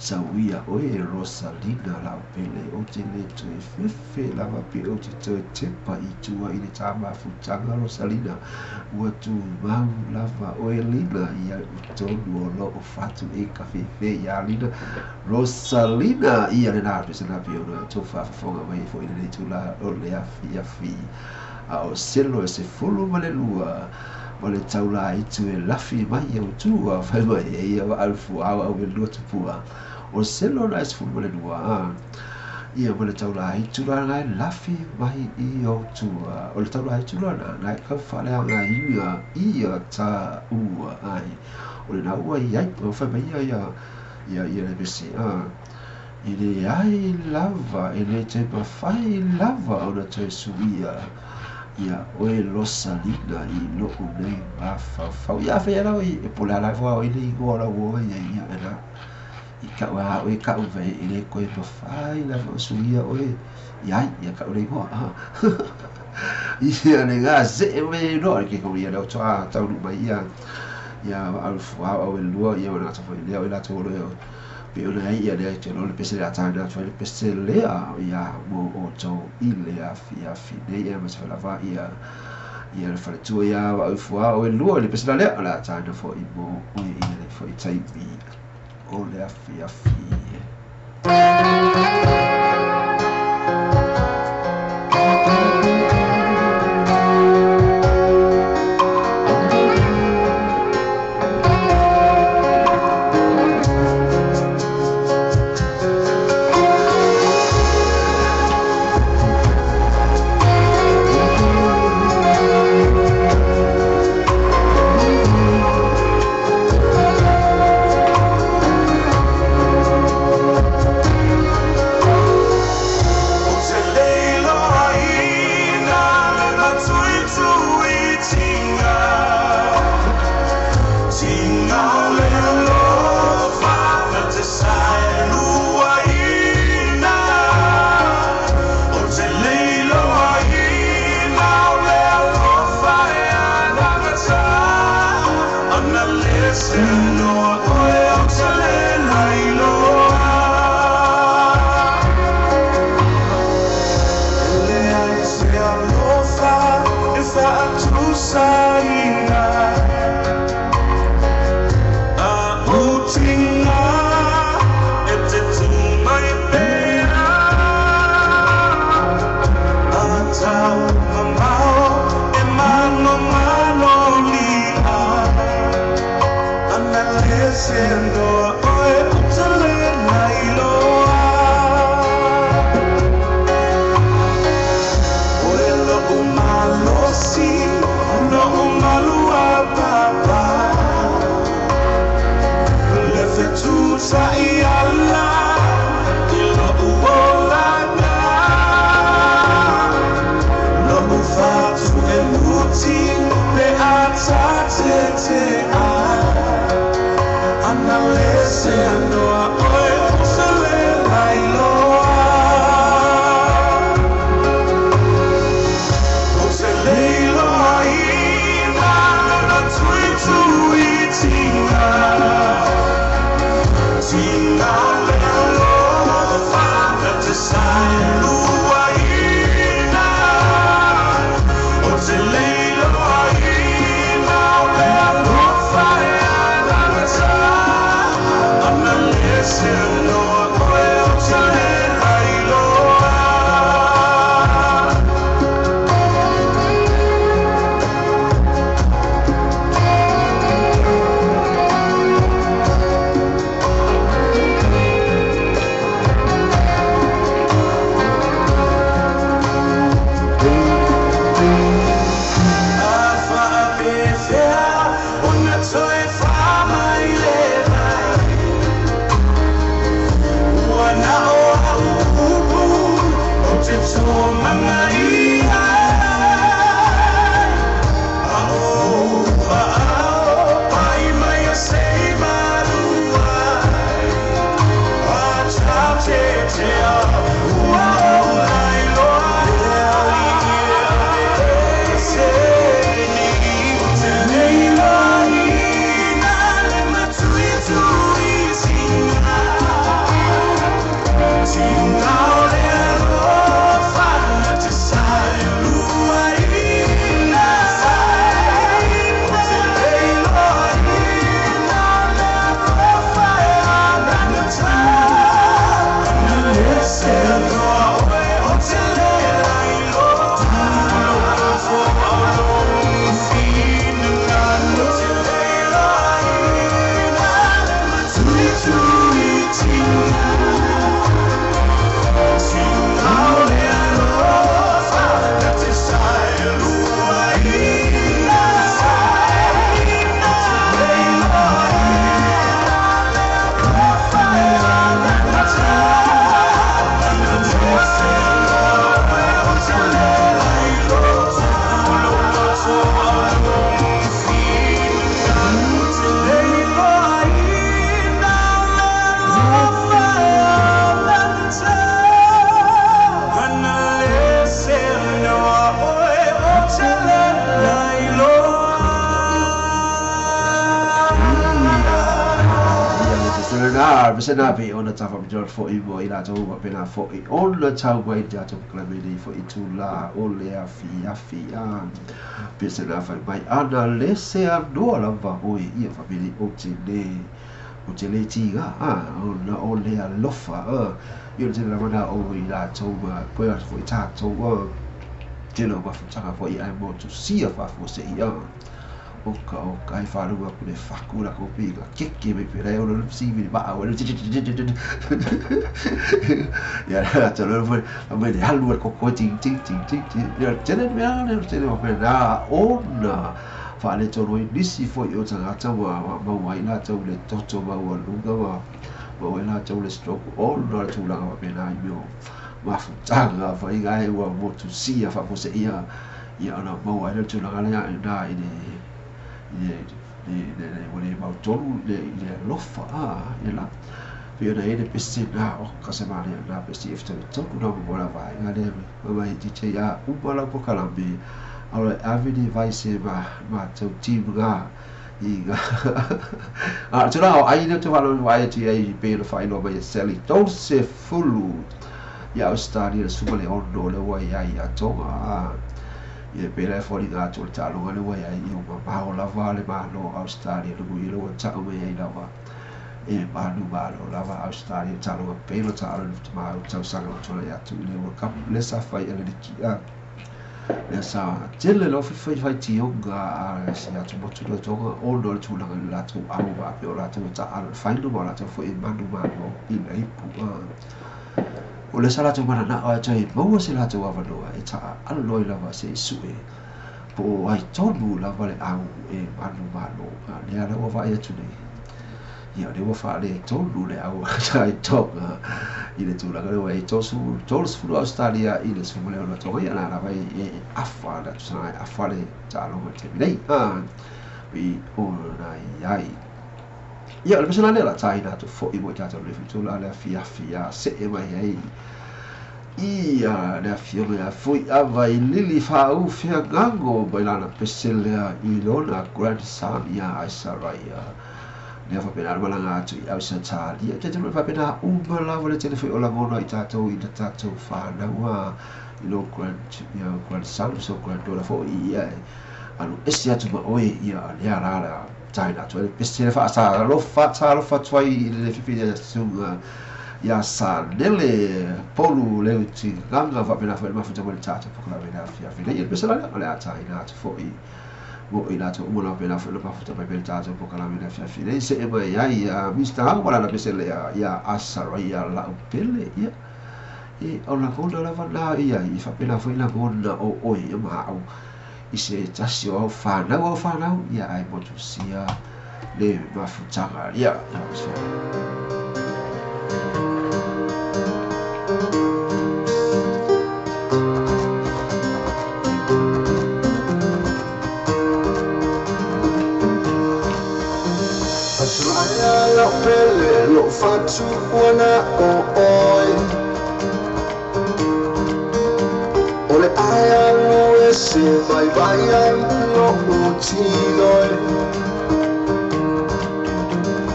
sauia oe Rosalina la pele o te le tue fefe lava pe o te toe tepa I tua I le tama futanga Rosalina ua tu mau lava oe Lina ia utonu o lo o fatu e ka fefe ia Lina Rosalina ia le nā pesa nā pe ona tō whaafonga mai fo ina le tula o le afi a o selo e se fulu ma le lua o le taula I tu e lafi mai au tua whai mai e ia wa alfu awa au e lua tupua o selo na es fulu ma le lua ia ma le taula I tu la ngai lafi mai I au tua o le taula I tu la ngai ka whale anga ia ta ua ai o le na ua I ai o whai mai ia le besi I le ai lava I le te mawhai lava o na te suia ia oe Rosalina I loo nei mawhawhau ia whea I e pole ala fwa o I le ingoa la ua ia ena I kau a oe kau vei I le koe mawhai lava o suia oe ia kau le ingoa ia ne ngā se e me no ke kau ia leo toa taunu mai ia alfu au e lua ia wana ata fwai lea o I la tolo eo pe ona ai ia lea te lole pese lea tāna fwai le pese lea ia mo o tau I lea afi nei ia mas whalava ia le whaletua ia wa alfu au e lua le pese lea lea tāna fwai mo o ia le fwai taibi o le afi bese na pe ona tafa mjor fo I mo ila to wa pena fo I ona tau mai dia to klamedi fo I tu la o le afi bese na fa mai ana lese ando la va oi ia famili o te le tiga ona o le alofa io te la mana o ila to ma po ia fo I ta to te lo va fa fo I ai mo tu sia fa fo se ia oka ai wharua ku le whakura ko pika keke me pera o lo sivi ba o lo ya la te lo foi a me de halu ko ko ting ya tene me ana tene o pera ona fa le to ro disi fo yo tanga tawa ma wai na to le toto ma o lunga ma wai na to le stroke o no to la ma pena yo ma futanga fa inga e wa mo tu sia fa fo se ia ona ma wai le to la ya da ide le mau tolu le lofa la pe na ele pese na o kasemari na pese ifte tolu na mo la vai na le ma dice ya un po la pokalambi allora avidi vai se ma tu tibuga iga tira ai no te valo vai ti ai pe lo fai no vai seli dolce fulu ya stadi su le ondo le vai ai a tonga ia pera fori ga tu talo ngale wa ai o ma o la vale ma no Australia lo i lo ta o me ai lava e ma nu ba lo lava Australia talo pe lo talo ma o tau sanga to ya tu le o kap le sa fai ele di ki le sa tele lo fai ti o ga si atu mo tu lo to o lo tu la tu au ba pe o la tu ta al fai no ba la tu fo e ma nu ma no I nei pu o le sala tu mana na a tai mo se la tu ava no e ta al loi lava se sue po ai tonu lava le au e manu le ala wa vai tu nei ia le wa fa le tonu le au tai tok I le tu la le wa to su Australia I le su le ona to ia la vai e afa da tu sai afa le ta lo te nei bi o na ai ia le pesana le la tai na tu fo I mo ta le fitu la le fia se e mai ai ia le fia le foi avai lili fa u fia gango bailana pesele I lona grandson ia Aisaraya le fa pena malanga tu I Australia te te fa pena u bala vole te fe ola mono I tato I tato fa na wa I lo grandson so granddaughter fo ia anu esi atu ma oi ia le ara China tu pesele fa sa lo fa tuai le fifia sunga ya sa nele polu le ti ganga va pena fa ma futa mo tata po la vena fia fina il pesela le a China tu fo I mo I la tu mo la pena fa ma futa pe tata po la vena fia fina se e mai ai mista ha wala la pesele ya Aisaraya la pele ya e ona kona la va la ia I fa pena fa ina kona o oi ma au I se tasio au whanau ia ai motu sia le mafutanga ia Australia la pele lo fatu wana o oi ole aya lo ese vai lo utiloi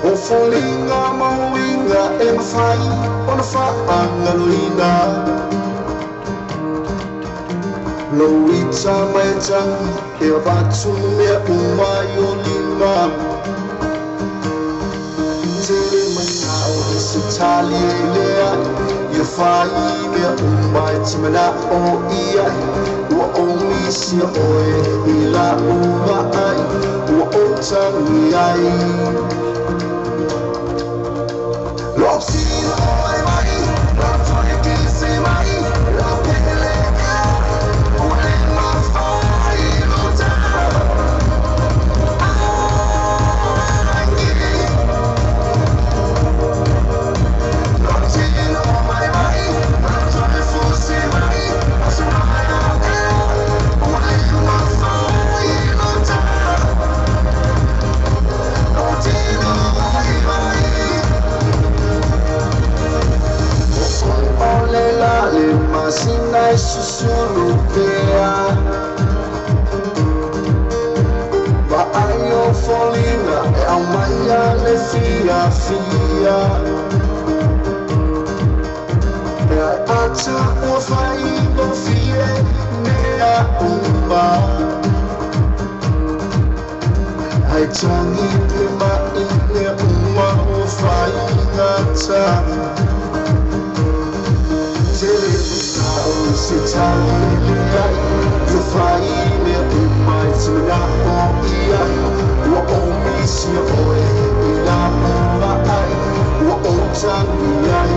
o folinga mawinga e mafai ona fa angaluina lo ita maita e batu me umayolina tere mai o ese talilea ia fai me umai timana o ia ua omi sia oe I la uma ai ua o tangi ai lo sino oe mai lo tone kisi mai lo pele ule mafai lo ta Sinai susulupea Ba ayo folina e au maia le fia ata o fai no fie nea umba ai tangi pe mai nea uma o fai ngata tele o se tangi ai o fai nea uma tina o ia o o misi o e ina uma ai o o tangi ai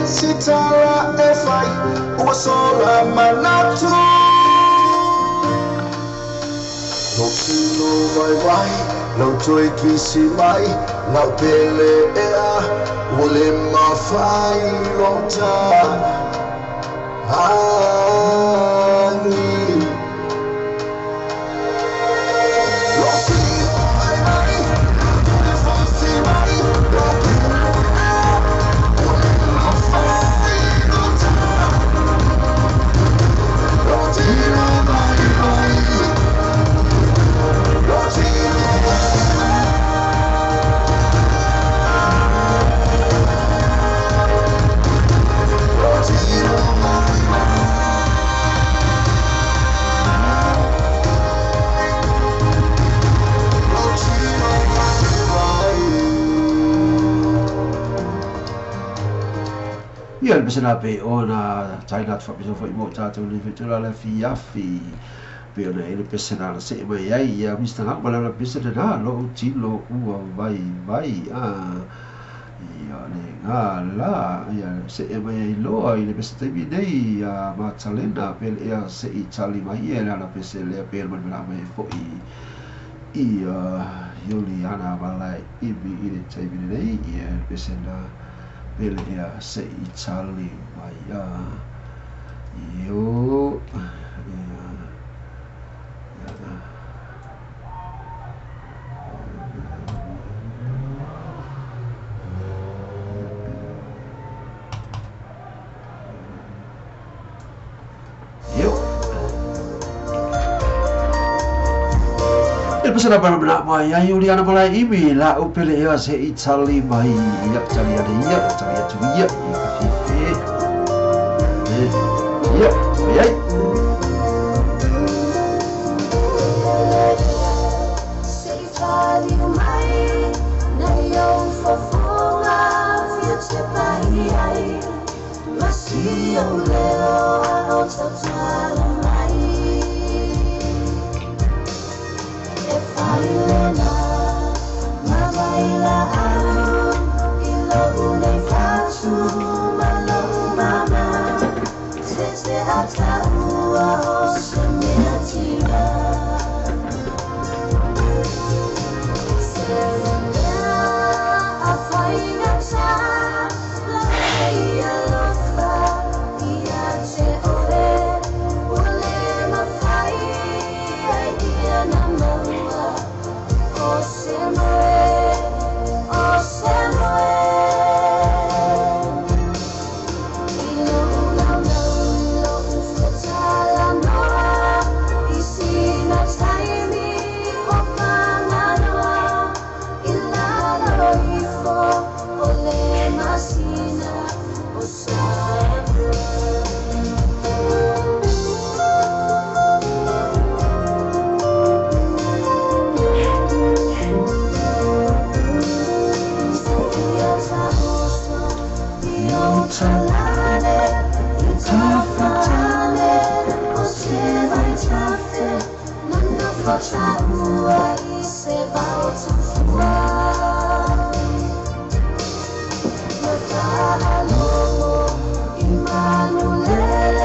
Sitara efai usola manatu no kilo vai no toi kisi mai no pele ea wole mafai lota ani Ia mesena pe ona taina fa biso foi mo tatu ni fitula la fiafi pe ona ele pesena la se mai ai ia mista na bala la pesena na lo tilo ua vai ia le ngala ia se mai ai lo ai le pesena bi nei a matalena pe ia se itali mai ia la pesena pe man la mai foi ia Juliana balai ibi ile tabi nei ia pesena Pele ia se Itali mai io Pasal apa nak mai ya Juliana balai ibi la upele ya se Itali mai ya cari ada ya cari tu ya ya ya se Itali mai na yo fofola fiat pai ai masih leo a otsala mai Elena, Mabaila Alu, Ilogune Fatu, Malu Mama, Tete Ataua, Osemeatira. Sevilla, Afainata, Laia Lofa, Iache Ore, Ule Mafai, Idea Namaua. Immanuel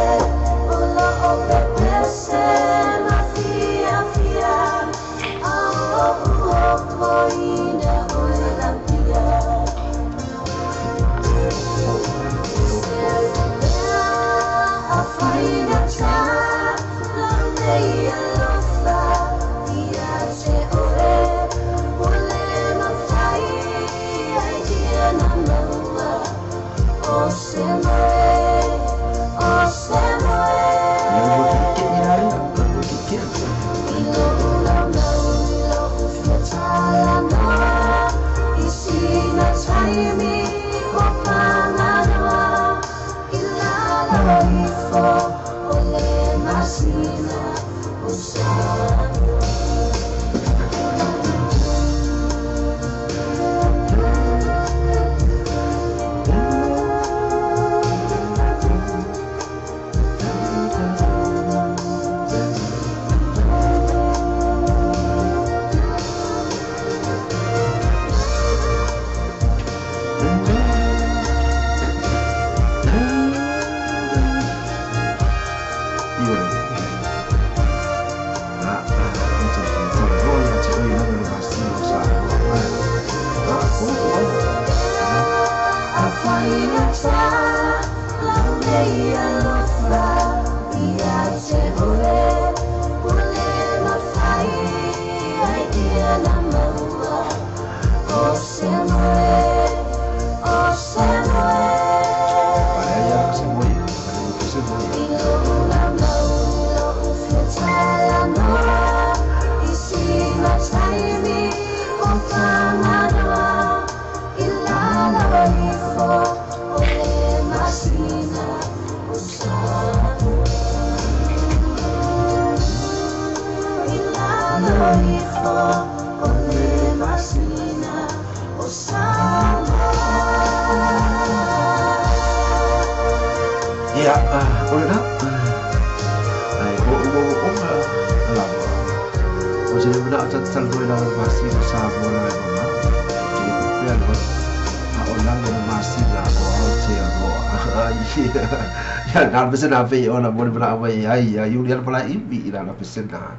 na pesena pe ona mo na mai ai Julian pala ibi ila na pesena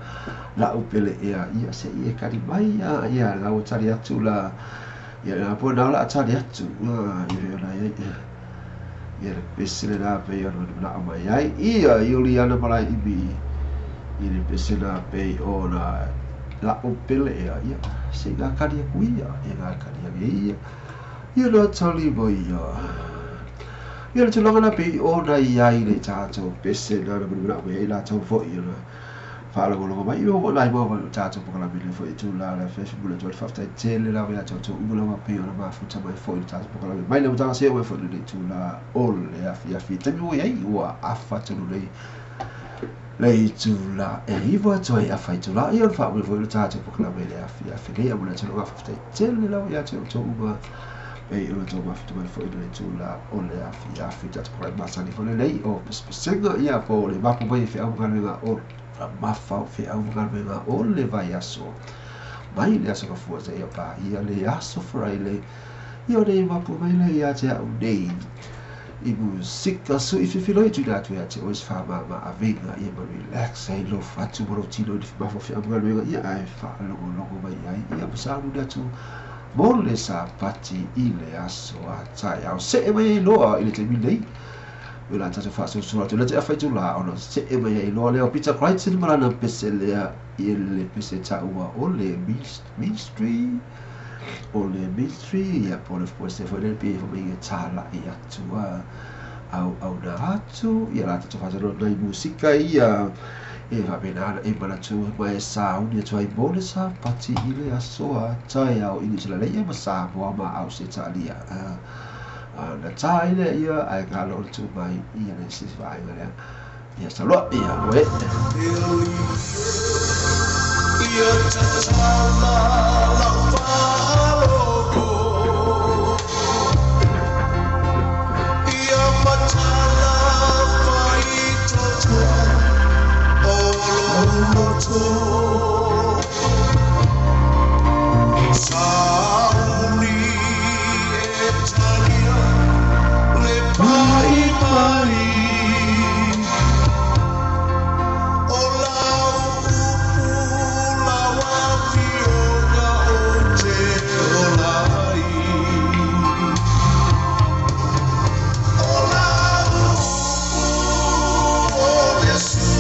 la upele ia se ia kari mai ia la utari atu la ia na po na la atari atu ia la ia pesena na pe ona na mai ai ia Julian pala ibi ia pesena pe ona la upele ia se ga kari kuia ia kari ia la tali boy ia tu longa na pe ona ia ile tato pese na na we la to fo ia fa la go mai yo la mo tato po la bile fo tu la Facebook le to fa ta tele la we to u lo ma pe ona ma fu ta mai fo tato po la mai le ta se we fo le tu la all ya fi ta mi ia wa afa tu le tu la e ivo to ia fa tu la ia fa we fo tato po la bile ya fi le mo le tu la fa ta tele la we to u e o to ma fitu fo ile tu la ole afi ta ko ma sa ni fo le lei o spesenga ia po le ma po vai fe au ga o ma fa fe au ga o le vai aso mai le aso fo se ia pa ia le aso fraile io le ma po vai le ia te au dei i musika so if you feel tu da tu ia te o fa ma avenga ia ma relax ai lo fa tu mo tino di ma fo fe au ga ia ai fa lo vai ai ia sa lu da tu Mole sa pati ile aso a tai au se mai loa ile te milei ula ta fa so so le te fa tu la ono se mai loa le pizza crites in malana pesele ile pese ta ua ole mystery ya por se foi le pe fo me tala ia tua au na atu ia la ta fa so no musika ia e va bene e bala tu mai sa un tu ai bole sa pati ile aso a tai au ini la le ma sa po ma au se talia na tai le ia ai ga lo tu mai ia ne si vai le ia sa lo ia we ia ta la palo ia matala mai to Sauni Italia le pai ola wa fiona o te olai ola o lesu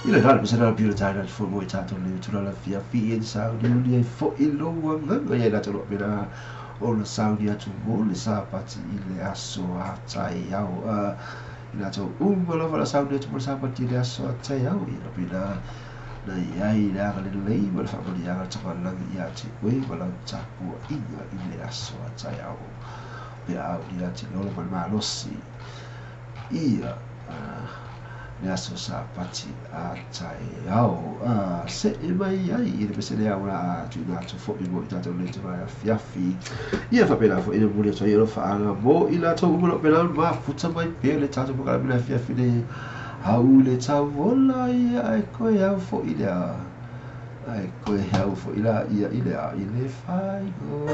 Ila dal bisa bila cara for mo tato le tura la fia fi in Saudi ni fo ilo wanga ya la tolo bila on Saudi atu mo le sa pati ile aso atai yao ila to umala vala Saudi atu mo sa pati ile aso atai yao ila bila na yai la le le wala fa bali ya ta wala ya ti we wala ta pu ina ile aso atai yao ya ila ti no le ma losi ia Nyaso sa pati atai au se mai ai ile pese le aula tu na tu fo ibo tato le tu vai fiafi ia fa pela fo ile muli to ilo fa ana bo ila to mo pela ma futa mai pele tato po kala bila fiafi le au le tavola ia ai ko ia fo ile ai ko ia fo ila ia ile fai go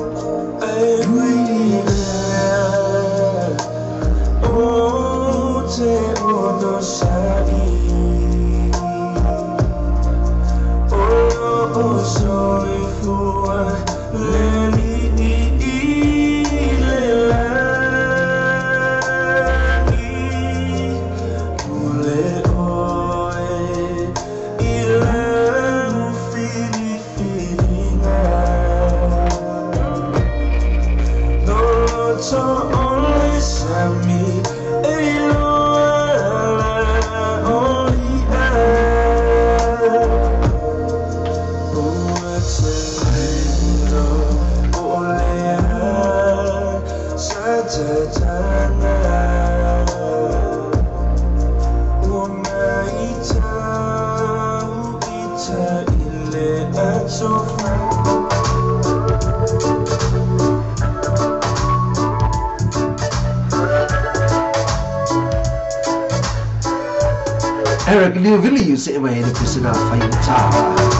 I so fine. Eric Liuvilli, you say my head is in a fine tower.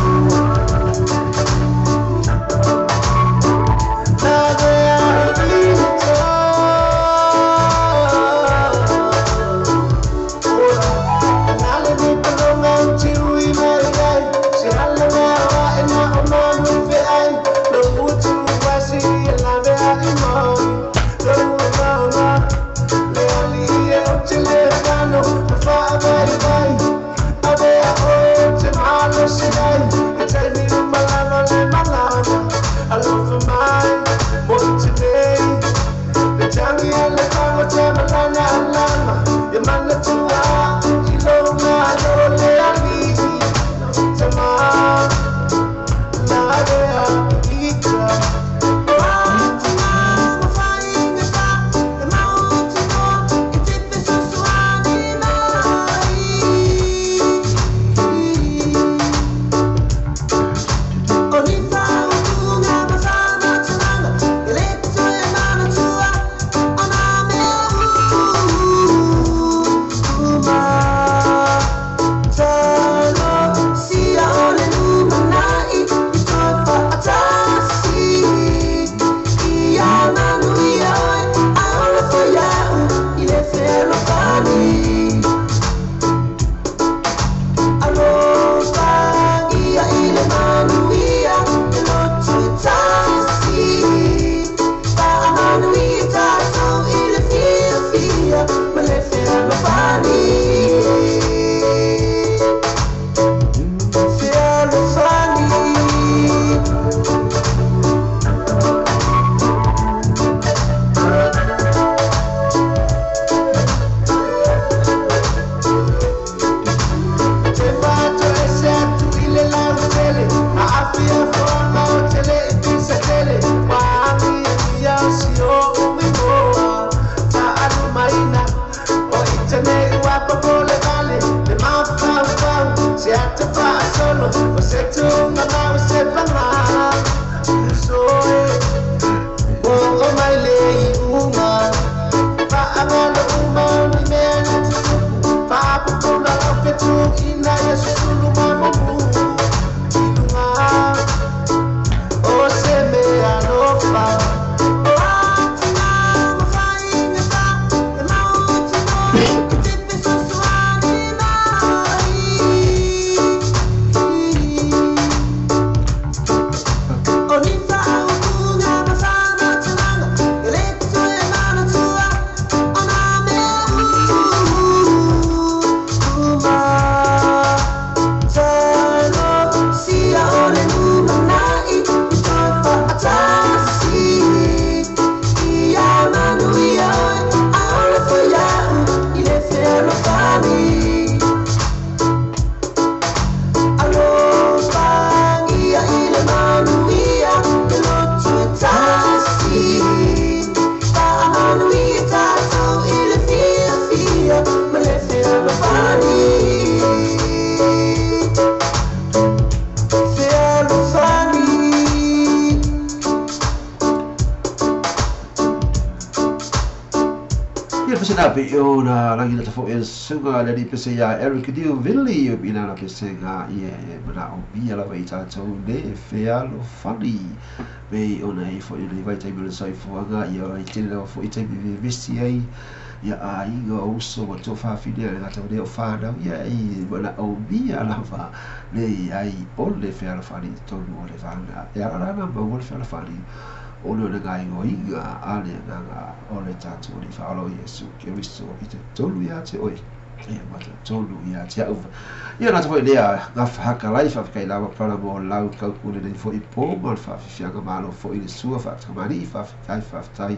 Ona lagi na tafo is sunga lady pese ya Eric Liuvilli you bina na pese nga ye mana obi ala vai ta to de fealo funny be ona I for you vai ta bil sai for nga ya I tell for it be vesti ya ai go also what to fa fidel na ta de fa da ya I mana obi ala fa le ai all le fealo funny to no le fa ya ala na ba wol fealo funny ono le gai go iga ale nga ole tatu li fa alo Yesu Kristo ite tolu ya te oi e mata tolu ya te au ia na tofoi lea ngaf haka life af kai lava para mo lau kau kule nei fo I po mal fa fianga malo fo I le sua fa tamani fa kai fa tai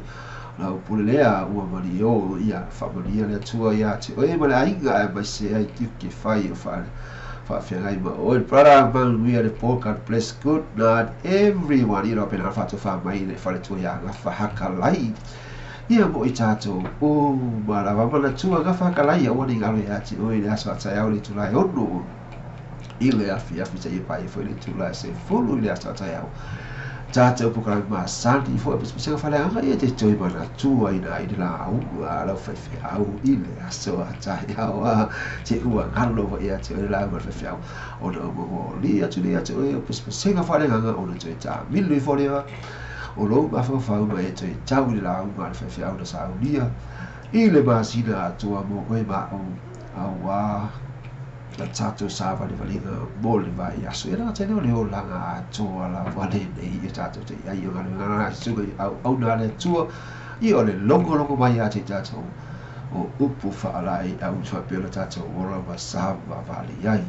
lau pule lea ua mari o ia fa mari le tua ya te oi mala inga e mai se ai ki fai o fa Oil brother man we are the poor God bless good not everyone you know pen alfa to fa mai le fa le tu ya fa haka lai ia mo I tato o mala va na tu ga fa haka lai o ni ngalo ya ti o le asa ta ya o le tu lai ono ile afi te i pai foi le tula se fulu ile asa tai au tātou pukarai māsani fo e pese whaleanga e te toi mana tua ina i la au a lau whaiwhi au i le aso a tai au a te ua ngalo wa ea te oi la au whaiwhi au o na umo li atu li atu e pese whaleanga o na toi tā milu i wholea o lo ma whawhau ma e toi tau i la au ma le whaiwhi au na sa au lia i le māsina atua mo koe ma au a tātou sāwari walinga mōle vai aso e rā tēnei o leo langa atoa la wale nei e tātou te iai o ngana suga au nāne tua i o le longo mai a te tātou o upu whaalai au tua pēla tātou ora wa sāwa wale iai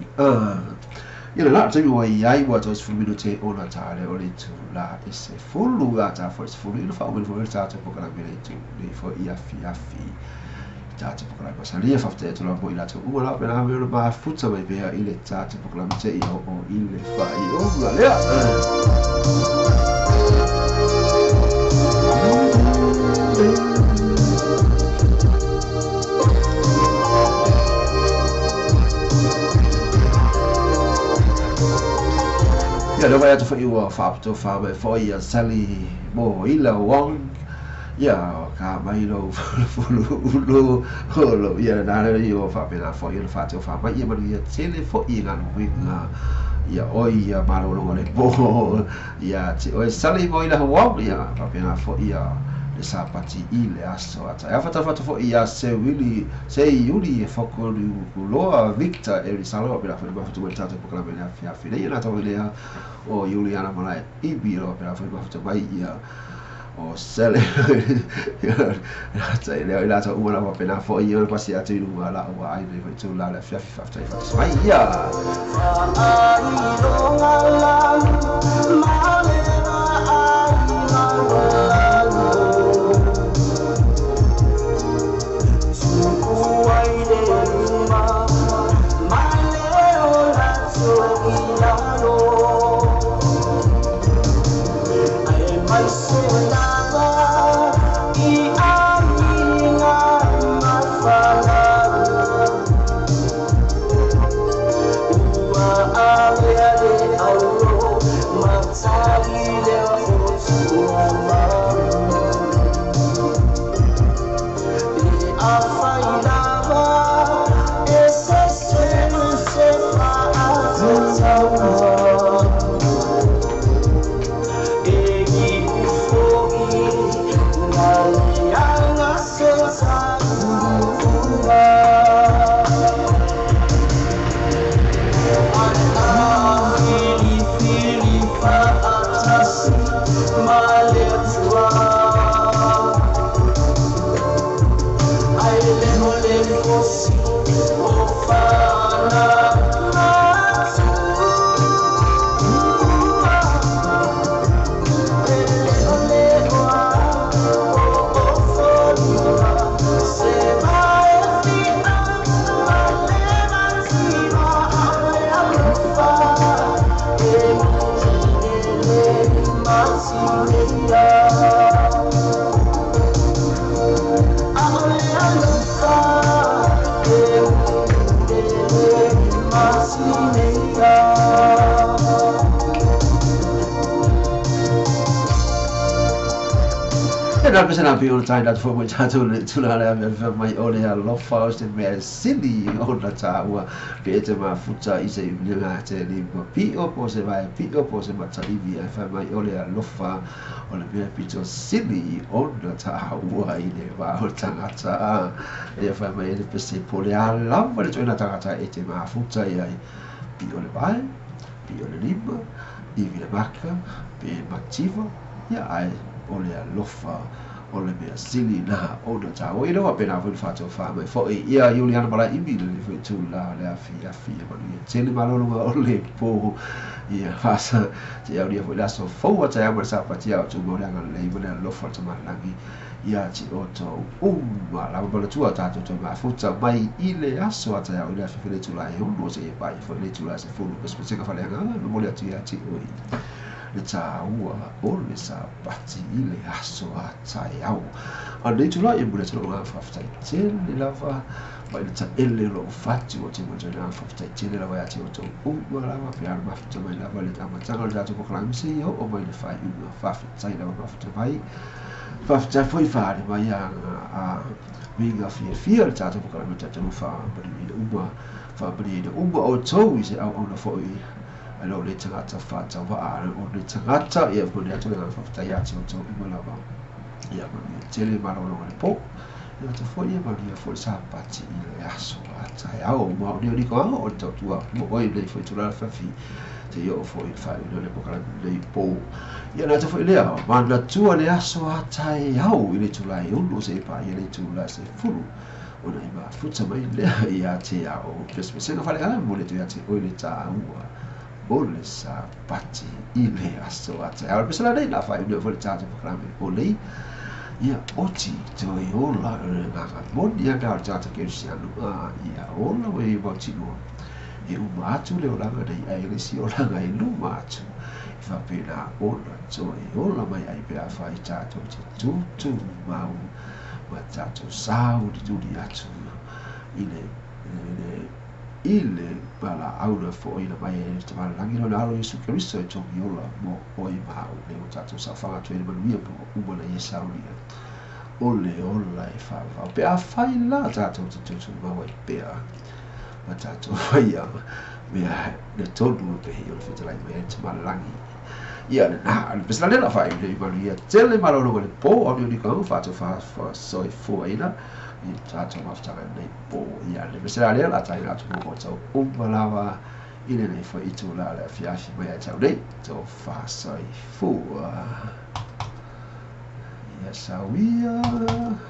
i le nāta iwa iai wa tōs fulmino te ona tāle o le tu la e se fulu a tā fo e se fulu i le whaumene fo e tātou pokara mele tu le fo i afi tātou pokarai masalia whafte e tula mo i lato ua lau pena me ma futa mai pēa i le tātou pokarai te i o i le whai o ngā lea ia le wai atu whai ua whaapato whaamai whai a Sally mo i la wang ia ka mai lo fulu holo ia na le yo fa pena fo ia fa te fa mai ia manu ia tele fo ia ngā nga ia oi ia malo lo le bo ia ti oi Sally mo ila wa ia fa pena fo ia le sapati i le aso ata ia fa fo ia se wili se yuli e fo ko lo Victor Elisalo pena fo ba tu ta po kala bena fia fina ia na to ile o Juliana Malai i biro pena fo ba tu mai ia o Sally tai leo ila ta uma la pena fo i o pasi atu i lunga la wa ai nei tu la la fiafi fa tai fa mai ia Nā pese nā pio tai nā tufo mai tātou le tula lea mea mai o lea lofa o se mea sili o na tā ua pe te mā futa i se iunga te ni ma pio po se mai pio po se mata iwi ai whai mai o lea lofa o le mea pito sili o na tā ua i le wā o tangata e whai mai e le pese po lea lawa le toina tangata e te mā futa i ai pio le vai, pio le lima, iwi le maka, pe mativa, ia ai o lea lofa o le mea sili na o na tā o i rewa pena whin whātou whāmai fo i ia Juliana Malai imi le whi tū la le awhi e manu ia tēne malolunga o le pō ia whāsa te au ria fo i laso fau a tai amara sa pati au tū mōreanga le imana lofa ta marangi ia ti o tō lama mana tua tātou tō mā futa mai i le aso a tai au i le awhi tū la e unu o se e pai fo i le tū la se fulu kas pēteka whaleanga no mole atu ia ti oi le tāua o le sapati i le aso a tai au. A nei tula i mule talo ngā whaftai tele lava, mai le ta ele lo fati o te mwata ngā whaftai tele lava ati o tau uma lava, pe ana mawhita mai lava le tamatanga le tātou pokalamisi i o mai le whai uma whaftai lava mawhita mai. Whaftai fwoi whaare mai a winga fia le tātou pokalamisi tatalu whaabari ina uma o tau i se au na fwoi alo le tangata whātau waa o le tangata ia mwene atu le ngā whaftai ati o tau uma lava. Ia mani tele marolonga le po ia te fo ia mani fo sa pati i le aso a tai au ma o ni ko o le tua mo oi le fo tu la fafi te yo fo i fa le pokala le po ia na te fo le a ma na tua le aso a tai au i le tu la i unu se pa i le tu la se fulu o na ima futa mai le ia te au Christmas se no fale ala mo le tu ia te oi le ta ua o le sa pati i le aso a tai au pesala nei la fa i le fo le ta te pokala o le ia oti te oi ola ngā moni a ngā tata kerisianu ia ola wei mautinoa e uma atu leo langa nei ai resi o langa i luma atu i whapena ola te oi ola mai ai pea whai tātou te tutu mau ma tātou sāu di tuni atu i le pala auna fo ina mai e te mara langi no naro Yesu Keristo e tongi ola mo oi mau leo tātou sa whanga tu ene manuia mo umana i sauria ole ola e whawhau pe a whai la tātou te tutu mau e pea ma tātou whai a mea ne tonu pe hi ole whitalai mea te mara langi ia le na ale pesla lela whai le manuia tele marolonga le po o ni unikau whātou wha soi fua ina i tātou maftanga nei po ia le pesla lela tai nātu mo tau umalawa i le nei whai itu la le fiashi mea tau nei tau wha soi fua Yes, we are.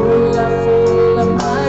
Full of my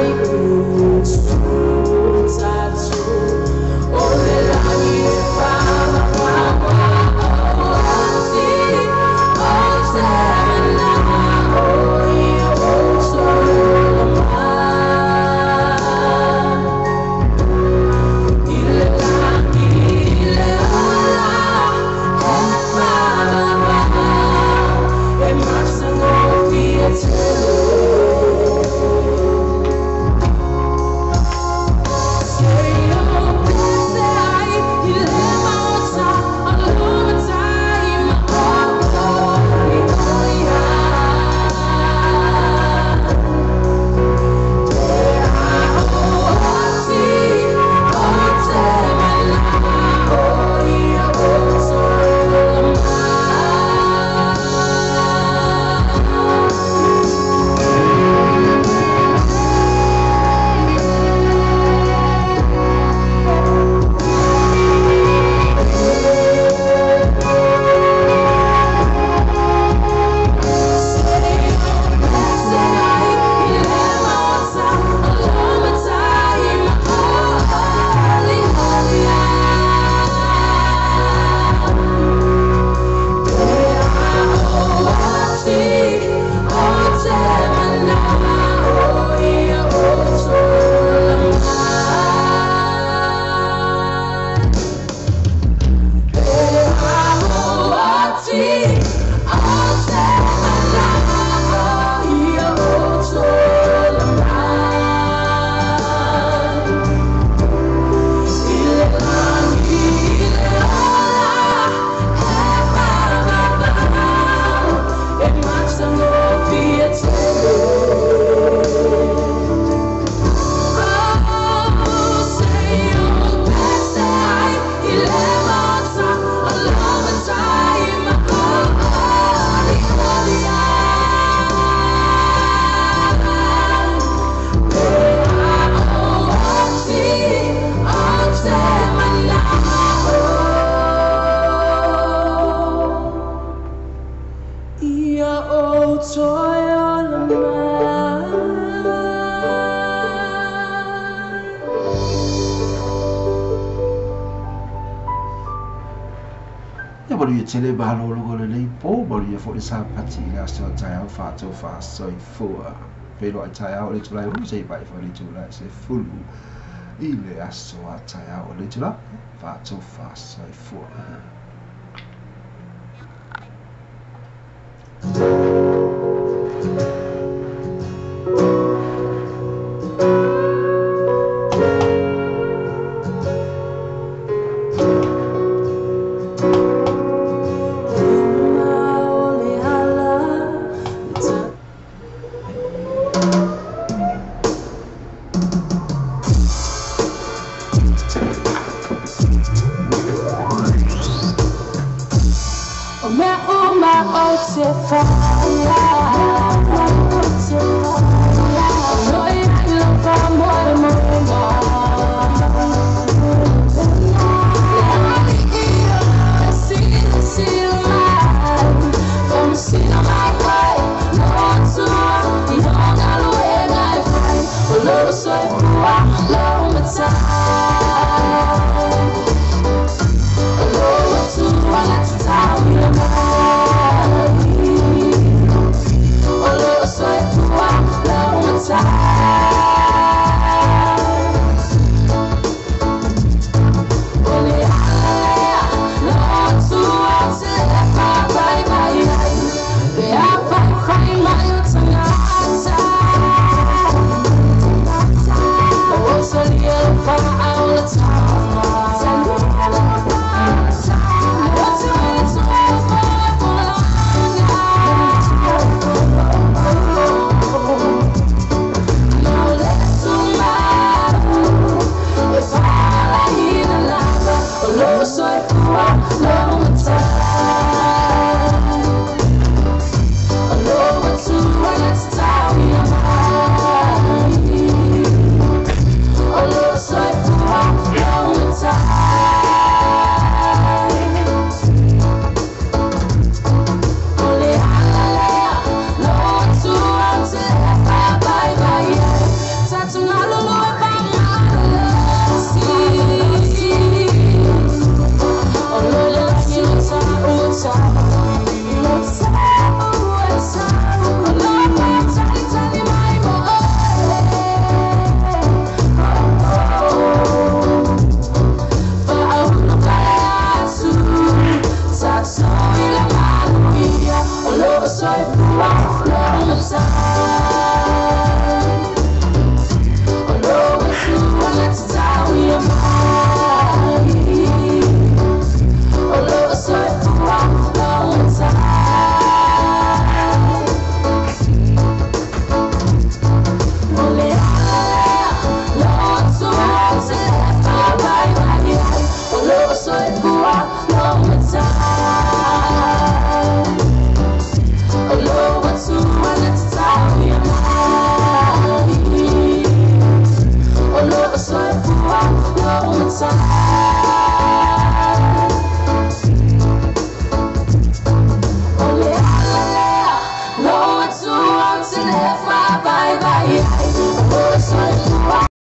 tele balo logo le nei po bori e fo le sa pati le aso tai au fa to fa soi fua pero ai tai au le tula u sei pai fa le tula se fulu i le aso a tai au le tula fa to fa soi fua